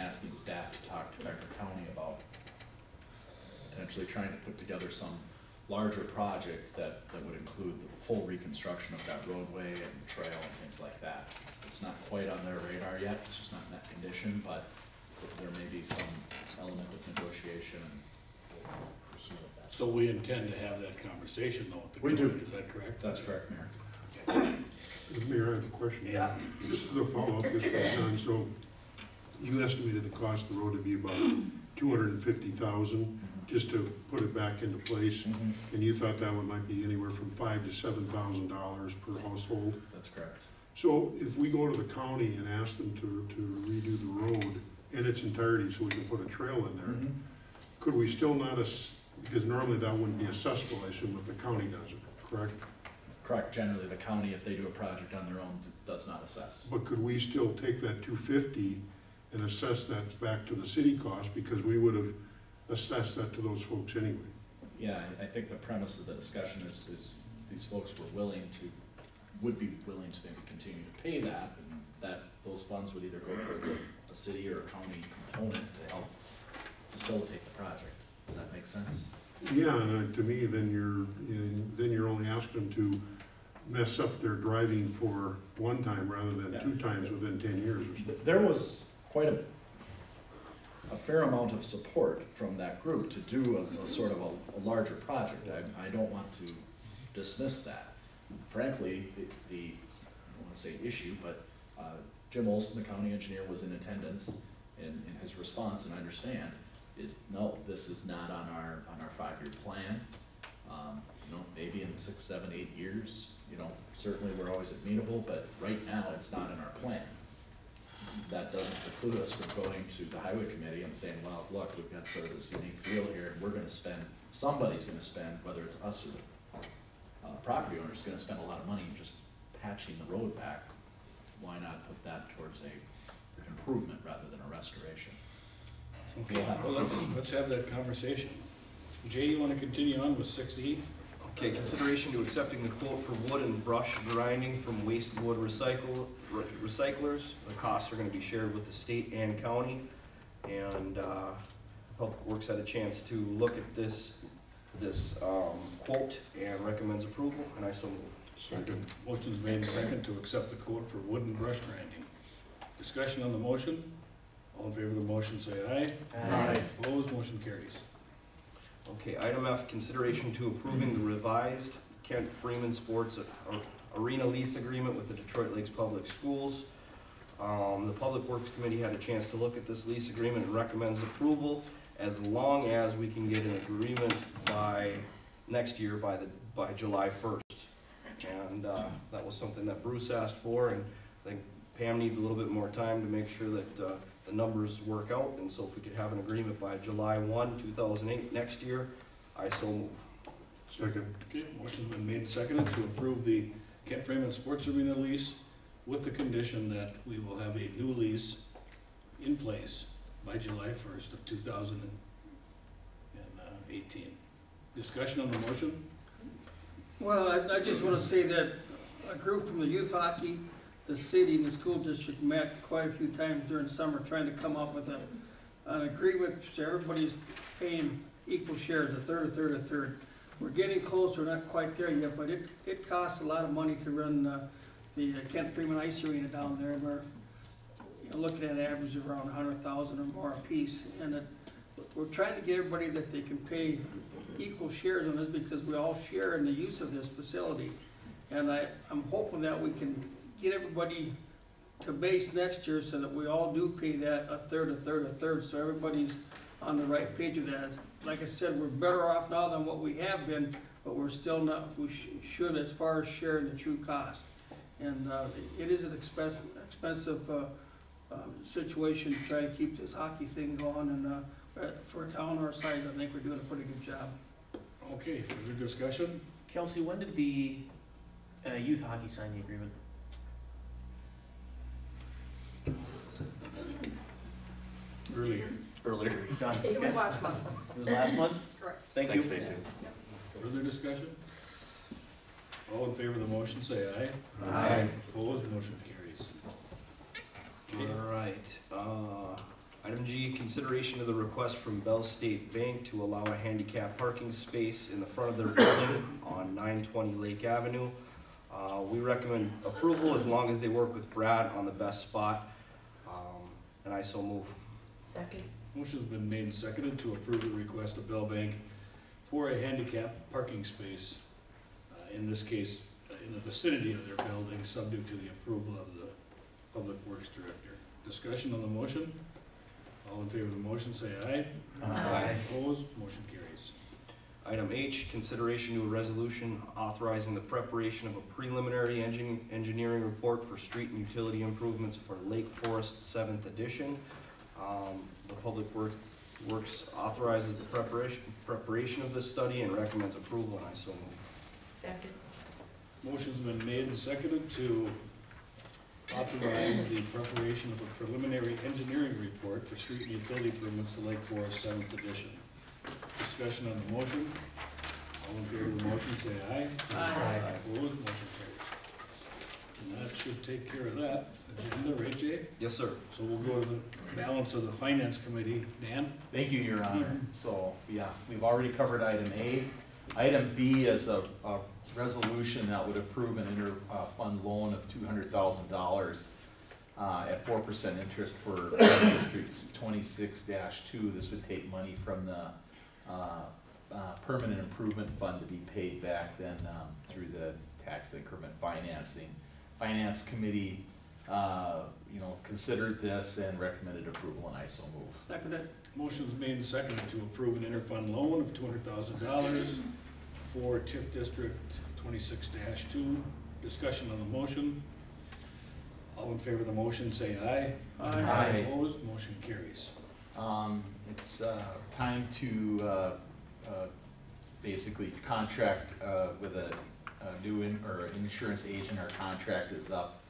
asking staff to talk to Becker County about potentially trying to put together some larger project that would include the full reconstruction of that roadway and trail and things like that. It's not quite on their radar yet, it's just not in that condition, but there may be some element of negotiation and pursuit of that. So we intend to have that conversation though with the We county, do. is that correct? That's correct, Mayor. Mayor, I have a question. Yeah. This is a follow-up, this was done, so you estimated the cost of the road to be about $250,000, just to put it back into place, and you thought that one might be anywhere from $5,000 to $7,000 per household? That's correct. So if we go to the county and ask them to redo the road in its entirety so we can put a trail in there, could we still not, because normally that wouldn't be assessable, I assume, if the county does it, correct? Correct. Generally, the county, if they do a project on their own, does not assess. But could we still take that $250 and assess that back to the city cost, because we would have assessed that to those folks anyway? Yeah, I think the premise of the discussion is these folks would be willing to maybe continue to pay that, and that those funds would either go towards a a city or a county component to help facilitate the project. Does that make sense? Yeah, and to me, then you're only asking them to mess up their driving for one time rather than Yeah. 2 times within 10 years or something. There was quite a fair amount of support from that group to do a sort of a larger project. I don't want to dismiss that. Frankly, the I don't want to say issue, but Jim Olson, the county engineer, was in attendance, and his response, and I understand, is no, this is not on our 5-year plan. Maybe in 6, 7, 8 years, certainly we're always amenable, but right now it's not in our plan. That doesn't preclude us from going to the highway committee and saying, well, look, we've got sort of this unique deal here, and we're gonna spend, somebody's gonna spend, whether it's us or the property owner's gonna spend a lot of money just patching the road back. Why not put that towards a improvement rather than a restoration? Okay, well, let's have that conversation. Jay, you want to continue on with 6E? Okay, consideration to accepting the quote for wood and brush grinding from Waste Wood Recyclers. The costs are gonna be shared with the state and county. And, Public Works had a chance to look at this quote and recommends approval, and I so move. Second. Motion's made and second to accept the quote for wood and brush grinding. Discussion on the motion? All in favor of the motion, say aye. Aye. Opposed, motion carries. Okay, item F, consideration to approving the revised Kent Freeman Sports Arena lease agreement with the Detroit Lakes Public Schools. The Public Works Committee had a chance to look at this lease agreement and recommends approval as long as we can get an agreement by next year, by July 1st. And that was something that Bruce asked for, and I think Pam needs a little bit more time to make sure that the numbers work out, and so if we could have an agreement by July 1, 2008, next year, I so move. Second. Okay, motion's been made and seconded to approve the Kent Freeman Sports Arena lease with the condition that we will have a new lease in place by July 1st of 2018. Discussion on the motion? Well, I just want to say that a group from the youth hockey, the city and the school district met quite a few times during summer trying to come up with an agreement so everybody's paying equal shares, a third, a third, a third. We're getting close, we're not quite there yet, but it costs a lot of money to run the Kent Freeman Ice Arena down there, and we're looking at an average of around 100,000 or more a piece. And we're trying to get everybody that they can pay equal shares on this because we all share in the use of this facility. And I'm hoping that we can get everybody to base next year so that we all do pay that a third, a third, a third, so everybody's on the right page of that. Like I said, we're better off now than what we have been, but we're still not, we should as far as sharing the true cost. And it is an expensive situation to try to keep this hockey thing going, and for a town our size, I think we're doing a pretty good job. Okay, further discussion? Kelsey, when did the youth hockey sign the agreement? Earlier. Done. It was last month. It was last month? Correct. Thank you. Thanks, Stacy. Further discussion? All in favor of the motion, say aye. Aye. Opposed, motion carries. All right, item G, consideration of the request from Bell State Bank to allow a handicap parking space in the front of their building on 920 Lake Avenue. We recommend approval as long as they work with Brad on the best spot, and I so move. Second. Motion's been made and seconded to approve the request of Bell Bank for a handicap parking space, in this case, in the vicinity of their building, subject to the approval of the Public Works Director. Discussion on the motion? All in favor of the motion, say aye. Aye. Opposed, motion carries. Item H, consideration to a resolution authorizing the preparation of a preliminary engineering report for street and utility improvements for Lake Forest 7th edition. The Public Works authorizes the preparation of this study and recommends approval, and I so move. Second. Motion's been made and seconded to authorize the preparation of a preliminary engineering report for street and utility improvements to Lake Forest 7th edition. Discussion on the motion. All in favor of the motion, say aye. Aye. Opposed, motion carries. And that should take care of that agenda, right, Jay? Yes, sir. So we'll go to the balance of the finance committee. Dan? Thank you, Your Honor. So, yeah, we've already covered item A. Item B is a resolution that would approve an inter-fund loan of $200,000 at 4% interest for Districts 26-2. This would take money from the permanent improvement fund to be paid back then through the tax increment financing. Finance committee, considered this and recommended approval, and I so move. Seconded. Motion's made and seconded to approve an interfund loan of $200,000 for TIF District 26-2. Discussion on the motion. All in favor of the motion, say aye. Aye. Aye. Opposed, motion carries. It's time to basically contract with a new insurance agent. Our contract is up.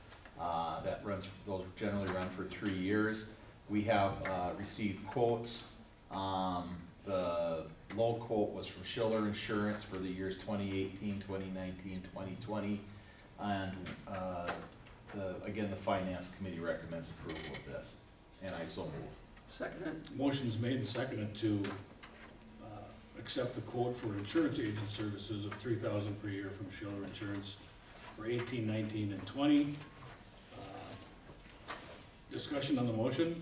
Those generally run for 3 years. We have received quotes. The low quote was from Schiller Insurance for the years 2018, 2019, 2020. And again, the Finance Committee recommends approval of this, and I so move. Seconded. Motion's made and seconded to accept the quote for insurance agent services of $3,000 per year from Schiller Insurance for 18, 19, and 20. Discussion on the motion.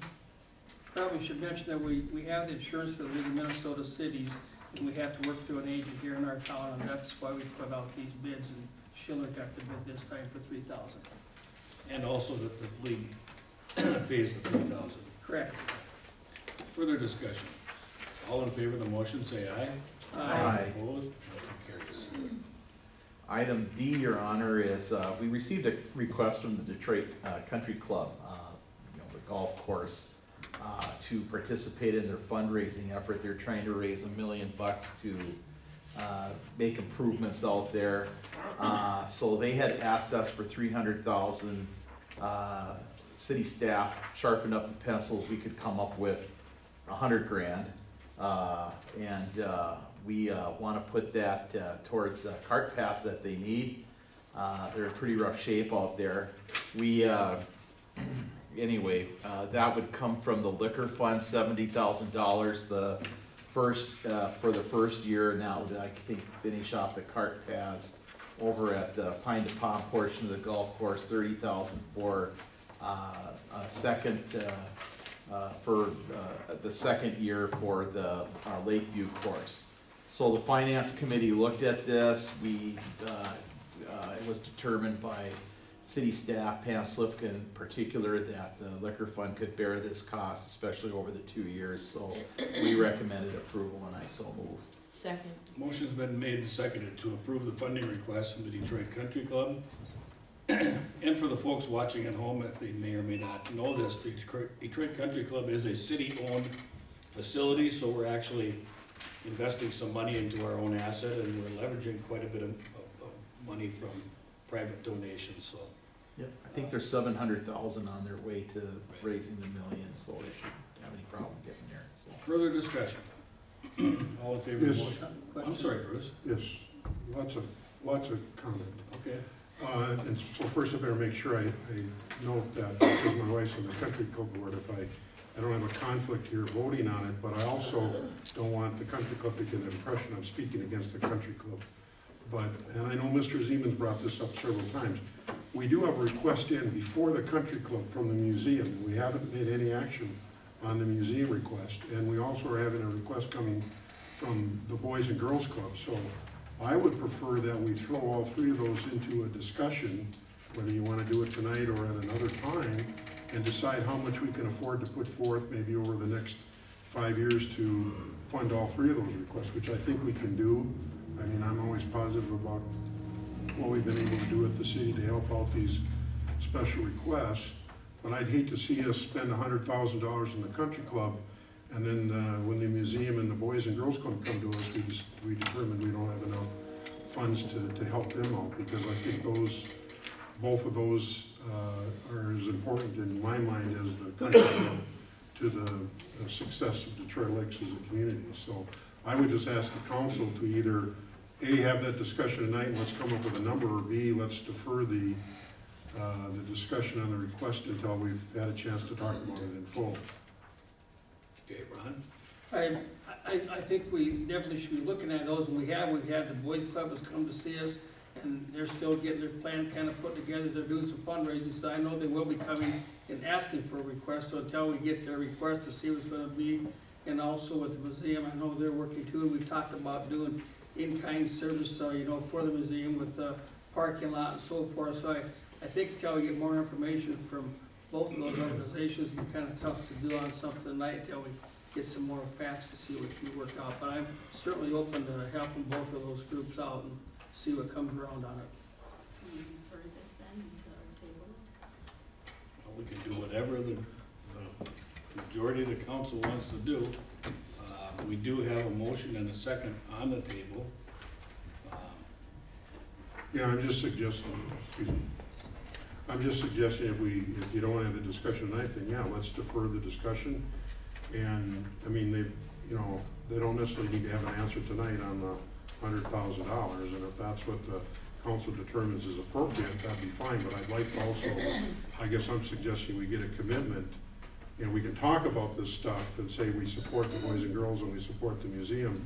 Probably should mention that we have the insurance for the League of Minnesota Cities, and we have to work through an agent here in our town, and that's why we put out these bids, and Schiller got the bid this time for $3,000. And also that the league pays the $3,000. Correct. Further discussion. All in favor of the motion, say aye. Aye. Opposed, motion carries. Item D, Your Honor, is we received a request from the Detroit Country Club, the golf course, to participate in their fundraising effort. They're trying to raise $1 million to make improvements out there. So they had asked us for $300,000. City staff sharpened up the pencils. We could come up with $100,000, and we want to put that towards cart paths that they need. They're in pretty rough shape out there. We anyway, that would come from the liquor fund, $70,000. The first for the first year. Now that I think finish off the cart paths over at the Pine to Palm portion of the golf course, $30,000 for a second. For the second year for the Lakeview course. So the Finance Committee looked at this. It was determined by city staff, Pam Slifka in particular, that the liquor fund could bear this cost, especially over the 2 years. So we recommended approval, and I so move. Second. Motion's been made and seconded to approve the funding request from the Detroit Country Club. And for the folks watching at home, if they may or may not know this, the Detroit Country Club is a city-owned facility, so we're actually investing some money into our own asset, and we're leveraging quite a bit of money from private donations, so. Yep. I think there's $700,000 on their way to raising the $1 million, so they shouldn't have any problem getting there. So. Further discussion. All in favor of the motion? I'm sorry, Bruce. Yes, lots of comment. Okay. And so first I better make sure I note that, because my wife's on the country club board, if I don't have a conflict here voting on it, but I also don't want the country club to get an impression I'm speaking against the country club. And I know Mr. Siemens brought this up several times. We do have a request in before the country club from the museum. We haven't made any action on the museum request, and we also are having a request coming from the Boys and Girls Club. So I would prefer that we throw all three of those into a discussion, whether you want to do it tonight or at another time, and decide how much we can afford to put forth maybe over the next 5 years to fund all three of those requests, which I think we can do. I mean, I'm always positive about what we've been able to do at the city to help out these special requests, but I'd hate to see us spend $100,000 in the country club, and then when the museum and the Boys and Girls Club come to us, we determine we don't have enough funds to help them out, because I think both of those are as important in my mind as the country club to the success of Detroit Lakes as a community. So I would just ask the council to either A, have that discussion tonight and let's come up with a number, or B, let's defer the the discussion on the request until we've had a chance to talk about it in full. Okay, Ron? I think we definitely should be looking at those, and we've had the Boys Club has come to see us, and they're still getting their plan kind of put together, they're doing some fundraising, so I know they will be coming and asking for a request, so until we get their request to see what's gonna be, and also with the museum, I know they're working too, and we've talked about doing in-kind service, you know, for the museum with parking lot and so forth, so I think until we get more information from both of those organizations, it'd be kind of tough to do on something tonight until we get some more facts to see what we work out. But I'm certainly open to helping both of those groups out and see what comes around on it. Can we refer this then to our table? Well, we can do whatever the majority of the council wants to do. We do have a motion and a second on the table. Yeah, I'm just suggesting, excuse me. I'm just suggesting if you don't want to have the discussion tonight, then yeah, let's defer the discussion. And, I mean, they don't necessarily need to have an answer tonight on the $100,000, and if that's what the council determines is appropriate, that'd be fine, but I'd like to also, I guess I'm suggesting we get a commitment, and we can talk about this stuff and say we support the Boys and Girls and we support the museum,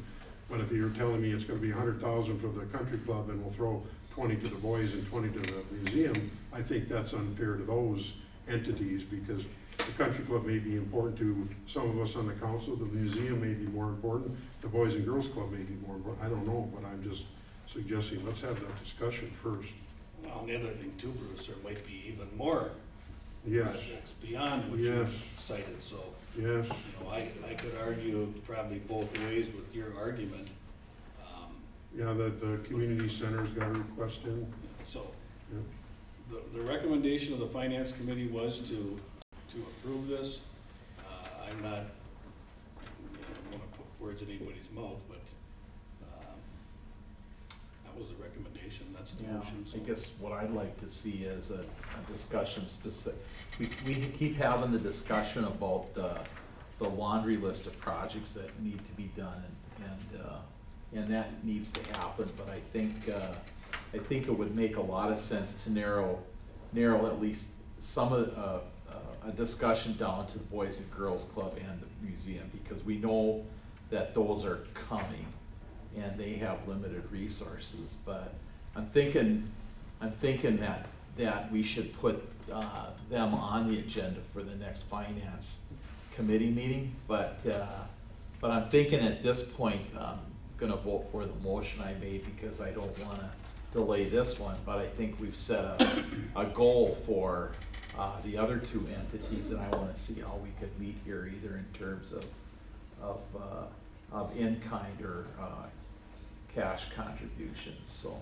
but if you're telling me it's gonna be $100,000 for the country club and we'll throw 20 to the boys and 20 to the museum, I think that's unfair to those entities, because the country club may be important to some of us on the council, the museum may be more important, the Boys and Girls Club may be more important, I don't know, but I'm just suggesting, let's have that discussion first. Well, the other thing too, Bruce, there might be even more Yes. projects beyond what Yes. you cited, so. Yes. You know, I could argue probably both ways with your argument. Yeah, the community center's got a request in. So, the recommendation of the finance committee was to approve this. I'm not, I don't wanna put words in anybody's mouth, but, that was the recommendation, that's the motion. I guess what I'd like to see is a discussion specific. We keep having the discussion about the laundry list of projects that need to be done, and that needs to happen, but I think it would make a lot of sense to narrow at least some of, a discussion down to the Boys and Girls Club and the museum, because we know that those are coming and they have limited resources, but I'm thinking that we should put them on the agenda for the next finance committee meeting, but I'm thinking at this point, I'm gonna vote for the motion I made because I don't wanna delay this one, but I think we've set a goal for the other two entities, and I wanna see how we could meet here, either in terms of in-kind or cash contributions, so.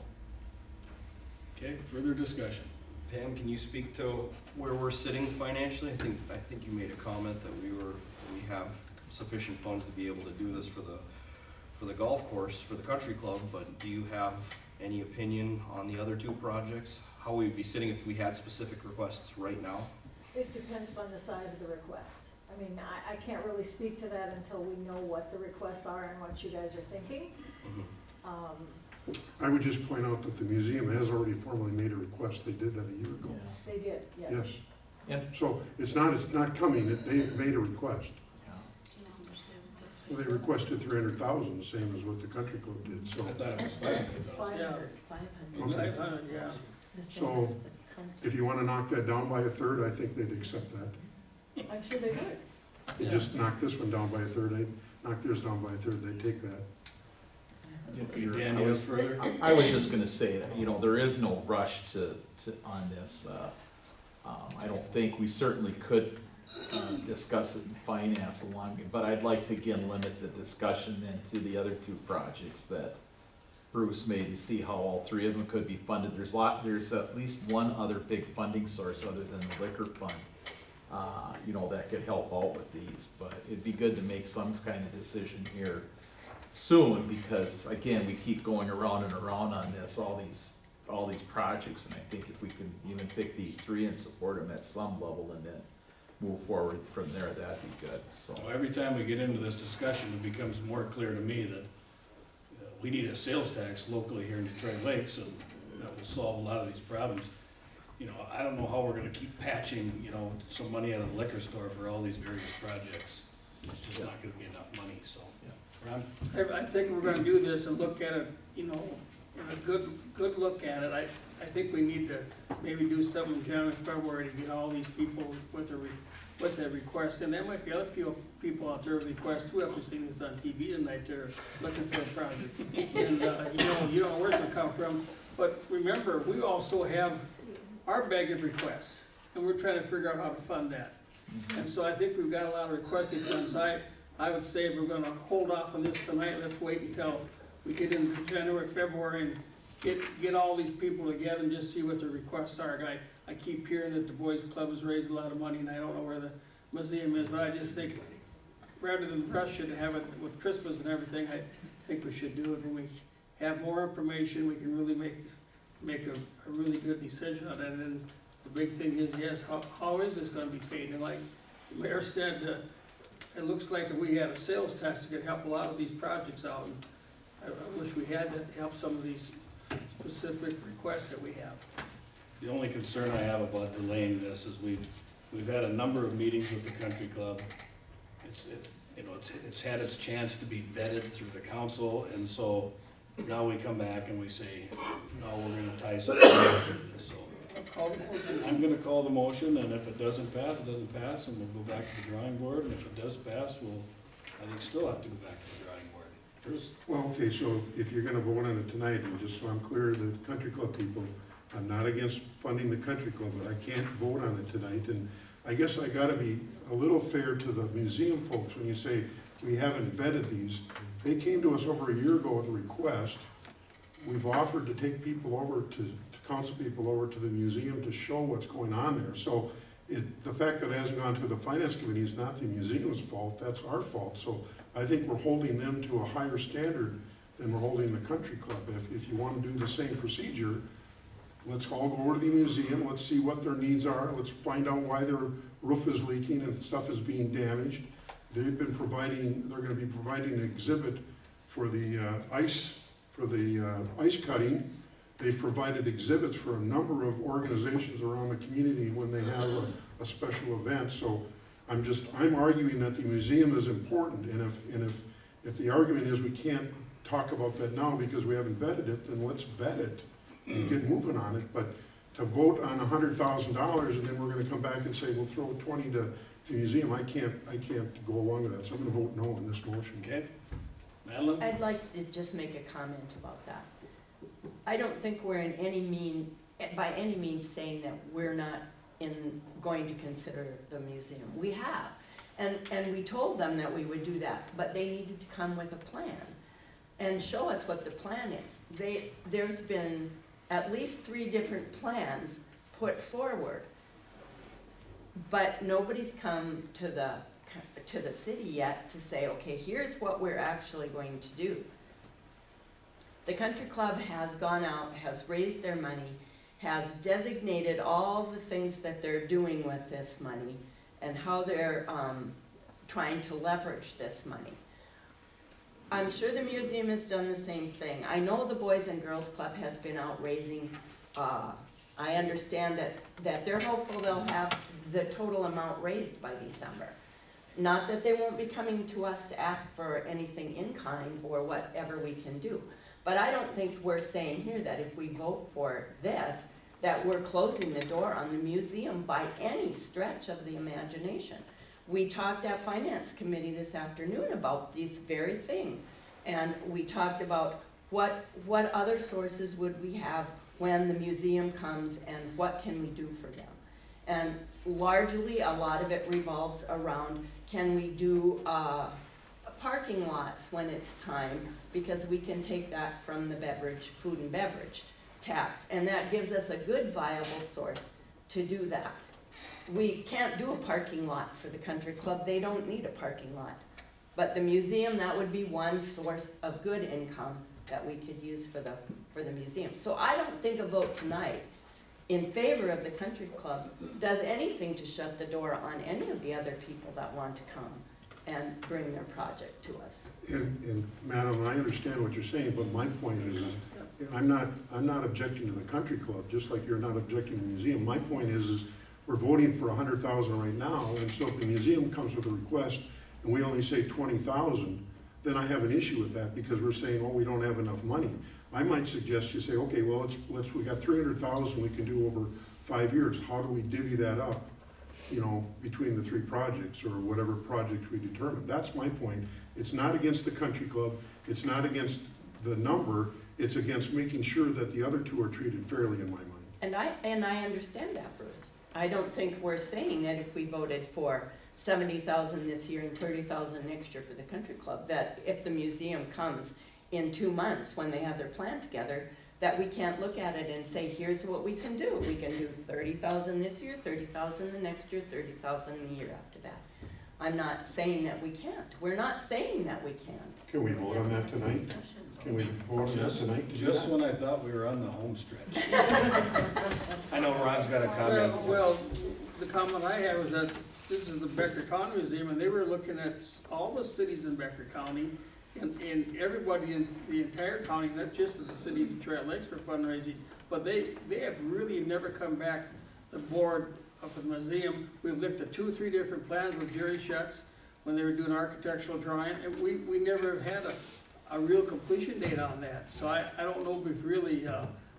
Okay, further discussion. Pam, can you speak to where we're sitting financially? I think you made a comment that we have sufficient funds to be able to do this for the golf course, for the country club, but do you have any opinion on the other two projects? How we'd be sitting if we had specific requests right now? It depends on the size of the request. I mean, I can't really speak to that until we know what the requests are and what you guys are thinking. I would just point out that the museum has already formally made a request. They did that a year ago. They did, yes. Yes. So it's not coming, they've made a request. Well, they requested 300,000, the same as what the country club did, so. I thought it was 500,000. It's 500. Okay. 500, yeah. So, if you wanna knock that down by a third, I think they'd accept that. I'm sure they would. They just knock this one down by a third, they'd knock theirs down by a third, they'd take that. Dan, you have further? I was just gonna say that, there is no rush on this. I don't think, we certainly could discuss it in finance along, but I'd like to again limit the discussion then to the other two projects that Bruce made and see how all three of them could be funded. There's at least one other big funding source other than the liquor fund, that could help out with these, but it'd be good to make some kind of decision here soon, because again, we keep going around and around on this, all these projects, and I think if we can even pick these three and support them at some level and then move forward from there, that'd be good, so. So every time we get into this discussion, it becomes more clear to me that we need a sales tax locally here in Detroit Lakes, and that will solve a lot of these problems. you know, I don't know how we're gonna keep patching, you know, some money out of the liquor store for all these various projects. It's just not gonna be enough money, so. Ron? I think we're gonna do this and look at it, you know, in a good look at it. I think we need to maybe do something in January, February to get all these people with their requests. And there might be other people out there with requests too, after seeing this on TV tonight, they're looking for a project. And, you know where it's gonna come from. But remember, we also have our bag of requests, and we're trying to figure out how to fund that. And so I think we've got a lot of requested funds. I would say we're gonna hold off on this tonight. Let's wait until we get into January, February, and get all these people together and just see what their requests are. I keep hearing that the Boys Club has raised a lot of money, and I don't know where the museum is, but I just think rather than rush it and have it with Christmas and everything, I think we should do it when we have more information. We can really make a really good decision on it. And then the big thing is, yes, how is this gonna be paid? And like the mayor said, it looks like if we had a sales tax, it could help a lot of these projects out. And I wish we had that to help some of these specific requests that we have. The only concern I have about delaying this is we've had a number of meetings with the country club. It's had its chance to be vetted through the council, and so now we come back and we say, no, we're gonna tie something after this, so. I'm gonna call the motion, and if it doesn't pass, it doesn't pass, and we'll go back to the drawing board, and if it does pass, I think still have to go back to the drawing board. Bruce? Well, okay, so if you're gonna vote on it tonight, and just so I'm clear, the country club people, I'm not against funding the country club, but I can't vote on it tonight, and I guess I gotta be a little fair to the museum folks when you say we haven't vetted these. They came to us over a year ago with a request. We've offered to take people over council people over to the museum to show what's going on there. So the fact that it hasn't gone to the finance committee is not the museum's fault, that's our fault. So I think we're holding them to a higher standard than we're holding the country club. If you want to do the same procedure, let's all go over to the museum, let's see what their needs are, let's find out why their roof is leaking and stuff is being damaged. They're gonna be providing an exhibit for the ice cutting. They've provided exhibits for a number of organizations around the community when they have a special event. So I'm arguing that the museum is important, and if the argument is we can't talk about that now because we haven't vetted it, then let's vet it and get moving on it. But to vote on $100,000 and then we're gonna come back and say we'll throw 20 to the museum, I can't go along with that. So I'm gonna vote no on this motion. Okay. Madeline? I'd like to just make a comment about that. I don't think we're by any means saying that we're not going to consider the museum. We have, and we told them that we would do that, but they needed to come with a plan and show us what the plan is. There's been at least 3 different plans put forward, but nobody's come to the city yet to say, okay, here's what we're actually going to do. The country club has gone out, has raised their money, has designated all the things that they're doing with this money and how they're trying to leverage this money. I'm sure the museum has done the same thing. I know the Boys and Girls Club has been out raising. I understand that they're hopeful they'll have the total amount raised by December. Not that they won't be coming to us to ask for anything in kind or whatever we can do. But I don't think we're saying here that if we vote for this, that we're closing the door on the museum by any stretch of the imagination. We talked at Finance Committee this afternoon about this very thing. And we talked about what other sources would we have when the museum comes and what can we do for them. And largely, a lot of it revolves around, can we do parking lots when it's time, because we can take that from the food and beverage tax, and that gives us a good viable source to do that. We can't do a parking lot for the country club, they don't need a parking lot. But the museum, that would be one source of good income that we could use for the museum. So I don't think a vote tonight in favor of the country club does anything to shut the door on any of the other people that want to come and bring their project to us. And Madam, I understand what you're saying, but my point is and I'm not objecting to the country club, just like you're not objecting to the museum. My point is we're voting for 100,000 right now, and so if the museum comes with a request and we only say 20,000, then I have an issue with that because we're saying, oh, we don't have enough money. I might suggest you say, okay, well, we got 300,000 we can do over 5 years. How do we divvy that up, you know, between the 3 projects or whatever projects we determine? That's my point. It's not against the country club. It's not against the number. It's against making sure that the other 2 are treated fairly in my mind. And I understand that, Bruce. I don't think we're saying that if we voted for 70,000 this year and 30,000 next year for the country club, that if the museum comes in 2 months when they have their plan together, that we can't look at it and say, here's what we can do. We can do 30,000 this year, 30,000 the next year, 30,000 the year after that. I'm not saying that we can't. We're not saying that we can't. Can we vote on that tonight? Can we vote on that tonight? Just when I thought we were on the home stretch. I know Ron's got a comment. Well, the comment I have is that this is the Becker County Museum, and they were looking at all the cities in Becker County and everybody in the entire county, not just in the city of Detroit Lakes for fundraising, but they have really never come back, the board of the museum. We've looked at 2 or 3 different plans with Jerry Schutz when they were doing architectural drawing, and we never had a real completion date on that. So I don't know if we've really,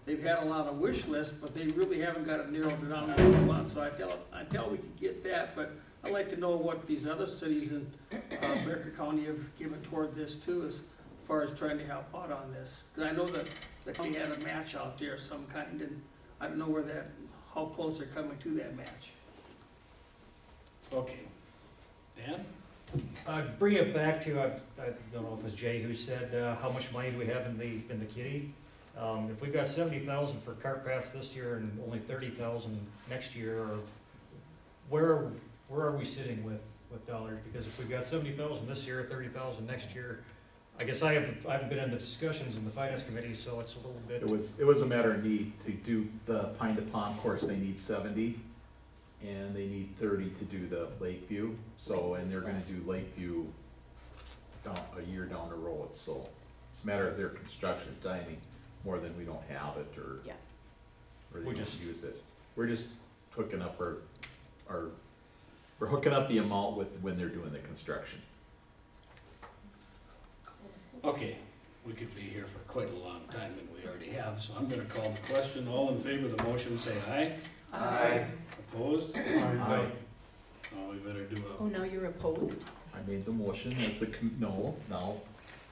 they've had a lot of wish lists, but they really haven't got it narrowed down to what we want. So I tell we can get that, but I'd like to know what these other cities in Becker County have given toward this too, as far as trying to help out on this. Because I know that we had a match out there of some kind, and I don't know how close they're coming to that match. Okay. Dan? Bring it back to, I don't know if it was Jay who said, how much money do we have in the kitty? If we've got 70,000 for cart paths this year and only 30,000 next year, where are we sitting with dollars? Because if we've got 70,000 this year, 30,000 next year, I guess I haven't been in the discussions in the finance committee, so it's a little bit. It was a matter of need to do the Pine to Palm course. They need 70, and they need 30 to do the Lakeview. So, and they're going to do Lakeview a year down the road. So it's a matter of their construction timing more than we don't have it or they don't use it. We're just hooking up we're hooking up the amount with when they're doing the construction. Okay, we could be here for quite a long time, and we already have, so I'm gonna call the question. All in favor of the motion, say aye. Aye. Opposed? Aye. Oh, we better do Oh, now you're opposed? I made the motion as no,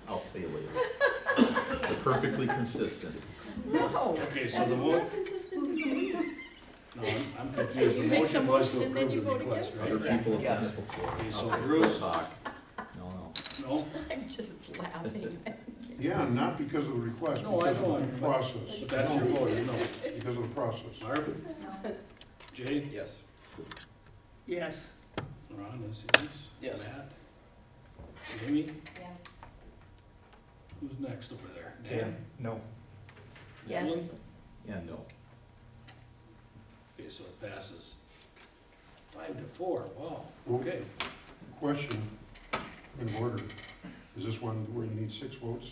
I'll tell you later. They're perfectly consistent. No. Okay, so that the is vote. not consistent in the least. No, I'm confused. You The make motion the was to motion and then approve you the vote request, against right? it. Other people have Yes. done it before. Okay, so I'll Bruce? talk. No. No? I'm just laughing. Yeah, not because of the request, No, I because of know, the process. But that's your vote, you know. Because of the process. Barb? Jay? Yes. Yes. Ron is yes. Yes. Matt? Jamie? Yes. Who's next over there? Dan? No. Yes. Ellen? Yeah, no. Okay, so it passes 5-4, wow, okay. Question, in order, is this one where you need 6 votes?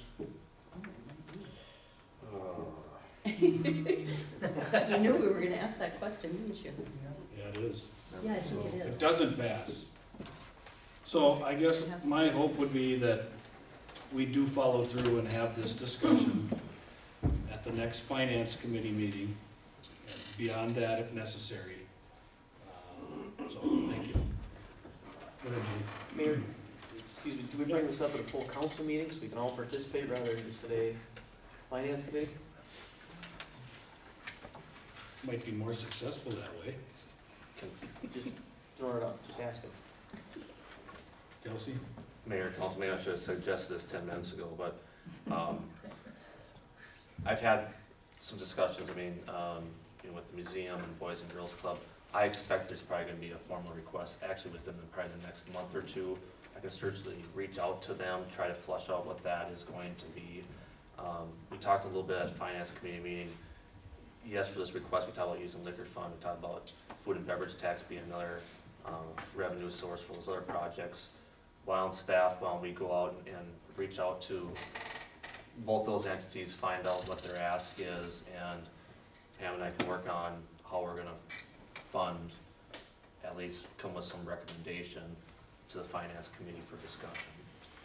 You knew we were gonna ask that question, didn't you? Yeah, it is. Yeah, I think it It is. doesn't pass. So I guess my hope would be that we do follow through and have this discussion at the next finance committee meeting, and beyond that if necessary. So, thank you. Go ahead, Jay. Mayor, excuse me, do we bring this up at a full council meeting so we can all participate rather than just at a finance committee? Might be more successful that way. Just throwing it out, just asking. Kelsey? Mayor, Council, maybe I should have suggested this 10 minutes ago, but I've had some discussions, I mean, with the museum and Boys and Girls Club. I expect there's probably going to be a formal request, actually within probably the next month or two. I can certainly reach out to them, try to flush out what that is going to be. We talked a little bit at finance committee meeting. Yes, for this request, we talked about using liquor fund, we talked about food and beverage tax being another revenue source for those other projects. Why don't we go out and reach out to both those entities find out what their ask is, and Pam and I can work on how we're gonna fund, at least come with some recommendation to the finance committee for discussion.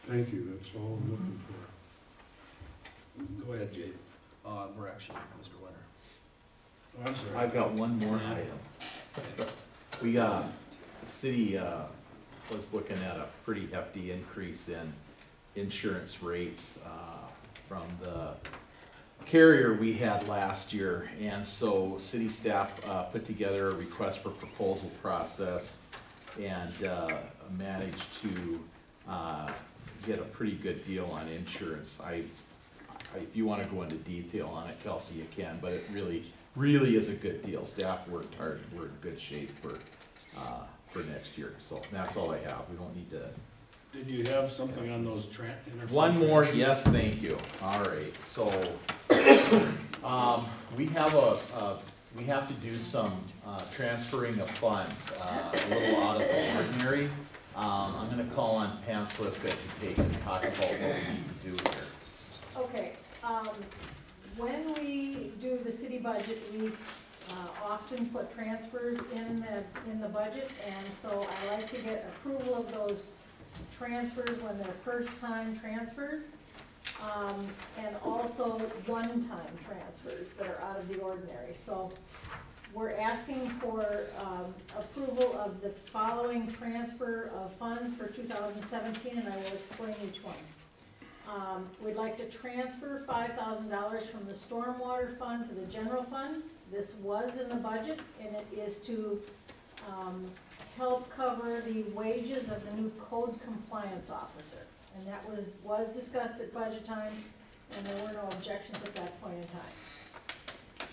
Thank you, that's all I'm looking for. Go ahead, Jay. We're actually, Mr. Winter. Oh, I'm sorry. I've got one more item. We got, the city, was looking at a pretty hefty increase in insurance rates, from the carrier we had last year. And so city staff, put together a request for proposal process and, managed to, get a pretty good deal on insurance. If you wanna go into detail on it, Kelsey, you can, but it really is a good deal. Staff worked hard, we're in good shape for next year. So that's all I have. We don't need to. Did you have something on those One more, yes, thank you. All right, so, we have to do some, transferring of funds, a little out of the ordinary. I'm gonna call on Pam Slifka to take and talk about what we need to do here. Okay, when we do the city budget, we often put transfers in the budget, and so I like to get approval of those transfers when they're first-time transfers, and also one-time transfers that are out of the ordinary. So we're asking for approval of the following transfer of funds for 2017, and I will explain each one. We'd like to transfer $5,000 from the stormwater fund to the general fund. This was in the budget, and it is to help cover the wages of the new code compliance officer. And that was discussed at budget time, and there were no objections at that point in time.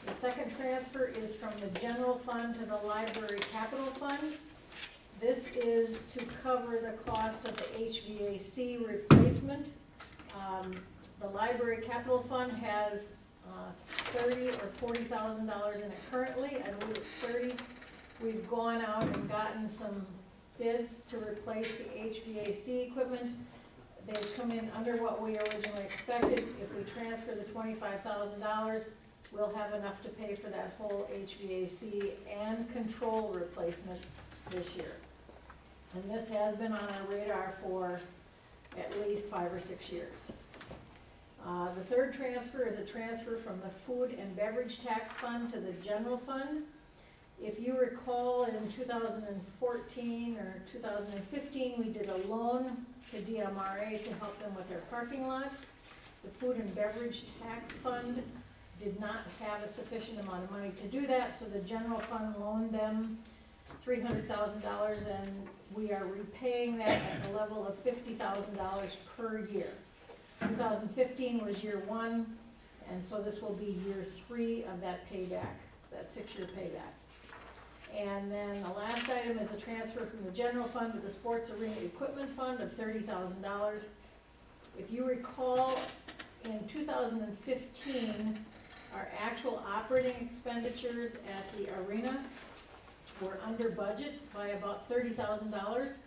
The second transfer is from the general fund to the library capital fund. This is to cover the cost of the HVAC replacement. The library capital fund has $30,000 or $40,000 in it currently. I believe it's 30. We've gone out and gotten some bids to replace the HVAC equipment. They've come in under what we originally expected. If we transfer the $25,000, we'll have enough to pay for that whole HVAC and control replacement this year. And this has been on our radar for at least 5 or 6 years. The third transfer is a transfer from the food and beverage tax fund to the general fund. If you recall, in 2014 or 2015, we did a loan to DMRA to help them with their parking lot. The food and beverage tax fund did not have a sufficient amount of money to do that, so the general fund loaned them $300,000, and we are repaying that at the level of $50,000 per year. 2015 was year 1, and so this will be year 3 of that payback, that 6-year payback. And then the last item is a transfer from the general fund to the sports arena equipment fund of $30,000. If you recall, in 2015, our actual operating expenditures at the arena were under budget by about $30,000.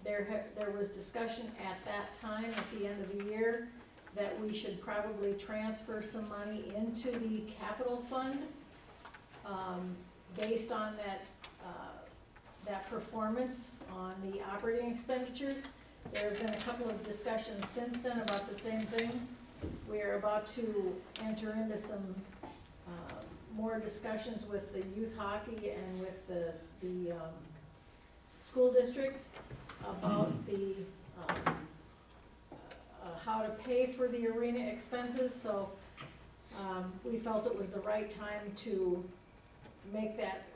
There was discussion at that time, at the end of the year, that we should probably transfer some money into the capital fund based on that performance on the operating expenditures. There have been a couple of discussions since then about the same thing. We are about to enter into some more discussions with the youth hockey and with the school district about the how to pay for the arena expenses. So we felt it was the right time to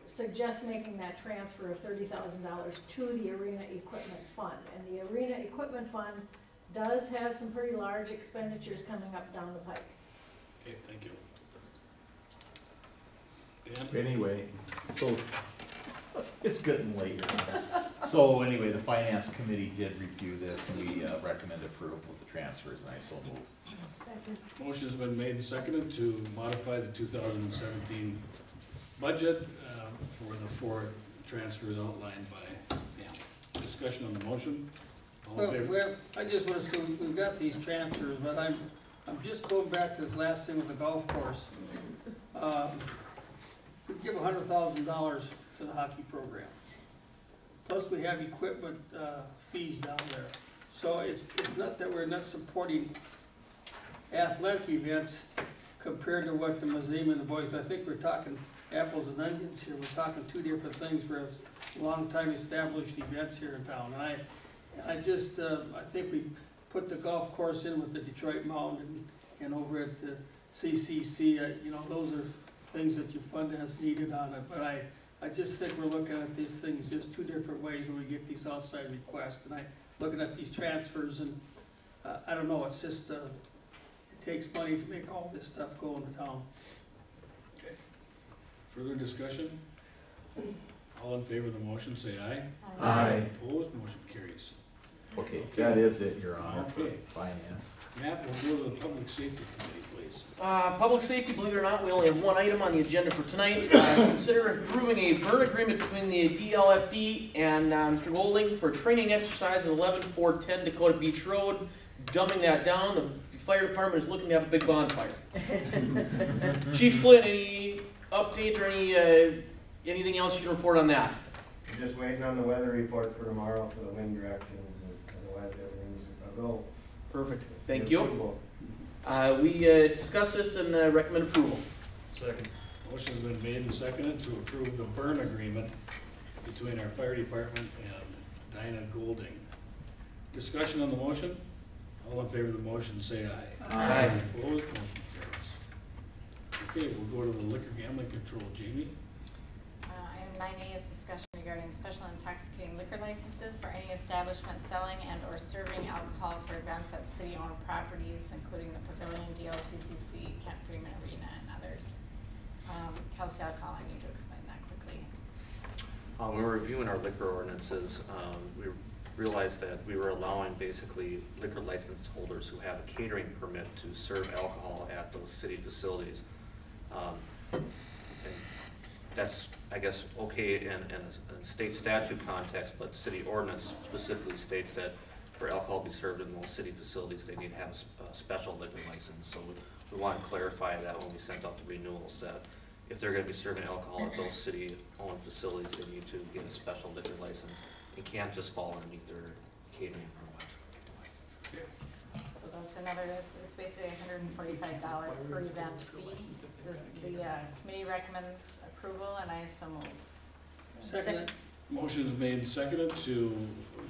suggest making that transfer of $30,000 to the arena equipment fund. And the arena equipment fund does have some pretty large expenditures coming up down the pike. Okay, thank you. Anyway, so it's getting late here. So anyway, the finance committee did review this, and we recommend approval of the transfers, and I so move. Second. Motion's been made and seconded to modify the 2017 budget for the 4 transfers outlined by Pam. Discussion on the motion. All in favor? Well, I just want to say, we've got these transfers, but I'm just going back to this last thing with the golf course. We give $100,000 to the hockey program. Plus we have equipment fees down there. So it's not that we're not supporting athletic events compared to what the museum and the boys, I think we're talking apples and onions here. We're talking two different things for long time established events here in town. And I think we put the golf course in with the Detroit Mountain and over at the CCC, you know, those are things that you fund as needed on it. But I just think we're looking at these things just two different ways when we get these outside requests. And looking at these transfers and, I don't know, it's just, it takes money to make all this stuff go into town. Okay. Further discussion? All in favor of the motion, say aye. Aye. Opposed, motion carries. Okay, that is it, Your Honor, for Okay. finance. Matt, we'll go to the Public Safety Committee, please. Public safety, believe it or not, we only have one item on the agenda for tonight. Consider approving a burn agreement between the DLFD and Mr. Golding for training exercise at 11410 Dakota Beach Road. Dumbing that down, the fire department is looking to have a big bonfire. Chief Flynn, any updates or anything else you can report on that? We're just waiting on the weather report for tomorrow for the wind directions, and otherwise everything's a go. Perfect, thank you. Approval. We discussed this and recommend approval. Second. Motion's been made and seconded to approve the burn agreement between our fire department and Dinah Golding. Discussion on the motion? All in favor of the motion, say aye. Aye. Opposed, motion carries. Okay, we'll go to the liquor gambling control. Jamie? Item 9A is discussion regarding special intoxicating liquor licenses for any establishment selling and or serving alcohol for events at city-owned properties, including the Pavilion, DLCCC, Kent Freeman Arena, and others. Kelsey, I'll call on you to explain that quickly. When we were reviewing our liquor ordinances, we realized that we were allowing basically liquor license holders who have a catering permit to serve alcohol at those city facilities. And that's, I guess, okay in a state statute context, but city ordinance specifically states that for alcohol to be served in most city facilities, they need to have a special liquor license. So we want to clarify that when we sent out the renewals, that if they're going to be serving alcohol at those city-owned facilities, they need to get a special liquor license. It can't just fall underneath their catering permit. So that's another, it's basically $145 per event fee. The committee recommends approval, and I so move. Second. Motion's made and seconded to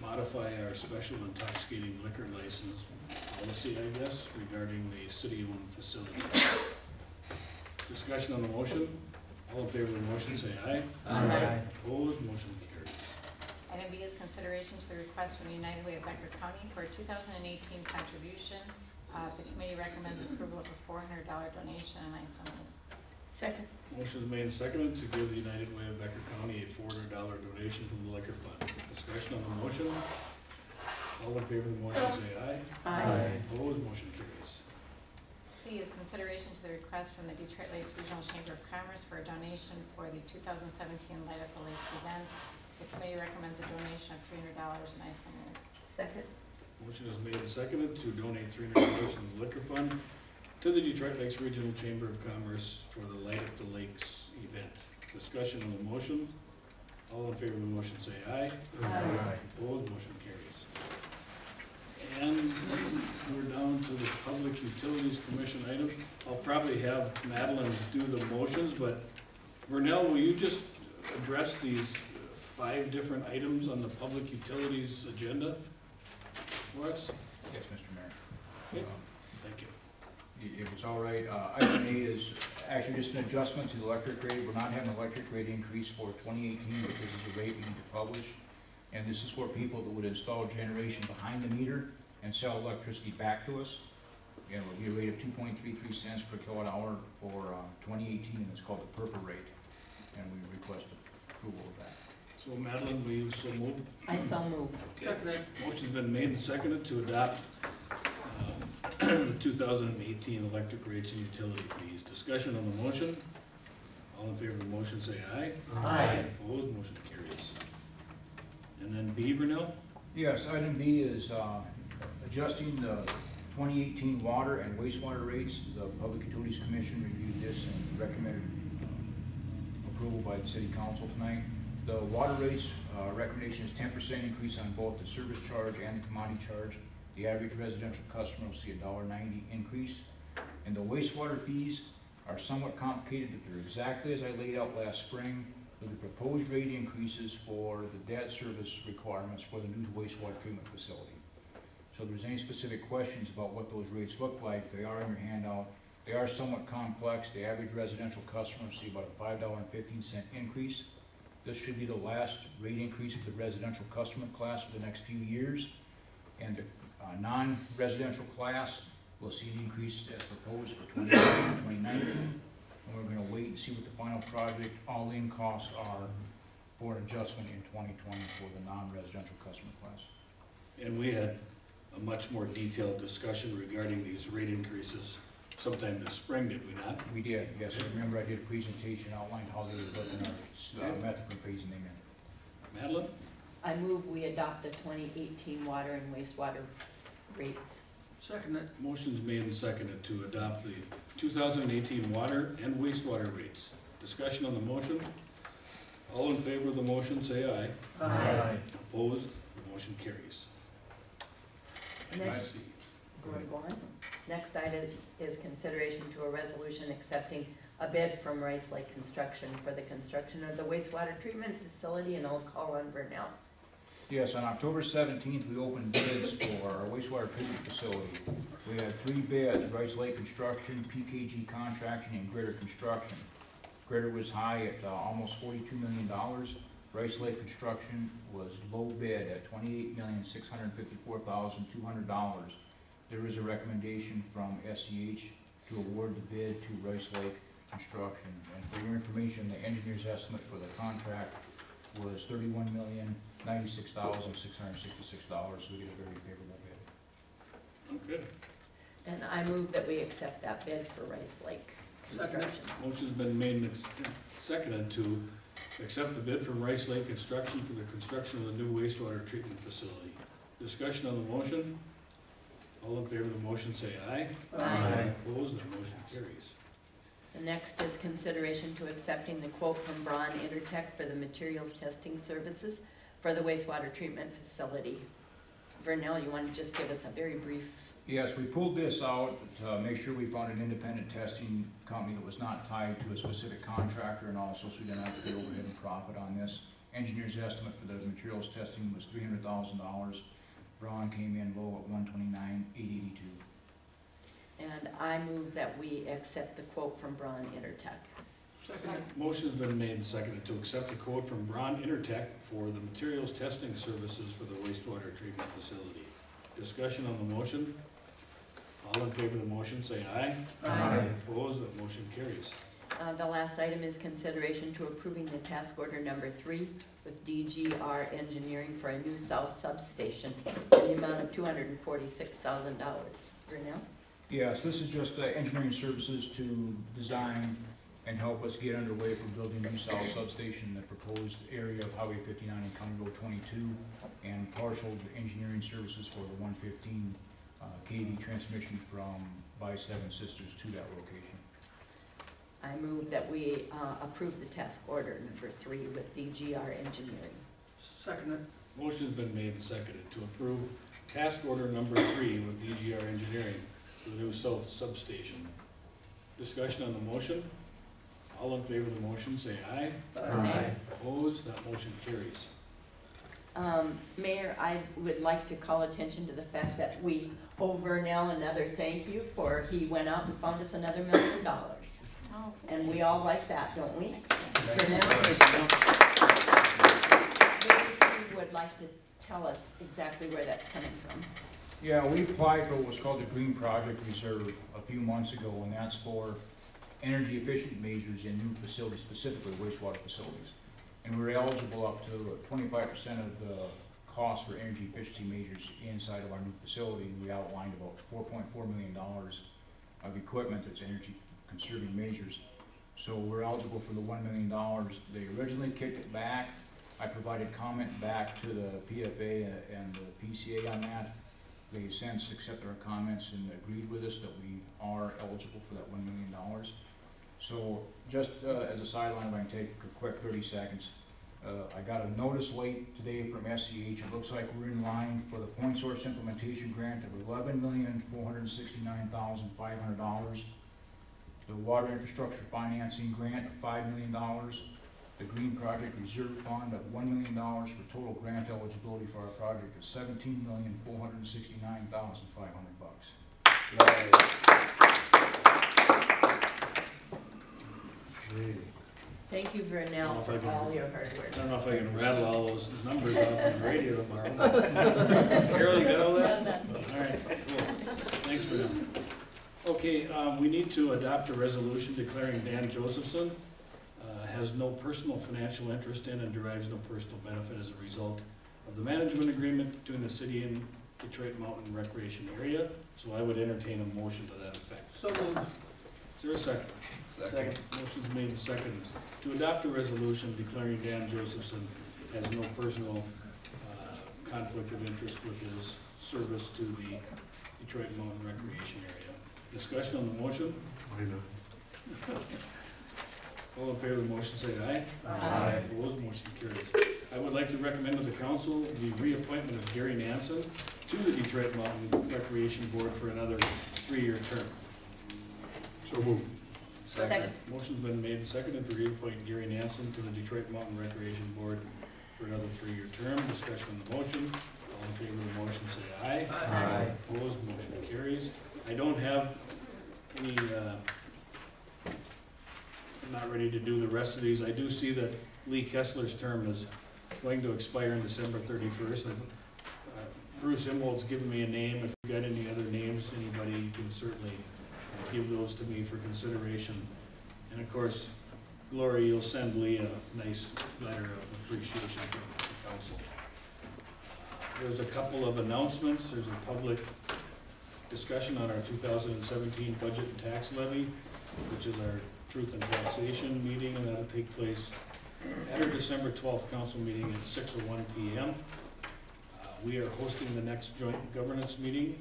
modify our special intoxicating liquor license policy, I guess, regarding the city-owned facility. Discussion on the motion. All in favor of the motion, say aye. Aye. Opposed, motion carries. Item B is consideration to the request from the United Way of Becker County for a 2018 contribution. The committee recommends approval of a $400 donation, and I so move. Second. Motion's made and seconded to give the United Way of Becker County a $400 donation from the liquor fund. Discussion on the motion. All in favor of the motion, say aye. Aye. Opposed, motion carries. C is consideration to the request from the Detroit Lakes Regional Chamber of Commerce for a donation for the 2017 Light Up the Lakes event. The committee recommends a donation of $300, and I so move. Second. Motion is made and seconded to donate $300 from the liquor fund to the Detroit Lakes Regional Chamber of Commerce for the Light Up the Lakes event. Discussion on the motion. All in favor of the motion, say aye. Aye. Opposed, motion carries. And we're down to the Public Utilities Commission item. I'll probably have Madeline do the motions, but Vernell, will you just address these 5 different items on the Public Utilities agenda for us? Yes, Mr. Mayor. Okay. Thank you. If it's all right, item A is actually just an adjustment to the electric rate. We're not having an electric rate increase for 2018, but this is a rate we need to publish. And this is for people that would install generation behind the meter and sell electricity back to us. Again, it will be a rate of 2.33 cents per kilowatt hour for 2018, and it's called the PURPA rate. And we request approval of that. So Madeline, will you so move? I so move. Okay. Motion's been made and seconded to adopt the 2018 electric rates and utility fees. Discussion on the motion. All in favor of the motion, say aye. Aye. Opposed, motion carries. And then B, Vernell? Yes, item B is adjusting the 2018 water and wastewater rates. The Public Utilities Commission reviewed this and recommended approval by the City Council tonight. The water rates recommendation is 10% increase on both the service charge and the commodity charge. The average residential customer will see a $1.90 increase. And the wastewater fees are somewhat complicated, but they're exactly as I laid out last spring. The proposed rate increases for the debt service requirements for the new wastewater treatment facility. So if there's any specific questions about what those rates look like, they are in your handout. They are somewhat complex. The average residential customer will see about a $5.15 increase. This should be the last rate increase for the residential customer class for the next few years. And the non-residential class will see an increase as proposed for 2018 and 2019. And we're going to wait and see what the final project all-in costs are for an adjustment in 2020 for the non-residential customer class. And we had a much more detailed discussion regarding these rate increases sometime this spring, did we not? We did, yes. I remember I did a presentation, outlined how they would look in our method for phasing them in. Madeline? I move we adopt the 2018 water and wastewater rates. Second it. Motion's made and seconded to adopt the 2018 water and wastewater rates. Discussion on the motion. All in favor of the motion, say aye. Aye. Opposed? The motion carries. Next, go on. Next item is consideration to a resolution accepting a bid from Rice Lake Construction for the construction of the wastewater treatment facility in Old Colin, Vernell. Yes, on October 17th, we opened bids for our wastewater treatment facility. We had 3 bids, Rice Lake Construction, PKG Contracting, and Gritter Construction. Gritter was high at almost $42 million. Rice Lake Construction was low bid at $28,654,200. There is a recommendation from SCH to award the bid to Rice Lake Construction. And for your information, the engineer's estimate for the contract was $31,096,666, so we get a very favorable bid. Okay. And I move that we accept that bid for Rice Lake Construction. Motion's been made and seconded to accept the bid from Rice Lake Construction for the construction of the new wastewater treatment facility. Discussion on the motion. All in favor of the motion say aye. Aye. Opposed? The motion carries. The next is consideration to accepting the quote from Braun Intertech for the materials testing services for the wastewater treatment facility. Vernell, you want to just give us a very brief? Yes, we pulled this out to make sure we found an independent testing company that was not tied to a specific contractor, and also so we didn't have to pay overhead and profit on this. Engineer's estimate for the materials testing was $300,000. Braun came in low at $129,882. And I move that we accept the quote from Braun Intertech. Motion's been made and seconded to accept the quote from Braun Intertech for the materials testing services for the wastewater treatment facility. Discussion on the motion. All in favor of the motion say aye. Aye. Opposed? That motion carries. The last item is consideration to approving the task order number 3 with DGR Engineering for a new south substation in the amount of $246,000. Vernell? Yes, this is just engineering services to design and help us get underway for building new south substation in the proposed area of Highway 59 and County Road 22, and partial engineering services for the 115 kV transmission from by Seven Sisters to that location. I move that we approve the task order number 3 with DGR Engineering. Second it. Motion's been made and seconded to approve task order number 3 with DGR Engineering for the new south substation. Discussion on the motion. All in favor of the motion say aye. Aye. Opposed? That motion carries. Mayor, I would like to call attention to the fact that we owe Vernell another thank you for he went out and found us another $1 million. Oh. And we all like that, don't we? Vernell, maybe you would like to tell us exactly where that's coming from. Yeah, we applied for what's called the Green Project Reserve a few months ago, and that's for energy efficient measures in new facilities, specifically wastewater facilities. And we're eligible up to 25% of the cost for energy efficiency measures inside of our new facility. We outlined about $4.4 million of equipment that's energy conserving measures. So we're eligible for the $1 million. They originally kicked it back. I provided comment back to the PFA and the PCA on that. they since accepted our comments and agreed with us that we are eligible for that $1 million. So just as a sideline, if I can take a quick 30 seconds. I got a notice late today from SCH. It looks like we're in line for the point source implementation grant of $11,469,500. The water infrastructure financing grant of $5 million. The Green Project Reserve Fund of $1 million for total grant eligibility for our project of $17,469,500. Thank you, Vernell, for all your hard work. I don't know if I can rattle all those numbers off on the radio tomorrow. Carol, you got all that? All right, cool. Thanks for that. Okay, we need to adopt a resolution declaring Dan Josephson has no personal financial interest in and derives no personal benefit as a result of the management agreement between the city and Detroit Mountain Recreation Area. So I would entertain a motion to that effect. So moved. Is there a second? Second. Motion's made and seconded to adopt a resolution declaring Dan Josephson has no personal conflict of interest with his service to the Detroit Mountain Recreation Area. Discussion on the motion? I know. All in favor of the motion say aye. Aye. Opposed, motion carries. I would like to recommend to the council the reappointment of Gary Nansen to the Detroit Mountain Recreation Board for another 3-year term. So moved. Second. Motion's been made and seconded to reappoint Gary Nansen to the Detroit Mountain Recreation Board for another 3-year term. Discussion on the motion. All in favor of the motion say aye. Aye. Opposed, motion carries. I don't have any, I'm not ready to do the rest of these. I do see that Lee Kessler's term is going to expire on December 31st. Bruce Imwold's given me a name. If you've got any other names, anybody, you can certainly give those to me for consideration. And of course, Gloria, you'll send Lee a nice letter of appreciation from the council. There's a couple of announcements. There's a public discussion on our 2017 budget and tax levy, which is our truth and taxation meeting, and that'll take place at our December 12th council meeting at 6:01 p.m. We are hosting the next joint governance meeting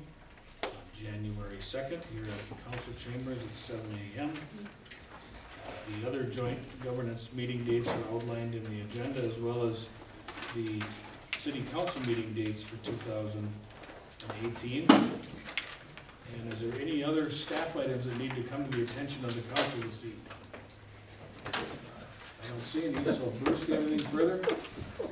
on January 2nd here at the council chambers at 7 a.m. The other joint governance meeting dates are outlined in the agenda, as well as the city council meeting dates for 2018. And is there any other staff items that need to come to the attention of the council this evening? I don't see any, so Bruce, do you have anything further? As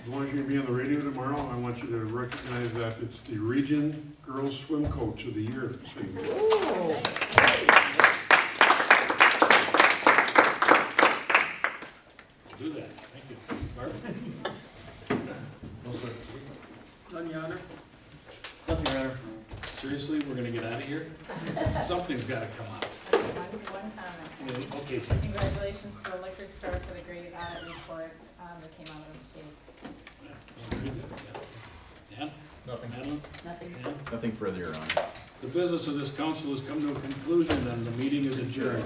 long as you're gonna be on the radio tomorrow, I want you to recognize that it's the Region Girls Swim Coach of the Year. Do that, thank you. Barb? No, sir. None, Your Honor. Nothing, Your Honor. Seriously, we're gonna get out of here? Something's gotta come out. One comment. Okay. Congratulations to the liquor store for the great audit report that came out of the state. Dan? Nothing. Madeline? Nothing. Dan? Nothing further, Your Honor. The business of this council has come to a conclusion and the meeting is adjourned.